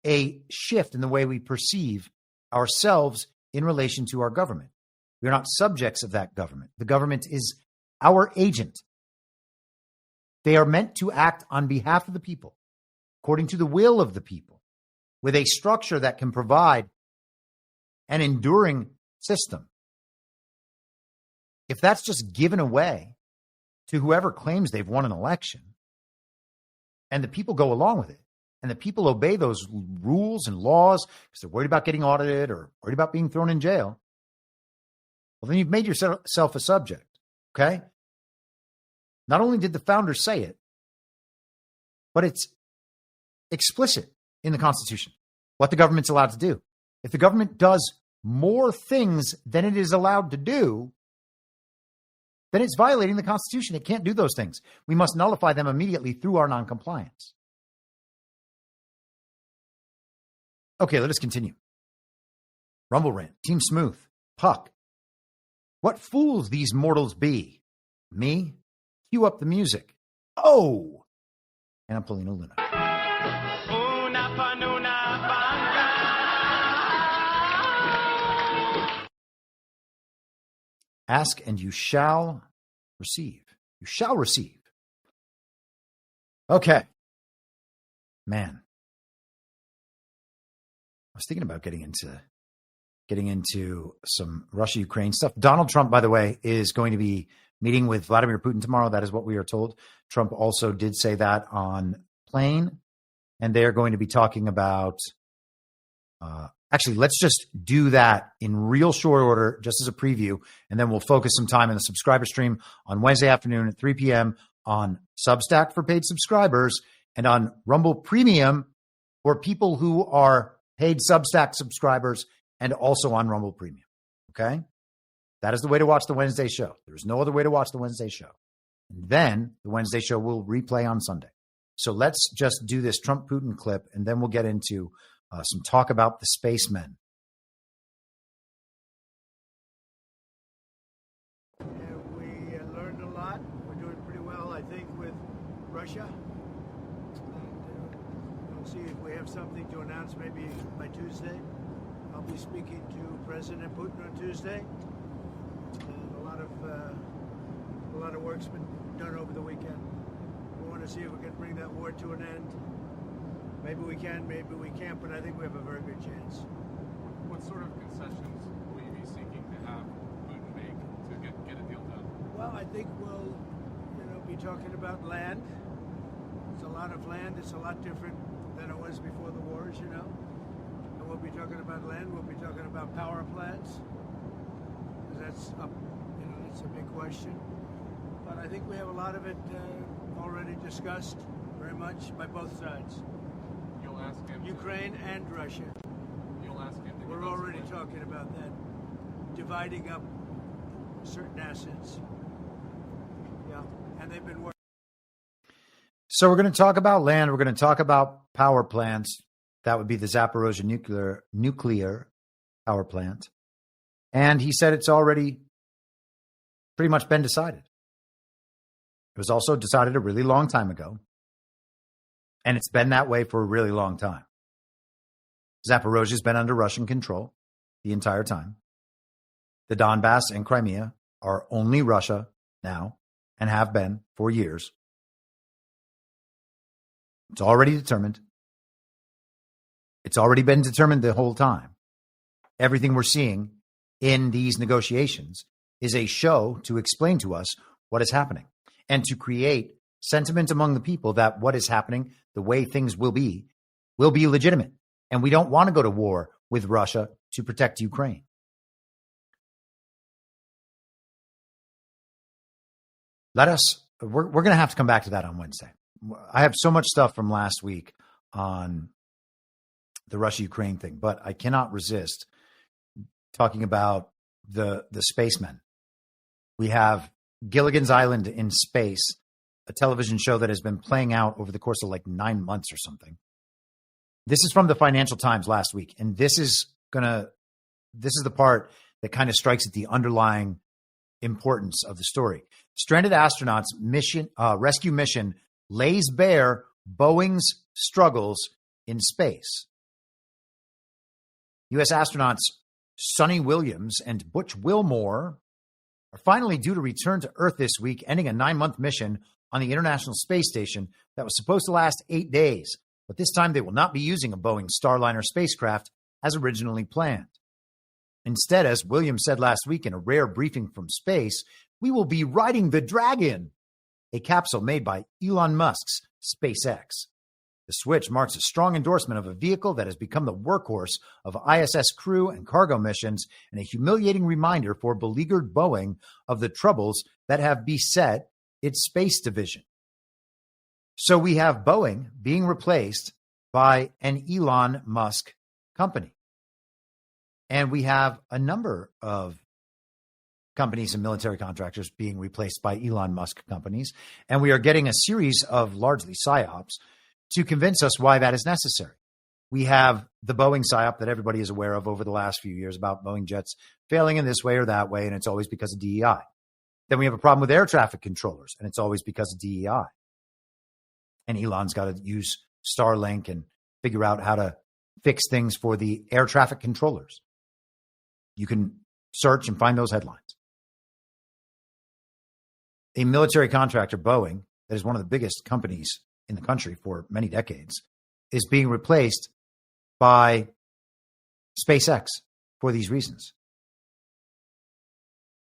a shift in the way we perceive ourselves in relation to our government. We are not subjects of that government. The government is our agent. They are meant to act on behalf of the people, according to the will of the people, with a structure that can provide an enduring system. If that's just given away to whoever claims they've won an election, and the people go along with it, and the people obey those rules and laws because they're worried about getting audited or worried about being thrown in jail, well, then you've made yourself a subject, okay? Not only did the founders say it, but it's explicit in the Constitution what the government's allowed to do. If the government does more things than it is allowed to do, then it's violating the Constitution. It can't do those things. We must nullify them immediately through our noncompliance. Okay, let us continue. Rumble Rant, Team Smooth, Puck. What fools these mortals be? Me? Cue up the music. Oh! And I'm Polino Luna. Ask and you shall receive. You shall receive. Okay. Man. was thinking about getting into some Russia-Ukraine stuff. Donald Trump, by the way, is going to be meeting with Vladimir Putin tomorrow. That is what we are told. Trump also did say that on plane, and they are going to be talking about. Actually, let's just do that in real short order, just as a preview, and then we'll focus some time in the subscriber stream on Wednesday afternoon at 3 p.m. on Substack for paid subscribers and on Rumble Premium for people who are paid Substack subscribers and also on Rumble Premium. Okay? That is the way to watch the Wednesday show. There's no other way to watch the Wednesday show. And then the Wednesday show will replay on Sunday. So let's just do this Trump-Putin clip, and then we'll get into some talk about the spacemen. We learned a lot. We're doing pretty well, I think, with Russia. And we'll see if we have something to announce maybe by Tuesday. I'll be speaking to President Putin on Tuesday. And a lot of work's been done over the weekend. We want to see if we can bring that war to an end. Maybe we can, maybe we can't, but I think we have a very good chance. What sort of concessions will you be seeking to have Putin make to get a deal done? Well, I think we'll, be talking about land. It's a lot of land. It's a lot different than it was before the war, as you know. And we'll be talking about land. We'll be talking about power plants. Because that's up, that's a big question. But I think we have a lot of it already discussed very much by both sides. You'll ask him. Ukraine and Russia. You'll ask him. We're already talking about that, dividing up certain assets. Yeah, and they've been working. So we're going to talk about land. We're going to talk about power plants. That would be the Zaporozhye nuclear power plant. And he said it's already pretty much been decided. It was also decided a really long time ago. And it's been that way for a really long time. Zaporozhye has been under Russian control the entire time. The Donbass and Crimea are only Russia now and have been for years. It's already determined. It's already been determined the whole time. Everything we're seeing in these negotiations is a show to explain to us what is happening and to create sentiment among the people that what is happening, the way things will be legitimate. And we don't want to go to war with Russia to protect Ukraine. We're going to have to come back to that on Wednesday. I have so much stuff from last week on the Russia-Ukraine thing, but I cannot resist talking about the spacemen. We have Gilligan's Island in Space, a television show that has been playing out over the course of like 9 months or something. This is from the Financial Times last week, and this is the part that kind of strikes at the underlying importance of the story. Stranded astronauts rescue mission lays bare Boeing's struggles in space. U.S. astronauts Sonny Williams and Butch Wilmore are finally due to return to Earth this week, ending a 9-month mission on the International Space Station that was supposed to last 8 days. But this time they will not be using a Boeing Starliner spacecraft as originally planned. Instead, as Williams said last week in a rare briefing from space, we will be riding the Dragon, a capsule made by Elon Musk's SpaceX. The switch marks a strong endorsement of a vehicle that has become the workhorse of ISS crew and cargo missions and a humiliating reminder for beleaguered Boeing of the troubles that have beset its space division. So we have Boeing being replaced by an Elon Musk company. And we have a number of companies and military contractors being replaced by Elon Musk companies. And we are getting a series of largely psyops to convince us why that is necessary. We have the Boeing psyop that everybody is aware of over the last few years about Boeing jets failing in this way or that way, and it's always because of DEI. Then we have a problem with air traffic controllers, and it's always because of DEI. And Elon's got to use Starlink and figure out how to fix things for the air traffic controllers. You can search and find those headlines. A military contractor, Boeing, that is one of the biggest companies in the country for many decades, is being replaced by SpaceX for these reasons.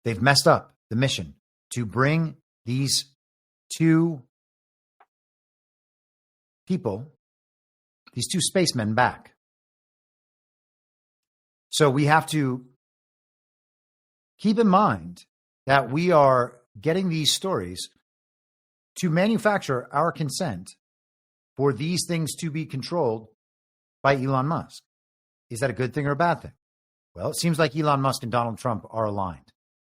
They've messed up the mission to bring these two people, these two spacemen, back. So we have to keep in mind that we are getting these stories to manufacture our consent for these things to be controlled by Elon Musk. Is that a good thing or a bad thing? Well, it seems like Elon Musk and Donald Trump are aligned.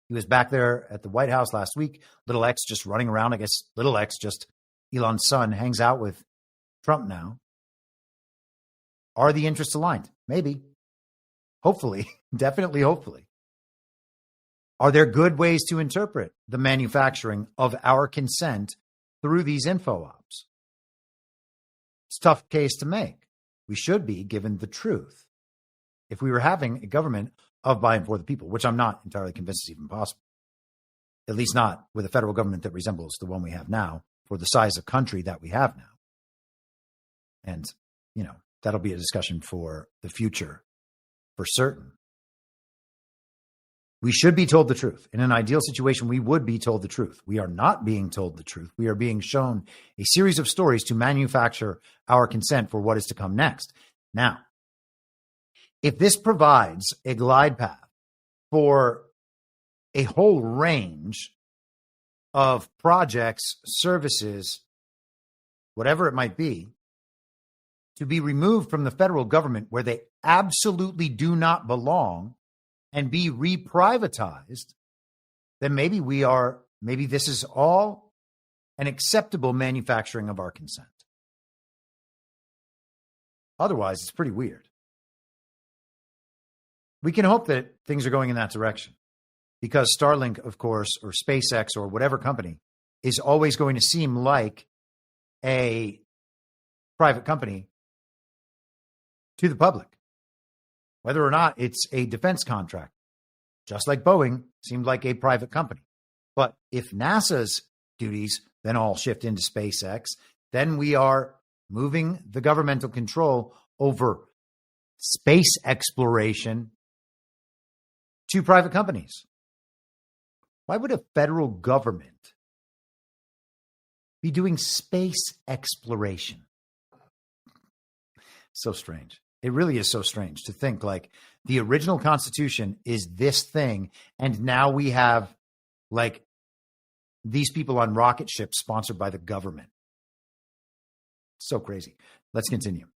He was back there at the White House last week. Little X just running around. I guess little X, just Elon's son, hangs out with Trump now. Are the interests aligned? Maybe. Hopefully. Definitely hopefully. Are there good ways to interpret the manufacturing of our consent through these info ops? It's a tough case to make. We should be given the truth. If we were having a government of by and for the people, which I'm not entirely convinced is even possible, at least not with a federal government that resembles the one we have now for the size of country that we have now. And, that'll be a discussion for the future for certain. We should be told the truth. In an ideal situation, we would be told the truth. We are not being told the truth. We are being shown a series of stories to manufacture our consent for what is to come next. Now, if this provides a glide path for a whole range of projects, services, whatever it might be, to be removed from the federal government where they absolutely do not belong and be reprivatized, then maybe this is all an acceptable manufacturing of our consent. Otherwise, it's pretty weird. We can hope that things are going in that direction because Starlink, of course, or SpaceX or whatever company is always going to seem like a private company to the public, whether or not it's a defense contract, just like Boeing seemed like a private company. But if NASA's duties then all shift into SpaceX, then we are moving the governmental control over space exploration to private companies. Why would a federal government be doing space exploration? So strange. It really is so strange to think like the original Constitution is this thing, and now we have like these people on rocket ships sponsored by the government. So crazy. Let's continue.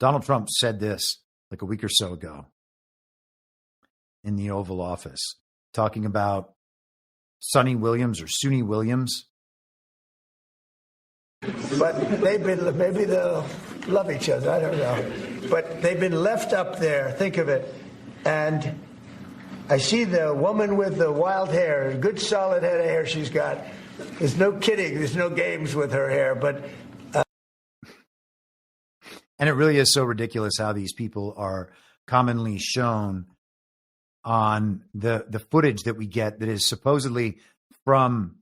Donald Trump said this like a week or so ago in the Oval Office, talking about Sonny Williams or Suni Williams. But maybe they'll love each other. I don't know. But they've been left up there. Think of it. And I see the woman with the wild hair, a good solid head of hair she's got. There's no kidding. There's no games with her hair. But and it really is so ridiculous how these people are commonly shown on the footage that we get that is supposedly from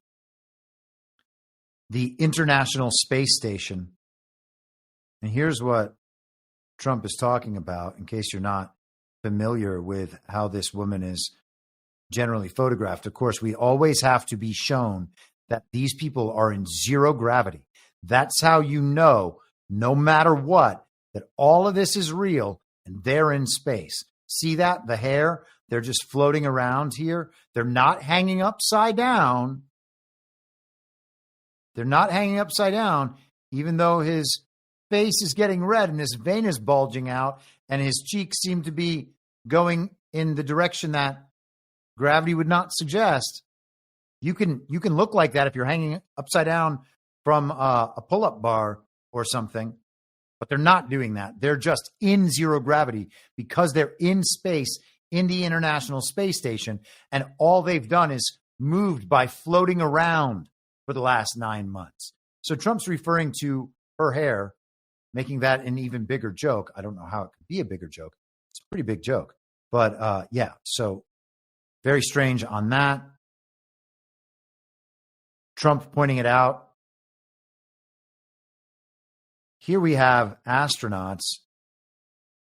the International Space Station. And here's what Trump is talking about, in case you're not familiar with how this woman is generally photographed. Of course, we always have to be shown that these people are in zero gravity. That's how you know, no matter what, that all of this is real and they're in space. See that? The hair, they're just floating around here. They're not hanging upside down. They're not hanging upside down, even though his face is getting red and his vein is bulging out and his cheeks seem to be going in the direction that gravity would not suggest. You can look like that if you're hanging upside down from a pull-up bar or something, but they're not doing that. They're just in zero gravity because they're in space in the International Space Station, and all they've done is moved by floating around for the last 9 months. So Trump's referring to her hair, making that an even bigger joke. I don't know how it could be a bigger joke. It's a pretty big joke. But yeah, so very strange on that. Trump pointing it out. Here we have astronauts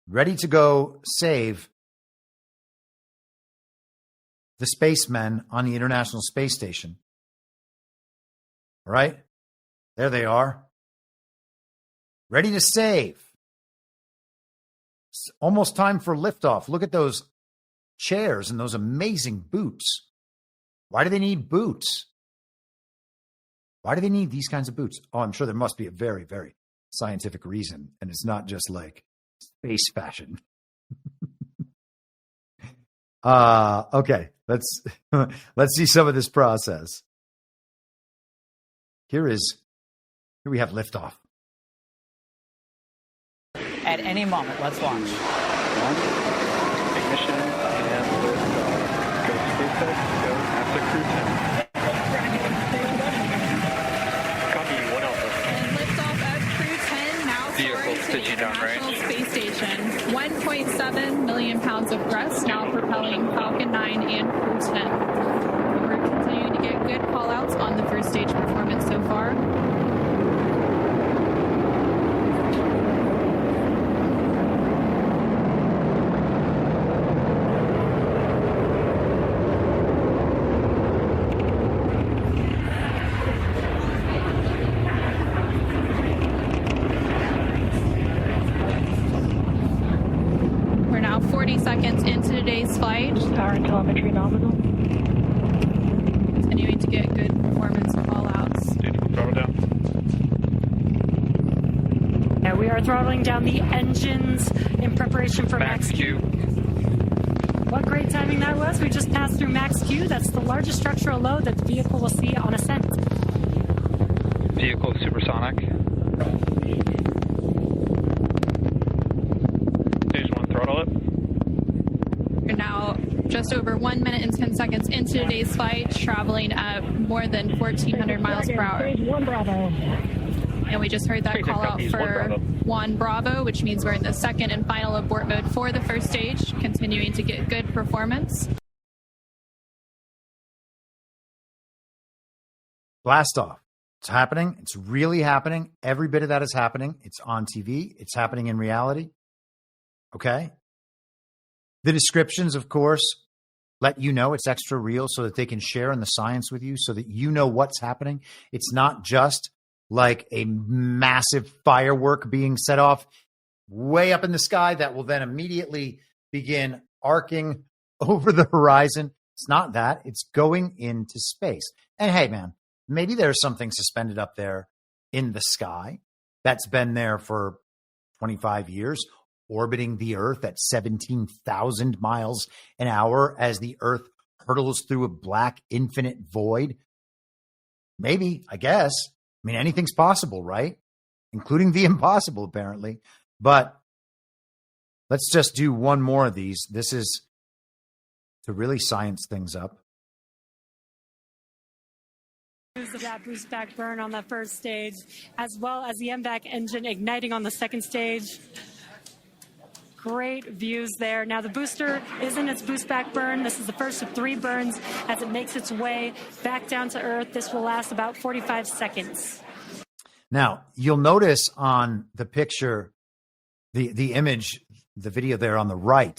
ready to go save the spacemen on the International Space Station. All right? There they are. Ready to save. It's almost time for liftoff. Look at those chairs and those amazing boots. Why do they need boots? Why do they need these kinds of boots? Oh, I'm sure there must be a very, very scientific reason, and it's not just like space fashion. Okay, let's see some of this process. Here we have liftoff. At any moment, let's launch. Ignition and liftoff. Go SpaceX, go NASA Crew 10. Copy 1 Alpha. And liftoff of Crew 10 now soaring to the International Space Station. 1.7 million pounds of thrust now propelling Falcon 9 and Crew 10. We're continuing to get good call-outs on the first stage performance so far. We're now 40 seconds into today's flight. Power and telemetry nominal. Continuing to get good performance call-outs. Throttle down. Yeah, we are throttling down the engines in preparation for Max Q. What great timing that was. We just passed through Max Q. That's the largest structural load that the vehicle will see on ascent. Vehicle supersonic. Stage 1, throttle it. We're now just over 1 minute and 10 seconds into today's flight, traveling at more than 1,400 miles per hour. Stage 1 Bravo. And we just heard that call out for 1 Bravo, which means we're in the second and final abort mode for the first stage, continuing to get good performance. Blast off. It's happening. It's really happening. Every bit of that is happening. It's on TV. It's happening in reality. Okay? The descriptions, of course, let you know it's extra real so that they can share in the science with you so that you know what's happening. It's not just like a massive firework being set off way up in the sky that will then immediately begin arcing over the horizon. It's not that. It's going into space. And hey, man, maybe there's something suspended up there in the sky that's been there for 25 years, orbiting the Earth at 17,000 miles an hour as the Earth hurtles through a black infinite void. Maybe, I guess. I mean, anything's possible, right? Including the impossible, apparently. But let's just do one more of these. This is to really science things up. Of that boost back burn on the first stage, as well as the MVAC engine igniting on the second stage. Great views there. Now the booster is in its boost back burn. This is the first of 3 burns as it makes its way back down to Earth. This will last about 45 seconds. Now, you'll notice on the picture, the image, the video there on the right,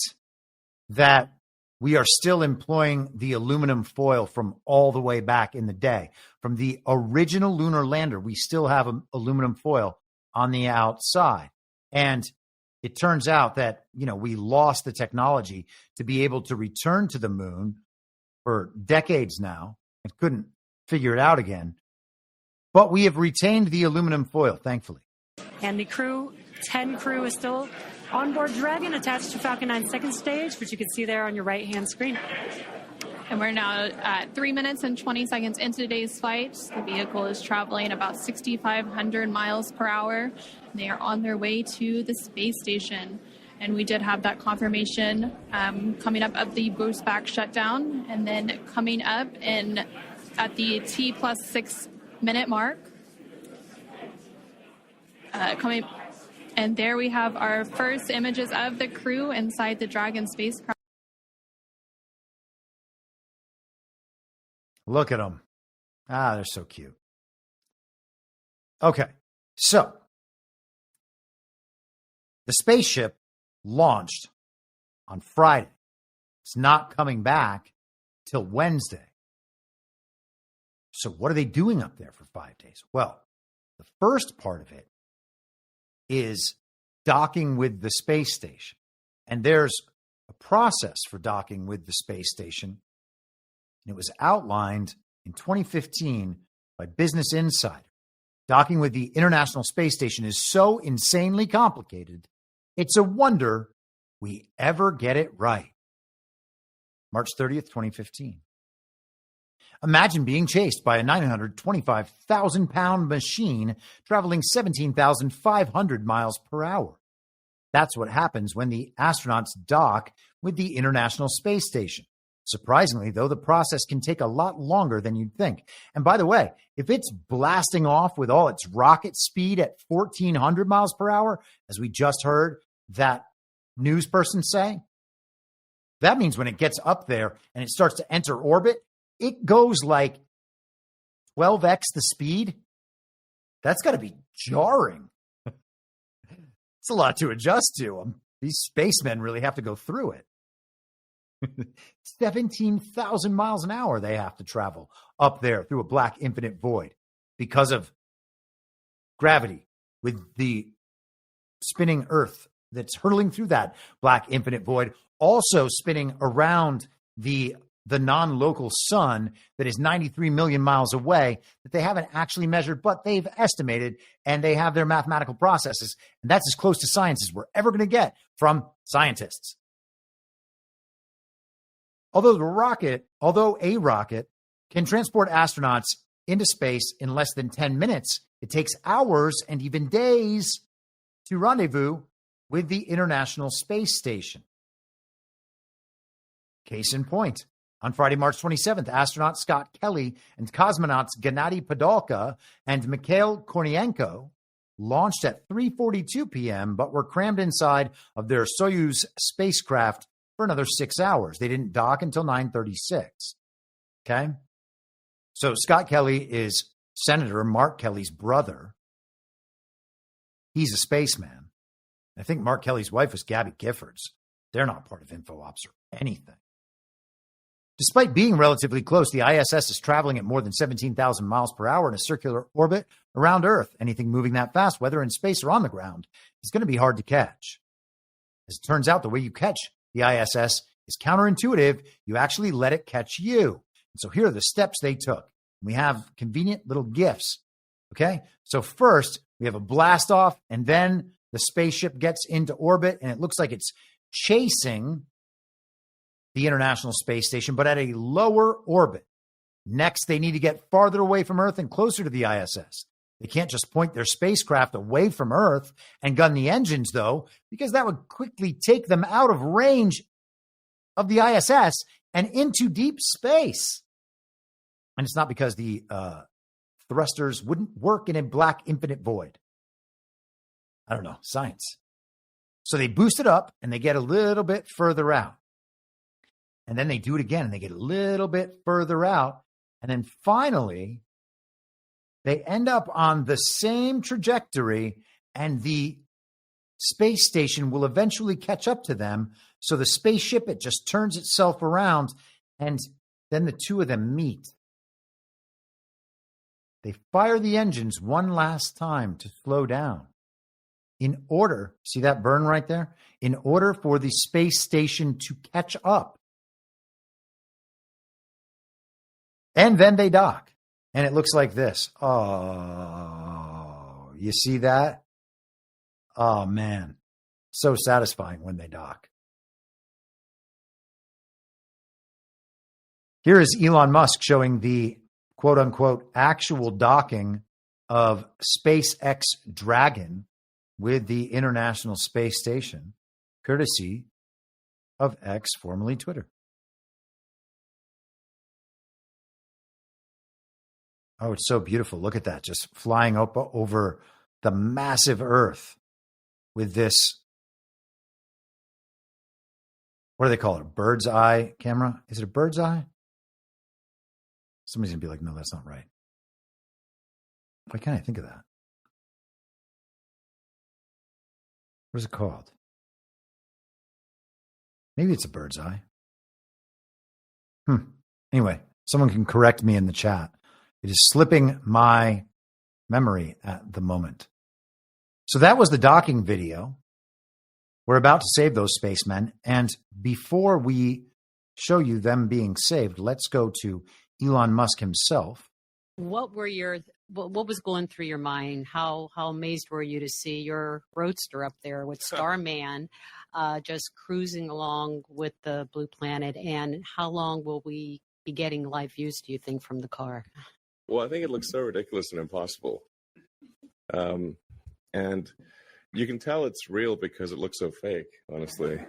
that we are still employing the aluminum foil from all the way back in the day. From the original lunar lander, we still have aluminum foil on the outside. And it turns out that, we lost the technology to be able to return to the moon for decades now and couldn't figure it out again. But we have retained the aluminum foil, thankfully. And the Crew 10 crew is still on board Dragon, attached to Falcon 9 second stage, which you can see there on your right-hand screen. And we're now at 3 minutes and 20 seconds into today's flight. The vehicle is traveling about 6,500 miles per hour. They are on their way to the space station. And we did have that confirmation coming up of the boost back shutdown. And then coming up at the T plus 6 minute mark. And there we have our first images of the crew inside the Dragon spacecraft. Look at them. They're so cute. Okay, so the spaceship launched on Friday. It's not coming back till Wednesday. So what are they doing up there for 5 days? Well, the first part of it is docking with the space station. And there's a process for docking with the space station. And it was outlined in 2015 by Business Insider. Docking with the International Space Station is so insanely complicated, it's a wonder we ever get it right. March 30th, 2015. Imagine being chased by a 925,000-pound machine traveling 17,500 miles per hour. That's what happens when the astronauts dock with the International Space Station. Surprisingly, though, the process can take a lot longer than you'd think. And by the way, if it's blasting off with all its rocket speed at 1,400 miles per hour, as we just heard that news person say, that means when it gets up there and it starts to enter orbit, it goes like 12x the speed. That's got to be jarring. It's a lot to adjust to. These spacemen really have to go through it. 17,000 miles an hour they have to travel up there through a black infinite void because of gravity with the spinning Earth that's hurtling through that black infinite void, also spinning around the non-local sun that is 93 million miles away that they haven't actually measured, but they've estimated, and they have their mathematical processes. And that's as close to science as we're ever going to get from scientists. Although a rocket can transport astronauts into space in less than 10 minutes, it takes hours and even days to rendezvous with the International Space Station. Case in point, on Friday, March 27th, astronaut Scott Kelly and cosmonauts Gennady Podolka and Mikhail Kornienko launched at 3:42 p.m., but were crammed inside of their Soyuz spacecraft for another 6 hours. They didn't dock until 9:36. Okay? So Scott Kelly is Senator Mark Kelly's brother. He's a spaceman. I think Mark Kelly's wife was Gabby Giffords. They're not part of InfoOps or anything. Despite being relatively close, the ISS is traveling at more than 17,000 miles per hour in a circular orbit around Earth. Anything moving that fast, whether in space or on the ground, is going to be hard to catch. As it turns out, the way you catch the ISS is counterintuitive. You actually let it catch you. And so here are the steps they took. We have convenient little gifts. Okay? So first, we have a blast off, and then the spaceship gets into orbit, and it looks like it's chasing the International Space Station, but at a lower orbit. Next, they need to get farther away from Earth and closer to the ISS. They can't just point their spacecraft away from Earth and gun the engines, though, because that would quickly take them out of range of the ISS and into deep space. And it's not because the thrusters wouldn't work in a black infinite void. I don't know, science. So they boost it up and they get a little bit further out. And then they do it again and they get a little bit further out. And then finally, they end up on the same trajectory, and the space station will eventually catch up to them. So the spaceship, it just turns itself around, and then the two of them meet. They fire the engines one last time to slow down. In order, see that burn right there? In order for the space station to catch up. And then they dock. And it looks like this. Oh, you see that? Oh, man. So satisfying when they dock. Here is Elon Musk showing the quote-unquote actual docking of SpaceX Dragon with the International Space Station, courtesy of X, formerly Twitter. Oh, it's so beautiful. Look at that. Just flying up over the massive Earth with this, what do they call it? A bird's eye camera? Is it a bird's eye? Somebody's going to be like, no, that's not right. Why can't I think of that? What is it called? Maybe it's a bird's eye. Anyway, someone can correct me in the chat. It is slipping my memory at the moment. So that was the docking video. We're about to save those spacemen. And before we show you them being saved, let's go to Elon Musk himself. What was going through your mind? How amazed were you to see your roadster up there with Starman just cruising along with the Blue Planet? And how long will we be getting live views, do you think, from the car? Well, I think it looks so ridiculous and impossible. And you can tell it's real because it looks so fake, honestly.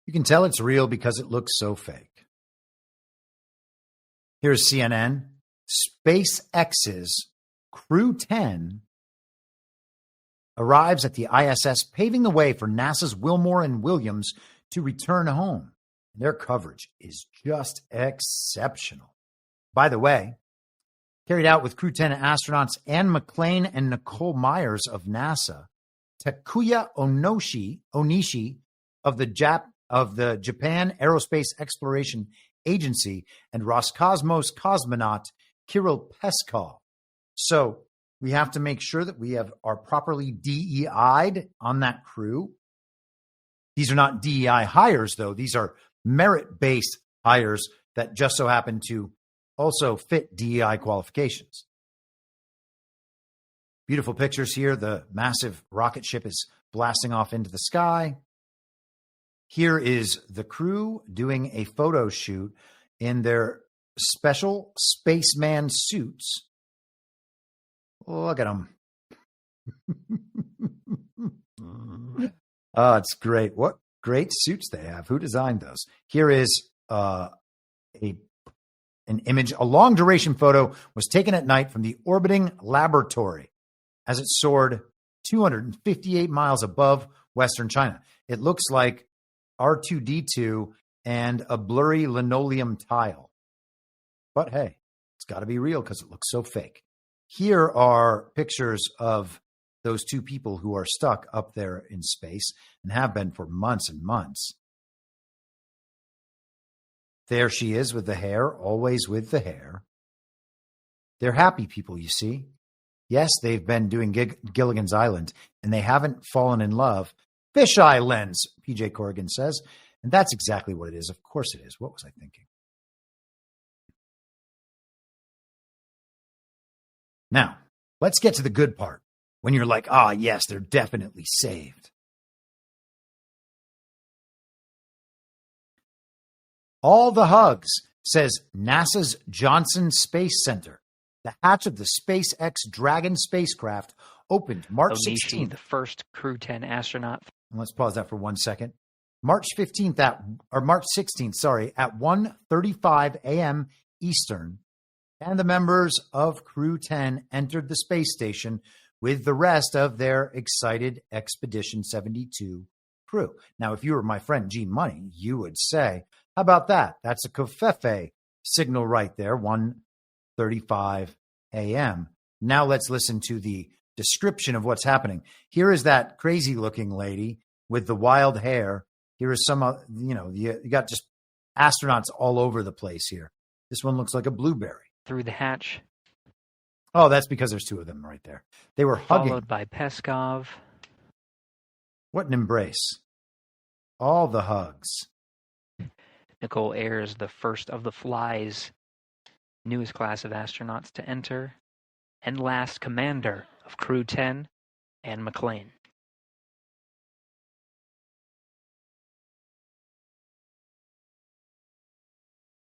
You can tell it's real because it looks so fake. Here's CNN. SpaceX's Crew 10 arrives at the ISS, paving the way for NASA's Wilmore and Williams to return home. Their coverage is just exceptional. By the way, carried out with Crew 10 astronauts Anne McClain and Nicole Myers of NASA, Takuya Onishi of the Japan Aerospace Exploration Agency, and Roscosmos cosmonaut Kirill Peskov. So we have to make sure that we are properly DEI'd on that crew. These are not DEI hires, though. These are merit-based hires that just so happen to also fit DEI qualifications. Beautiful pictures here. The massive rocket ship is blasting off into the sky. Here is the crew doing a photo shoot in their special spaceman suits. Look at them. Oh, it's great. What great suits they have. Who designed those? Here is an image. A long duration photo was taken at night from the orbiting laboratory as it soared 258 miles above Western China. It looks like R2-D2 and a blurry linoleum tile. But hey, it's got to be real because it looks so fake. Here are pictures of those two people who are stuck up there in space and have been for months and months. There she is with the hair, always with the hair. They're happy people, you see. Yes, they've been doing Gilligan's Island, and they haven't fallen in love. Fisheye lens, PJ Corrigan says. And that's exactly what it is. Of course it is. What was I thinking? Now, let's get to the good part. When you're like, yes, they're definitely saved. All the hugs, says NASA's Johnson Space Center. The hatch of the SpaceX Dragon spacecraft opened March 16th. The first Crew 10 astronaut. Let's pause that for 1 second. March 16th at 1:35 a.m. Eastern, and the members of Crew 10 entered the space station with the rest of their excited Expedition 72 crew. Now, if you were my friend G Money, you would say, how about that? That's a Covfefe signal right there, 1:35 a.m. Now let's listen to the description of what's happening. Here is that crazy looking lady with the wild hair. Here is some, you got just astronauts all over the place here. This one looks like a blueberry. Through the hatch. Oh, that's because there's two of them right there. They were hugging. Followed by Peskov. What an embrace. All the hugs. Nicole Ayers, the first of the Fly's newest class of astronauts to enter, and last commander of Crew 10, Anne McClain.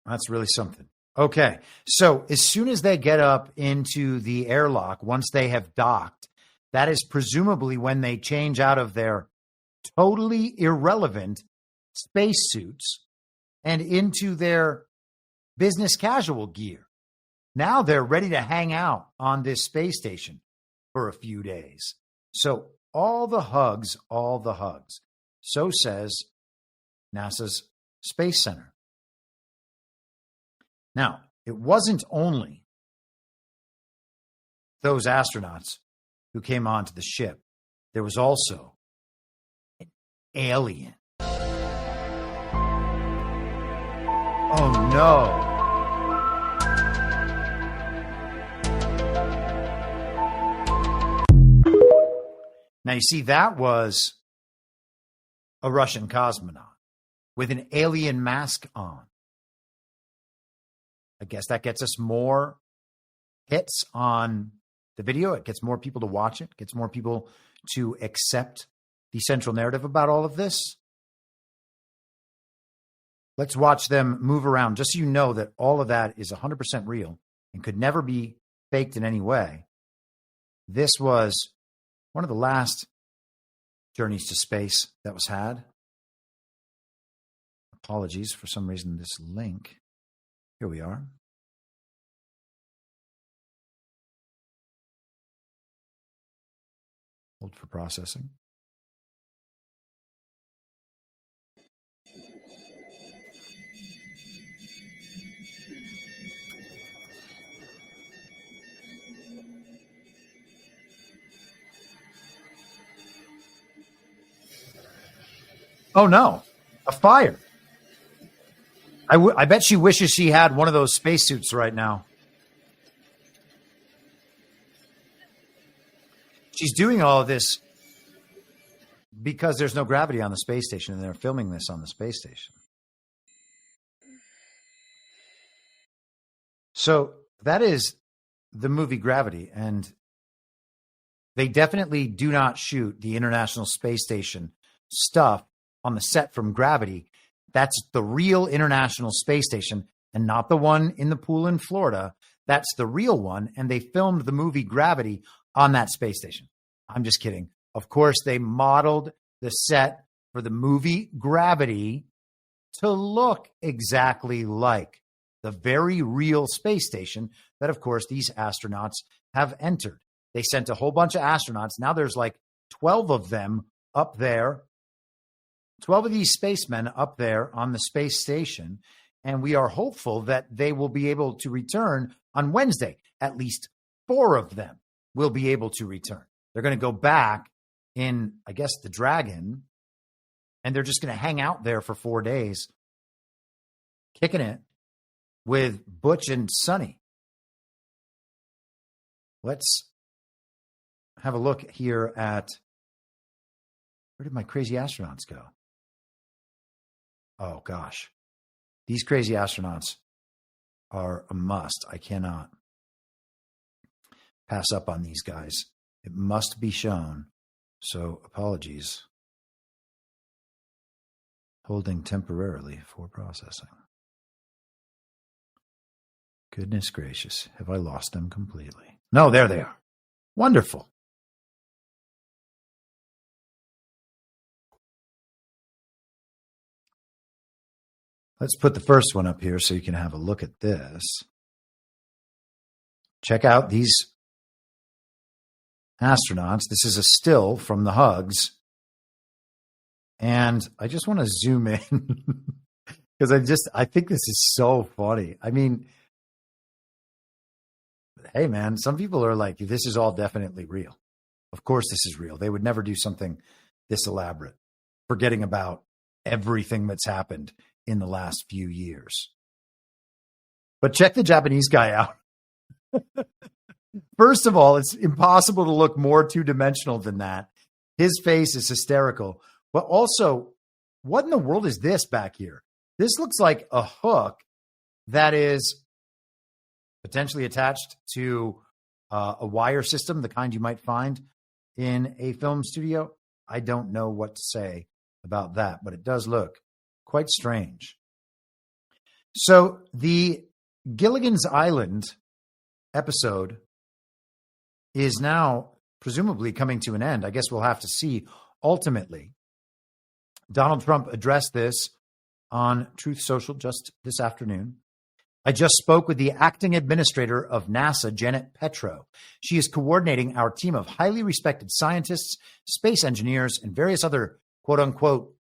That's really something. Okay, so as soon as they get up into the airlock, once they have docked, that is presumably when they change out of their totally irrelevant spacesuits and into their business casual gear. Now they're ready to hang out on this space station for a few days. So all the hugs, all the hugs. So says NASA's Space Center. Now, it wasn't only those astronauts who came onto the ship. There was also an alien. Oh, no. Now, you see, that was a Russian cosmonaut with an alien mask on. I guess that gets us more hits on the video. It gets more people to watch it, gets more people to accept the central narrative about all of this. Let's watch them move around, just so you know that all of that is 100% real and could never be faked in any way. This was one of the last journeys to space that was had. Apologies for some reason, this link. Here we are. Hold for processing. Oh, no. A fire. I bet she wishes she had one of those spacesuits right now. She's doing all of this because there's no gravity on the space station, and they're filming this on the space station. So that is the movie Gravity, and they definitely do not shoot the International Space Station stuff on the set from Gravity. That's the real International Space Station and not the one in the pool in Florida. That's the real one. And they filmed the movie Gravity on that space station. I'm just kidding. Of course, they modeled the set for the movie Gravity to look exactly like the very real space station that, of course, these astronauts have entered. They sent a whole bunch of astronauts. Now there's like 12 of them up there. 12 of these spacemen up there on the space station, and we are hopeful that they will be able to return on Wednesday. At least 4 of them will be able to return. They're going to go back in, I guess, the Dragon, and they're just going to hang out there for 4 days, kicking it with Butch and Sonny. Let's have a look here at, where did my crazy astronauts go? Oh, gosh. These crazy astronauts are a must. I cannot pass up on these guys. It must be shown. So, apologies. Holding temporarily for processing. Goodness gracious. Have I lost them completely? No, there they are. Wonderful. Let's put the first one up here so you can have a look at this. Check out these astronauts. This is a still from the hugs. And I just want to zoom in because I think this is so funny. I mean, hey, man, some people are like, this is all definitely real. Of course, this is real. They would never do something this elaborate, forgetting about everything that's happened in the last few years. But check the Japanese guy out. First of all, it's impossible to look more two-dimensional than that. His face is hysterical. But also, what in the world is this back here? This looks like a hook that is potentially attached to a wire system, the kind you might find in a film studio. I don't know what to say about that, but it does look quite strange. So the Gilligan's Island episode is now presumably coming to an end. I guess we'll have to see ultimately. Donald Trump addressed this on Truth Social just this afternoon. I just spoke with the acting administrator of NASA, Janet Petro. She is coordinating our team of highly respected scientists, space engineers, and various other quote-unquote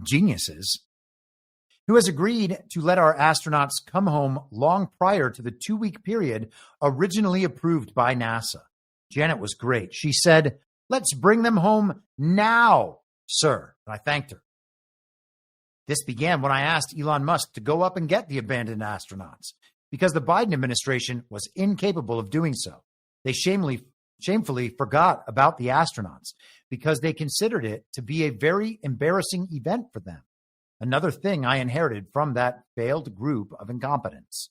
geniuses who has agreed to let our astronauts come home long prior to the 2-week period originally approved by NASA. Janet was great. She said, let's bring them home now sir. And I thanked her. This began when I asked Elon Musk to go up and get the abandoned astronauts because the Biden administration was incapable of doing so. They shamefully forgot about the astronauts because they considered it to be a very embarrassing event for them. Another thing I inherited from that failed group of incompetents.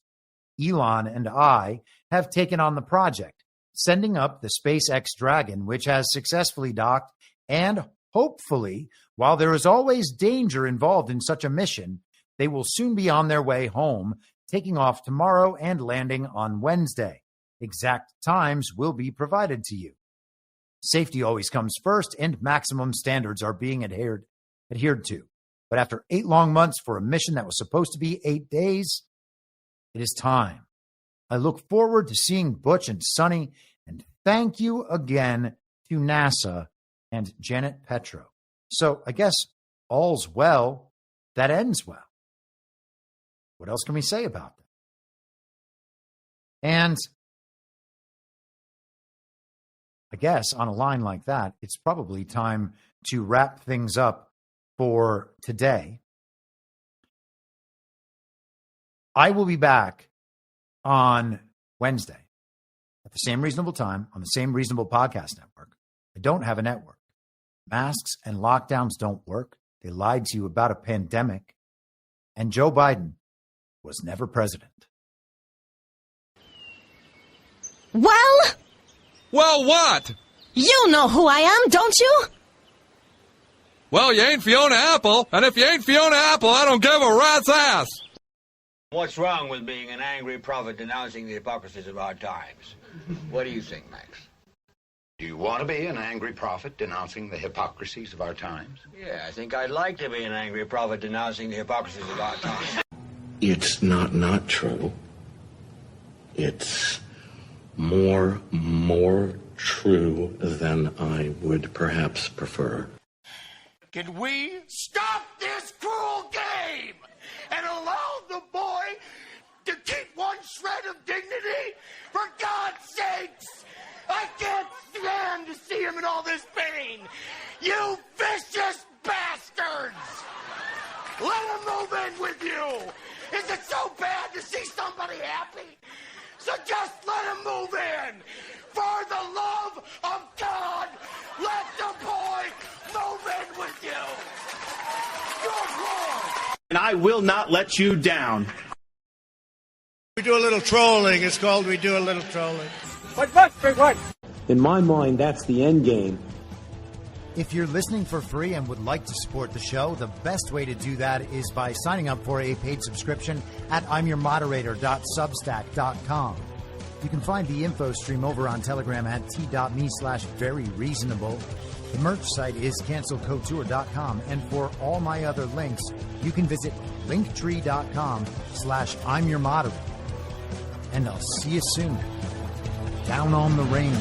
Elon and I have taken on the project, sending up the SpaceX Dragon, which has successfully docked, and hopefully, while there is always danger involved in such a mission, they will soon be on their way home, taking off tomorrow and landing on Wednesday. Exact times will be provided to you. Safety always comes first, and maximum standards are being adhered to. But after 8 long months for a mission that was supposed to be 8 days, it is time. I look forward to seeing Butch and Sonny, and thank you again to NASA and Janet Petro. So I guess all's well that ends well. What else can we say about that? And I guess on a line like that, it's probably time to wrap things up for today. I will be back on Wednesday at the same reasonable time on the same reasonable podcast network. I don't have a network. Masks and lockdowns don't work. They lied to you about a pandemic. And Joe Biden was never president. Well, what? You know who I am, don't you? Well, you ain't Fiona Apple, and if you ain't Fiona Apple, I don't give a rat's ass. What's wrong with being an angry prophet denouncing the hypocrisies of our times? What do you think, Max? Do you want to be an angry prophet denouncing the hypocrisies of our times? Yeah, I think I'd like to be an angry prophet denouncing the hypocrisies of our times. It's not true. It's more true than I would perhaps prefer. Can we stop this cruel game and allow the boy to keep one shred of dignity? For God's sakes! I can't stand to see him in all this pain! You vicious bastards! Let him move in with you! Is it so bad to see somebody happy? So just let him move in! For the love of God, let the boy move in with you! Good Lord! And I will not let you down. We do a little trolling. It's called We Do a Little Trolling. What? In my mind, that's the end game. If you're listening for free and would like to support the show, the best way to do that is by signing up for a paid subscription at imyourmoderator.substack.com. You can find the info stream over on Telegram at t.me/veryreasonable. The merch site is cancelcouture.com, and for all my other links, you can visit linktree.com/imyourmoderator. And I'll see you soon. Down on the range.